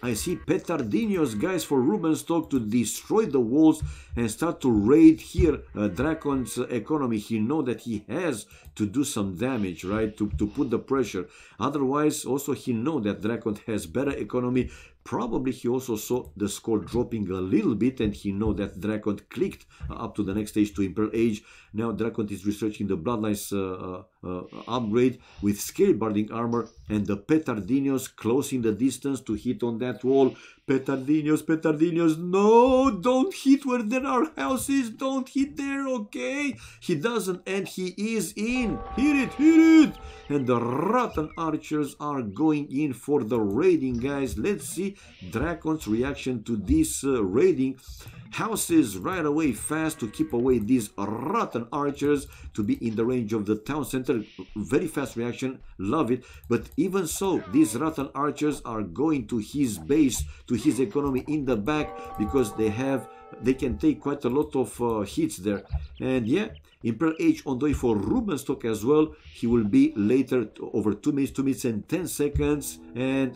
I see Petardinos, guys, for Rubenstock to destroy the walls and start to raid here DraCoNT's economy. He know that he has to do some damage, right, to put the pressure. Otherwise, also he know that DraCoNT has better economy. Probably he also saw the score dropping a little bit, and he know that DraCoNT clicked up to the next stage to Imperial Age. Now DraCoNT is researching the Bloodlines upgrade with scale barding armor, and the Petardinos closing the distance to hit on that wall. Petardinos, no, don't hit where there are houses, don't hit there, okay? He doesn't, and he is in. Hit it. And the Rattan archers are going in for the raiding, guys. Let's see DraCoNT's reaction to this raiding. houses right away fast to keep away these rotten archers to be in the range of the town center. Very fast reaction, love it. But even so, these rotten archers are going to his base, to his economy in the back, because they can take quite a lot of hits there. And yeah, Imperial Age on the way for Rubenstock as well. He will be later over 2 minutes and 10 seconds. And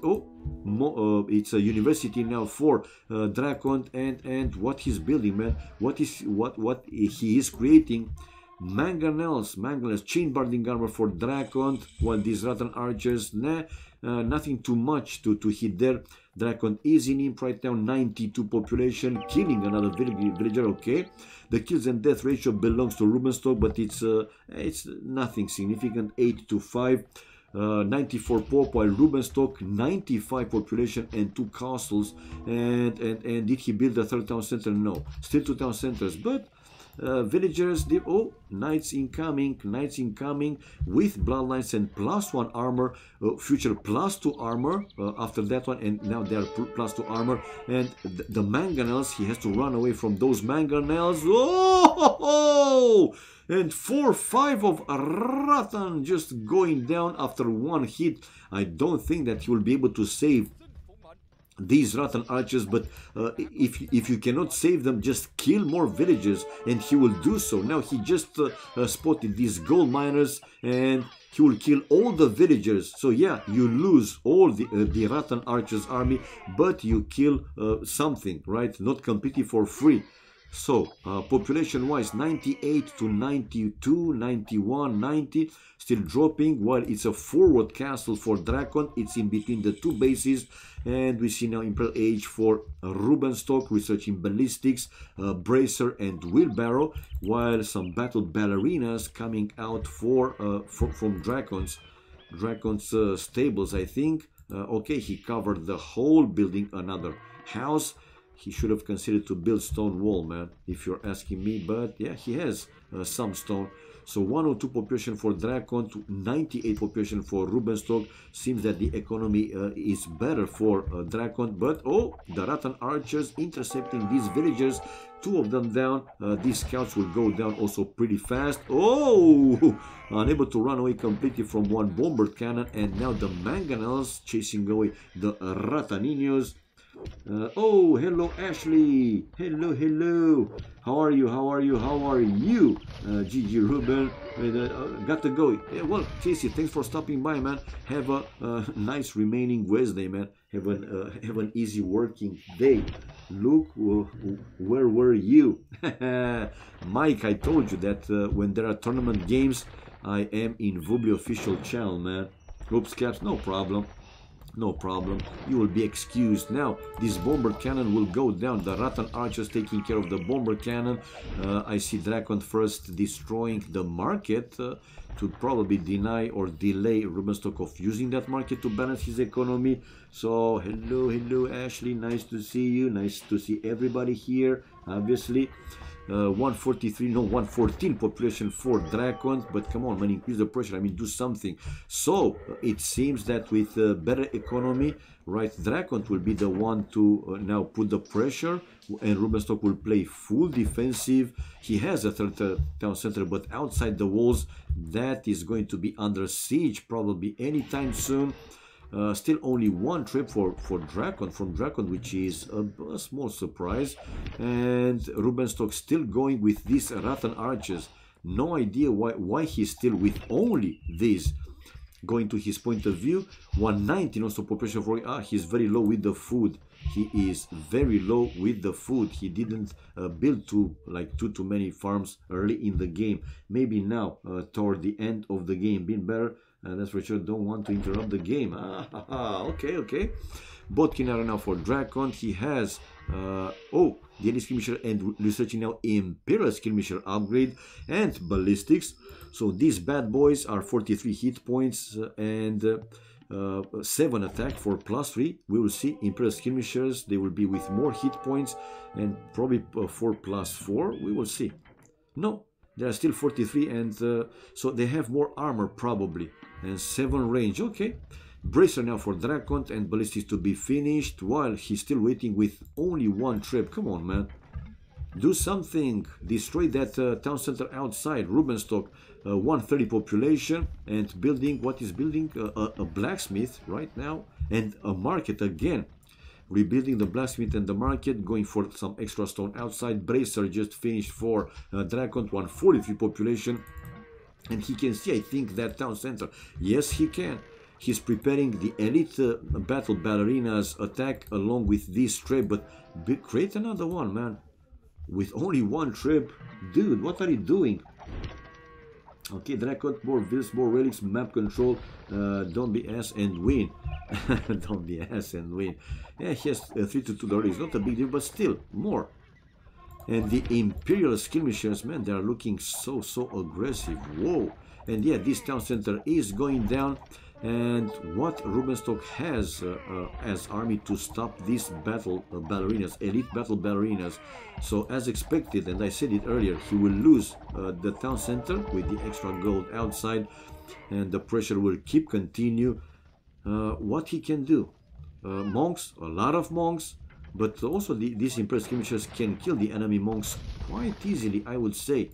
it's a university now for DraCoNT, and what he's building, man. What he is creating. Mangonels, chain barding armor for DraCoNT, while these rotten archers, nothing too much to hit there. DraCoNT is in imp right now, 92 population, killing another villager. Okay, the kills and death ratio belongs to Rubenstock, but it's nothing significant, 8 to 5. 94 pop, while Rubenstock 95 population and 2 castles. And did he build a 3rd town center? No, still 2 town centers, but villagers did. Oh, knights incoming with bloodlines and +1 armor, future +2 armor after that one, and now they are +2 armor. And the mangonels, he has to run away from those mangonels. Oh, and 4-5 of Ratan just going down after 1 hit. I don't think that he will be able to save these rotten archers, but if you cannot save them, just kill more villages, and he will do so. Now he just spotted these gold miners, and he will kill all the villagers. So yeah, you lose all the rotten archers army, but you kill something, right? Not completely for free. So population wise, 98 to 92, 91, 90, still dropping, while it's a forward castle for DraCoNT. It's in between the 2 bases. And we see now Imperial Age for Rubenstock, researching ballistics, bracer and wheelbarrow, while some battle ballerinas coming out from DraCoNT's stables, I think. Okay, he covered the whole building, another house. He should have considered to build stone wall, man, if you're asking me. But yeah, he has some stone. So 102 population for DraCoNT, 98 population for Rubenstock. Seems that the economy is better for DraCoNT. But oh, the rotten archers intercepting these villagers. 2 of them down. These scouts will go down also pretty fast. Oh, unable to run away completely from 1 bombard cannon. And now the mangonels chasing away the rataninos. Oh, hello Ashley. Hello. How are you? GG Ruben. Got to go. Yeah, well, Casey, thanks for stopping by, man. Have a nice remaining Wednesday, man. Have an easy working day. Luke, where were you? Mike, I told you that when there are tournament games, I am in Vubli official channel, man. Oops, caps, no problem. No problem, you will be excused. Now this bomber cannon will go down. The rotten archers taking care of the bomber cannon. I see DraCoNT first destroying the market to probably deny or delay Rubenstock of using that market to balance his economy. So hello Ashley, nice to see you, nice to see everybody here. Obviously 114 population for DraCoNT, but come on, man, increase the pressure. I mean, do something. So it seems that with better economy, right, DraCoNT will be the one to now put the pressure, and Rubenstock will play full defensive. He has a 3rd town center, but outside the walls, that is going to be under siege probably anytime soon. Still only 1 trip for DraCoNT from DraCoNT, which is a small surprise. And Rubenstock still going with these rotten archers. No idea why he's still with only these. Going to his point of view, 119 also population for. He's very low with the food. He is very low with the food. He didn't build too many farms early in the game. Maybe now toward the end of the game, being better. That's for sure. Don't want to interrupt the game. Okay. Botkin are now for DraCoNT. He has the Elite Skirmisher and researching now Imperial Skirmisher upgrade and ballistics. So these bad boys are 43 hit points and 7 attack for +3. We will see Imperial Skirmishers. They will be with more hit points and probably 4 +4. We will see. No, they are still 43, and so they have more armor probably, and 7 range. Okay, bracer now for DraCoNT and ballistics to be finished, while he's still waiting with only 1 trip. Come on, man, Do something. Destroy that town center outside. Rubenstock, 130 population, and building, what is building? A blacksmith right now, and a market again. Rebuilding the blacksmith and the market, going for some extra stone outside. Bracer just finished for DraCoNT, 143 population. And he can see, I think, that town center. Yes, he can. He's preparing the elite battle ballerinas attack along with this trip, but create another one, man. With only one trip. Dude, what are you doing? Okay, DraCoNT, more vills, more relics, map control. Don't be ass and win. Don't be ass and win. Yeah, he has 3 to 2 relics. Not a big deal, but still, more. And the Imperial skirmishers, man, they are looking so aggressive. Whoa. And yeah, this town center is going down. And what Rubenstock has as army to stop these battle ballerinas, elite battle ballerinas. So as expected, and I said it earlier, he will lose the town center with the extra gold outside, and the pressure will continue. What he can do? Monks, a lot of monks, but also these Imperial skirmishers can kill the enemy monks quite easily, I would say.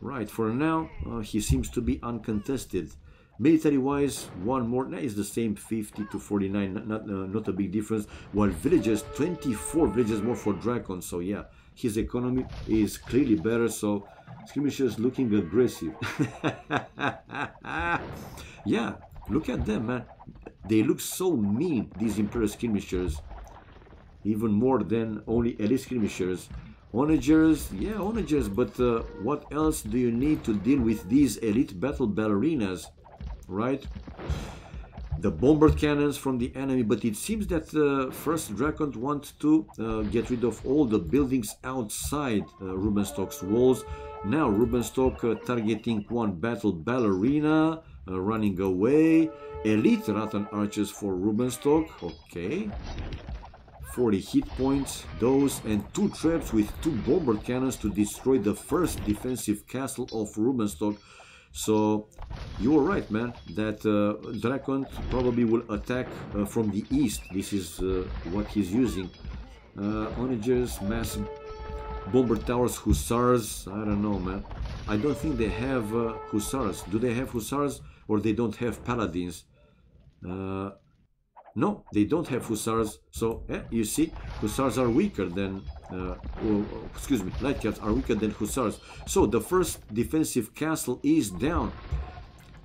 Right, for now, he seems to be uncontested. Military-wise, one more, that is the same, 50 to 49, not a big difference. While villages, 24 villages more for DraCoNT, so yeah, his economy is clearly better, so skirmishers looking aggressive. Yeah, look at them, man. They look so mean, these Imperial skirmishers. Even more than only elite skirmishers. Onagers, yeah, onagers, but what else do you need to deal with these elite battle ballerinas? Right, the bombard cannons from the enemy, but it seems that first DraCoNT wants to get rid of all the buildings outside Rubenstock's walls. Now Rubenstock targeting one battle ballerina, running away. Elite Rattan archers for Rubenstock, okay. 40 hit points, those, and 2 traps with 2 bombard cannons to destroy the first defensive castle of Rubenstock. So you're right, man, that DraCoNT probably will attack from the east. This is what he's using. Onagers, massive bomber towers, hussars. I don't know, man. I don't think they have hussars. Do they have hussars, or they don't have paladins? No, they don't have hussars. So you see, hussars are weaker than excuse me, light cats are weaker than hussars. So the first defensive castle is down.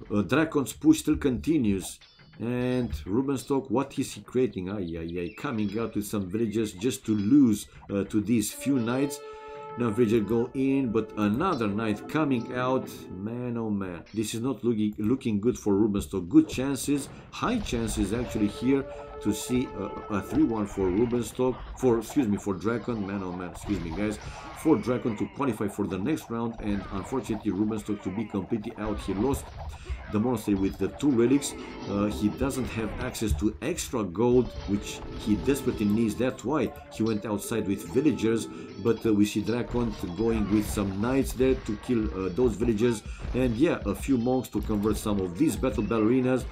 DraCoNT's push still continues. And Rubenstock, what is he creating? Coming out with some villages just to lose to these few knights. Now villager go in, but another knight coming out. Man, oh man, this is not looking good for Rubenstock. Good chances, high chances actually here to see a 3-1 for Rubenstock, for DraCoNT. Man, oh man, excuse me guys, for DraCoNT to qualify for the next round, and unfortunately Rubenstock to be completely out. He lost the monastery with the 2 relics. He doesn't have access to extra gold, which he desperately needs. That's why he went outside with villagers. But we see DraCoNT going with some knights there to kill those villagers, and yeah, a few monks to convert some of these battle ballerinas.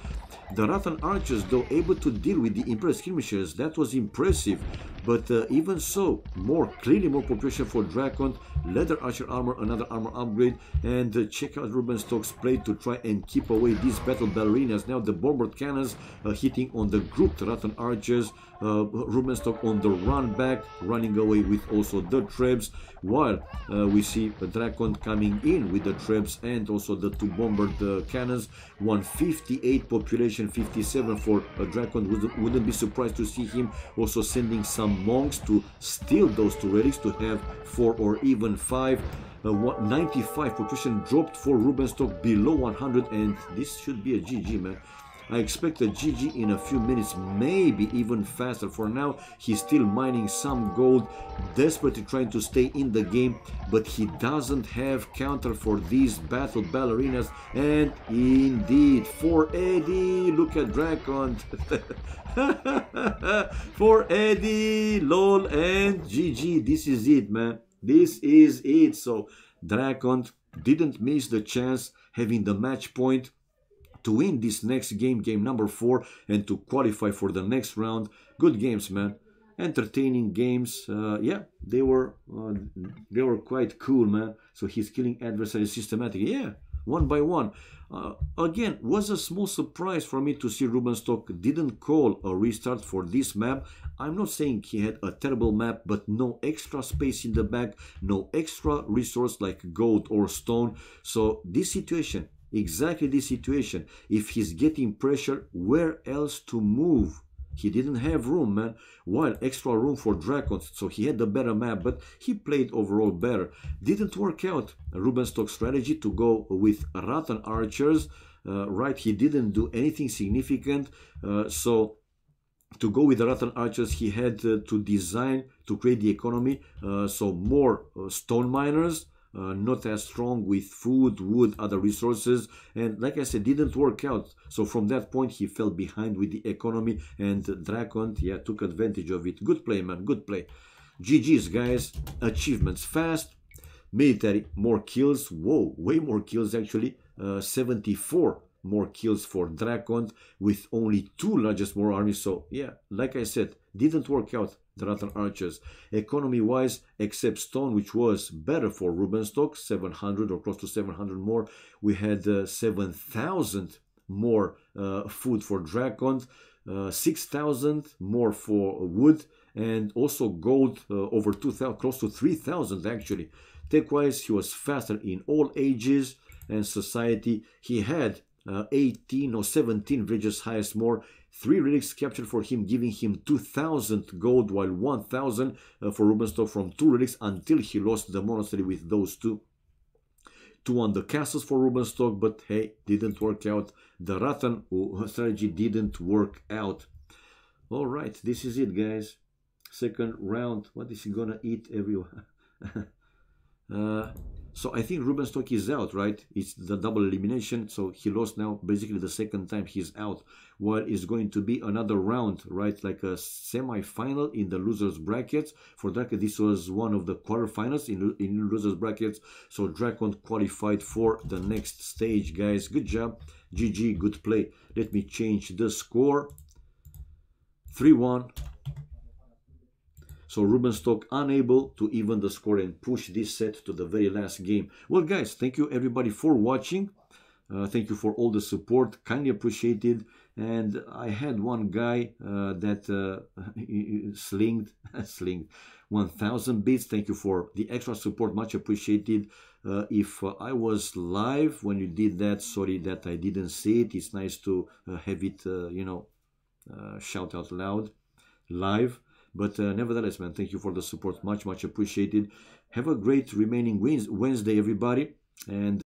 The Rattan archers, though, able to deal with the Imperial skirmishers. That was impressive. But even so, clearly more population for DraCoNT. Leather archer armor, another armor upgrade. And check out Rubenstock's play to try and keep away these battle ballerinas. Now the bombard cannons hitting on the grouped Rattan archers. Rubenstock on the run back, running away with also the trebs, while we see DraCoNT coming in with the trebs and also the 2 bombard cannons. 158 population, 57 for DraCoNT. Wouldn't be surprised to see him also sending some monks to steal those 2 relics to have 4 or even 5. 95 population dropped for Rubenstock, below 100, and this should be a GG, man. I expect a GG in a few minutes, maybe even faster. For now, he's still mining some gold, desperately trying to stay in the game, but he doesn't have counter for these battle ballerinas. And indeed, for Eddie, look at DraCoNT. For Eddie, lol, and GG. This is it, man. This is it. So DraCoNT didn't miss the chance, having the match point to win this next game, game number 4, and to qualify for the next round. Good games, man. entertaining games. Yeah, they were quite cool, man. So he's killing adversaries systematically. Yeah, one by one. Again, was a small surprise for me to see Rubenstock didn't call a restart for this map. I'm not saying he had a terrible map, but no extra space in the back, no extra resource like gold or stone. So this situation, exactly this situation, if he's getting pressure, where else to move? He didn't have room, man. While extra room for DraCoNT, so he had the better map, but he played overall better. Didn't work out. Rubenstock's strategy to go with Rattan archers, right? He didn't do anything significant. So to go with the Rattan archers, he had to design to create the economy. So more stone miners. Not as strong with food, wood, other resources, and like I said, didn't work out. So from that point, he fell behind with the economy, and DraCoNT, yeah, took advantage of it. Good play, man, good play. GG's, guys. Achievements fast. Military, more kills. Whoa, way more kills actually. 74 more kills for DraCoNT with only 2 largest more armies. So yeah, like I said, didn't work out. The Rattan archers, economy wise, except stone, which was better for Rubenstock, 700 or close to 700 more. We had 7,000 more food for DraCoNT, 6,000 more for wood, and also gold over 2,000, close to 3,000 actually. Tech wise, he was faster in all ages and society. He had 18 or 17 villages highest more. 3 relics captured for him, giving him 2,000 gold, while 1,000 for Rubenstock from 2 relics until he lost the monastery with those 2. 2 on the castles for Rubenstock, but hey, didn't work out. The Rattan strategy didn't work out. Alright, this is it, guys. Second round. What is he gonna eat, everyone? So I think Rubenstock is out, right? It's the double elimination, so he lost now. Basically the second time he's out. While it's going to be another round, right? Like a semi-final in the losers brackets. For DraCoNT, this was one of the quarterfinals in losers brackets. So DraCoNT qualified for the next stage, guys. Good job. GG, good play. Let me change the score. 3-1. So Rubenstock unable to even the score and push this set to the very last game. Well, guys, thank you everybody for watching. Thank you for all the support. Kindly appreciated. And I had one guy that slinged 1,000 bits. Thank you for the extra support. Much appreciated. If I was live when you did that, sorry that I didn't see it. It's nice to have it, shout out loud live. But nevertheless, man, thank you for the support. Much appreciated. Have a great remaining Wednesday, everybody. And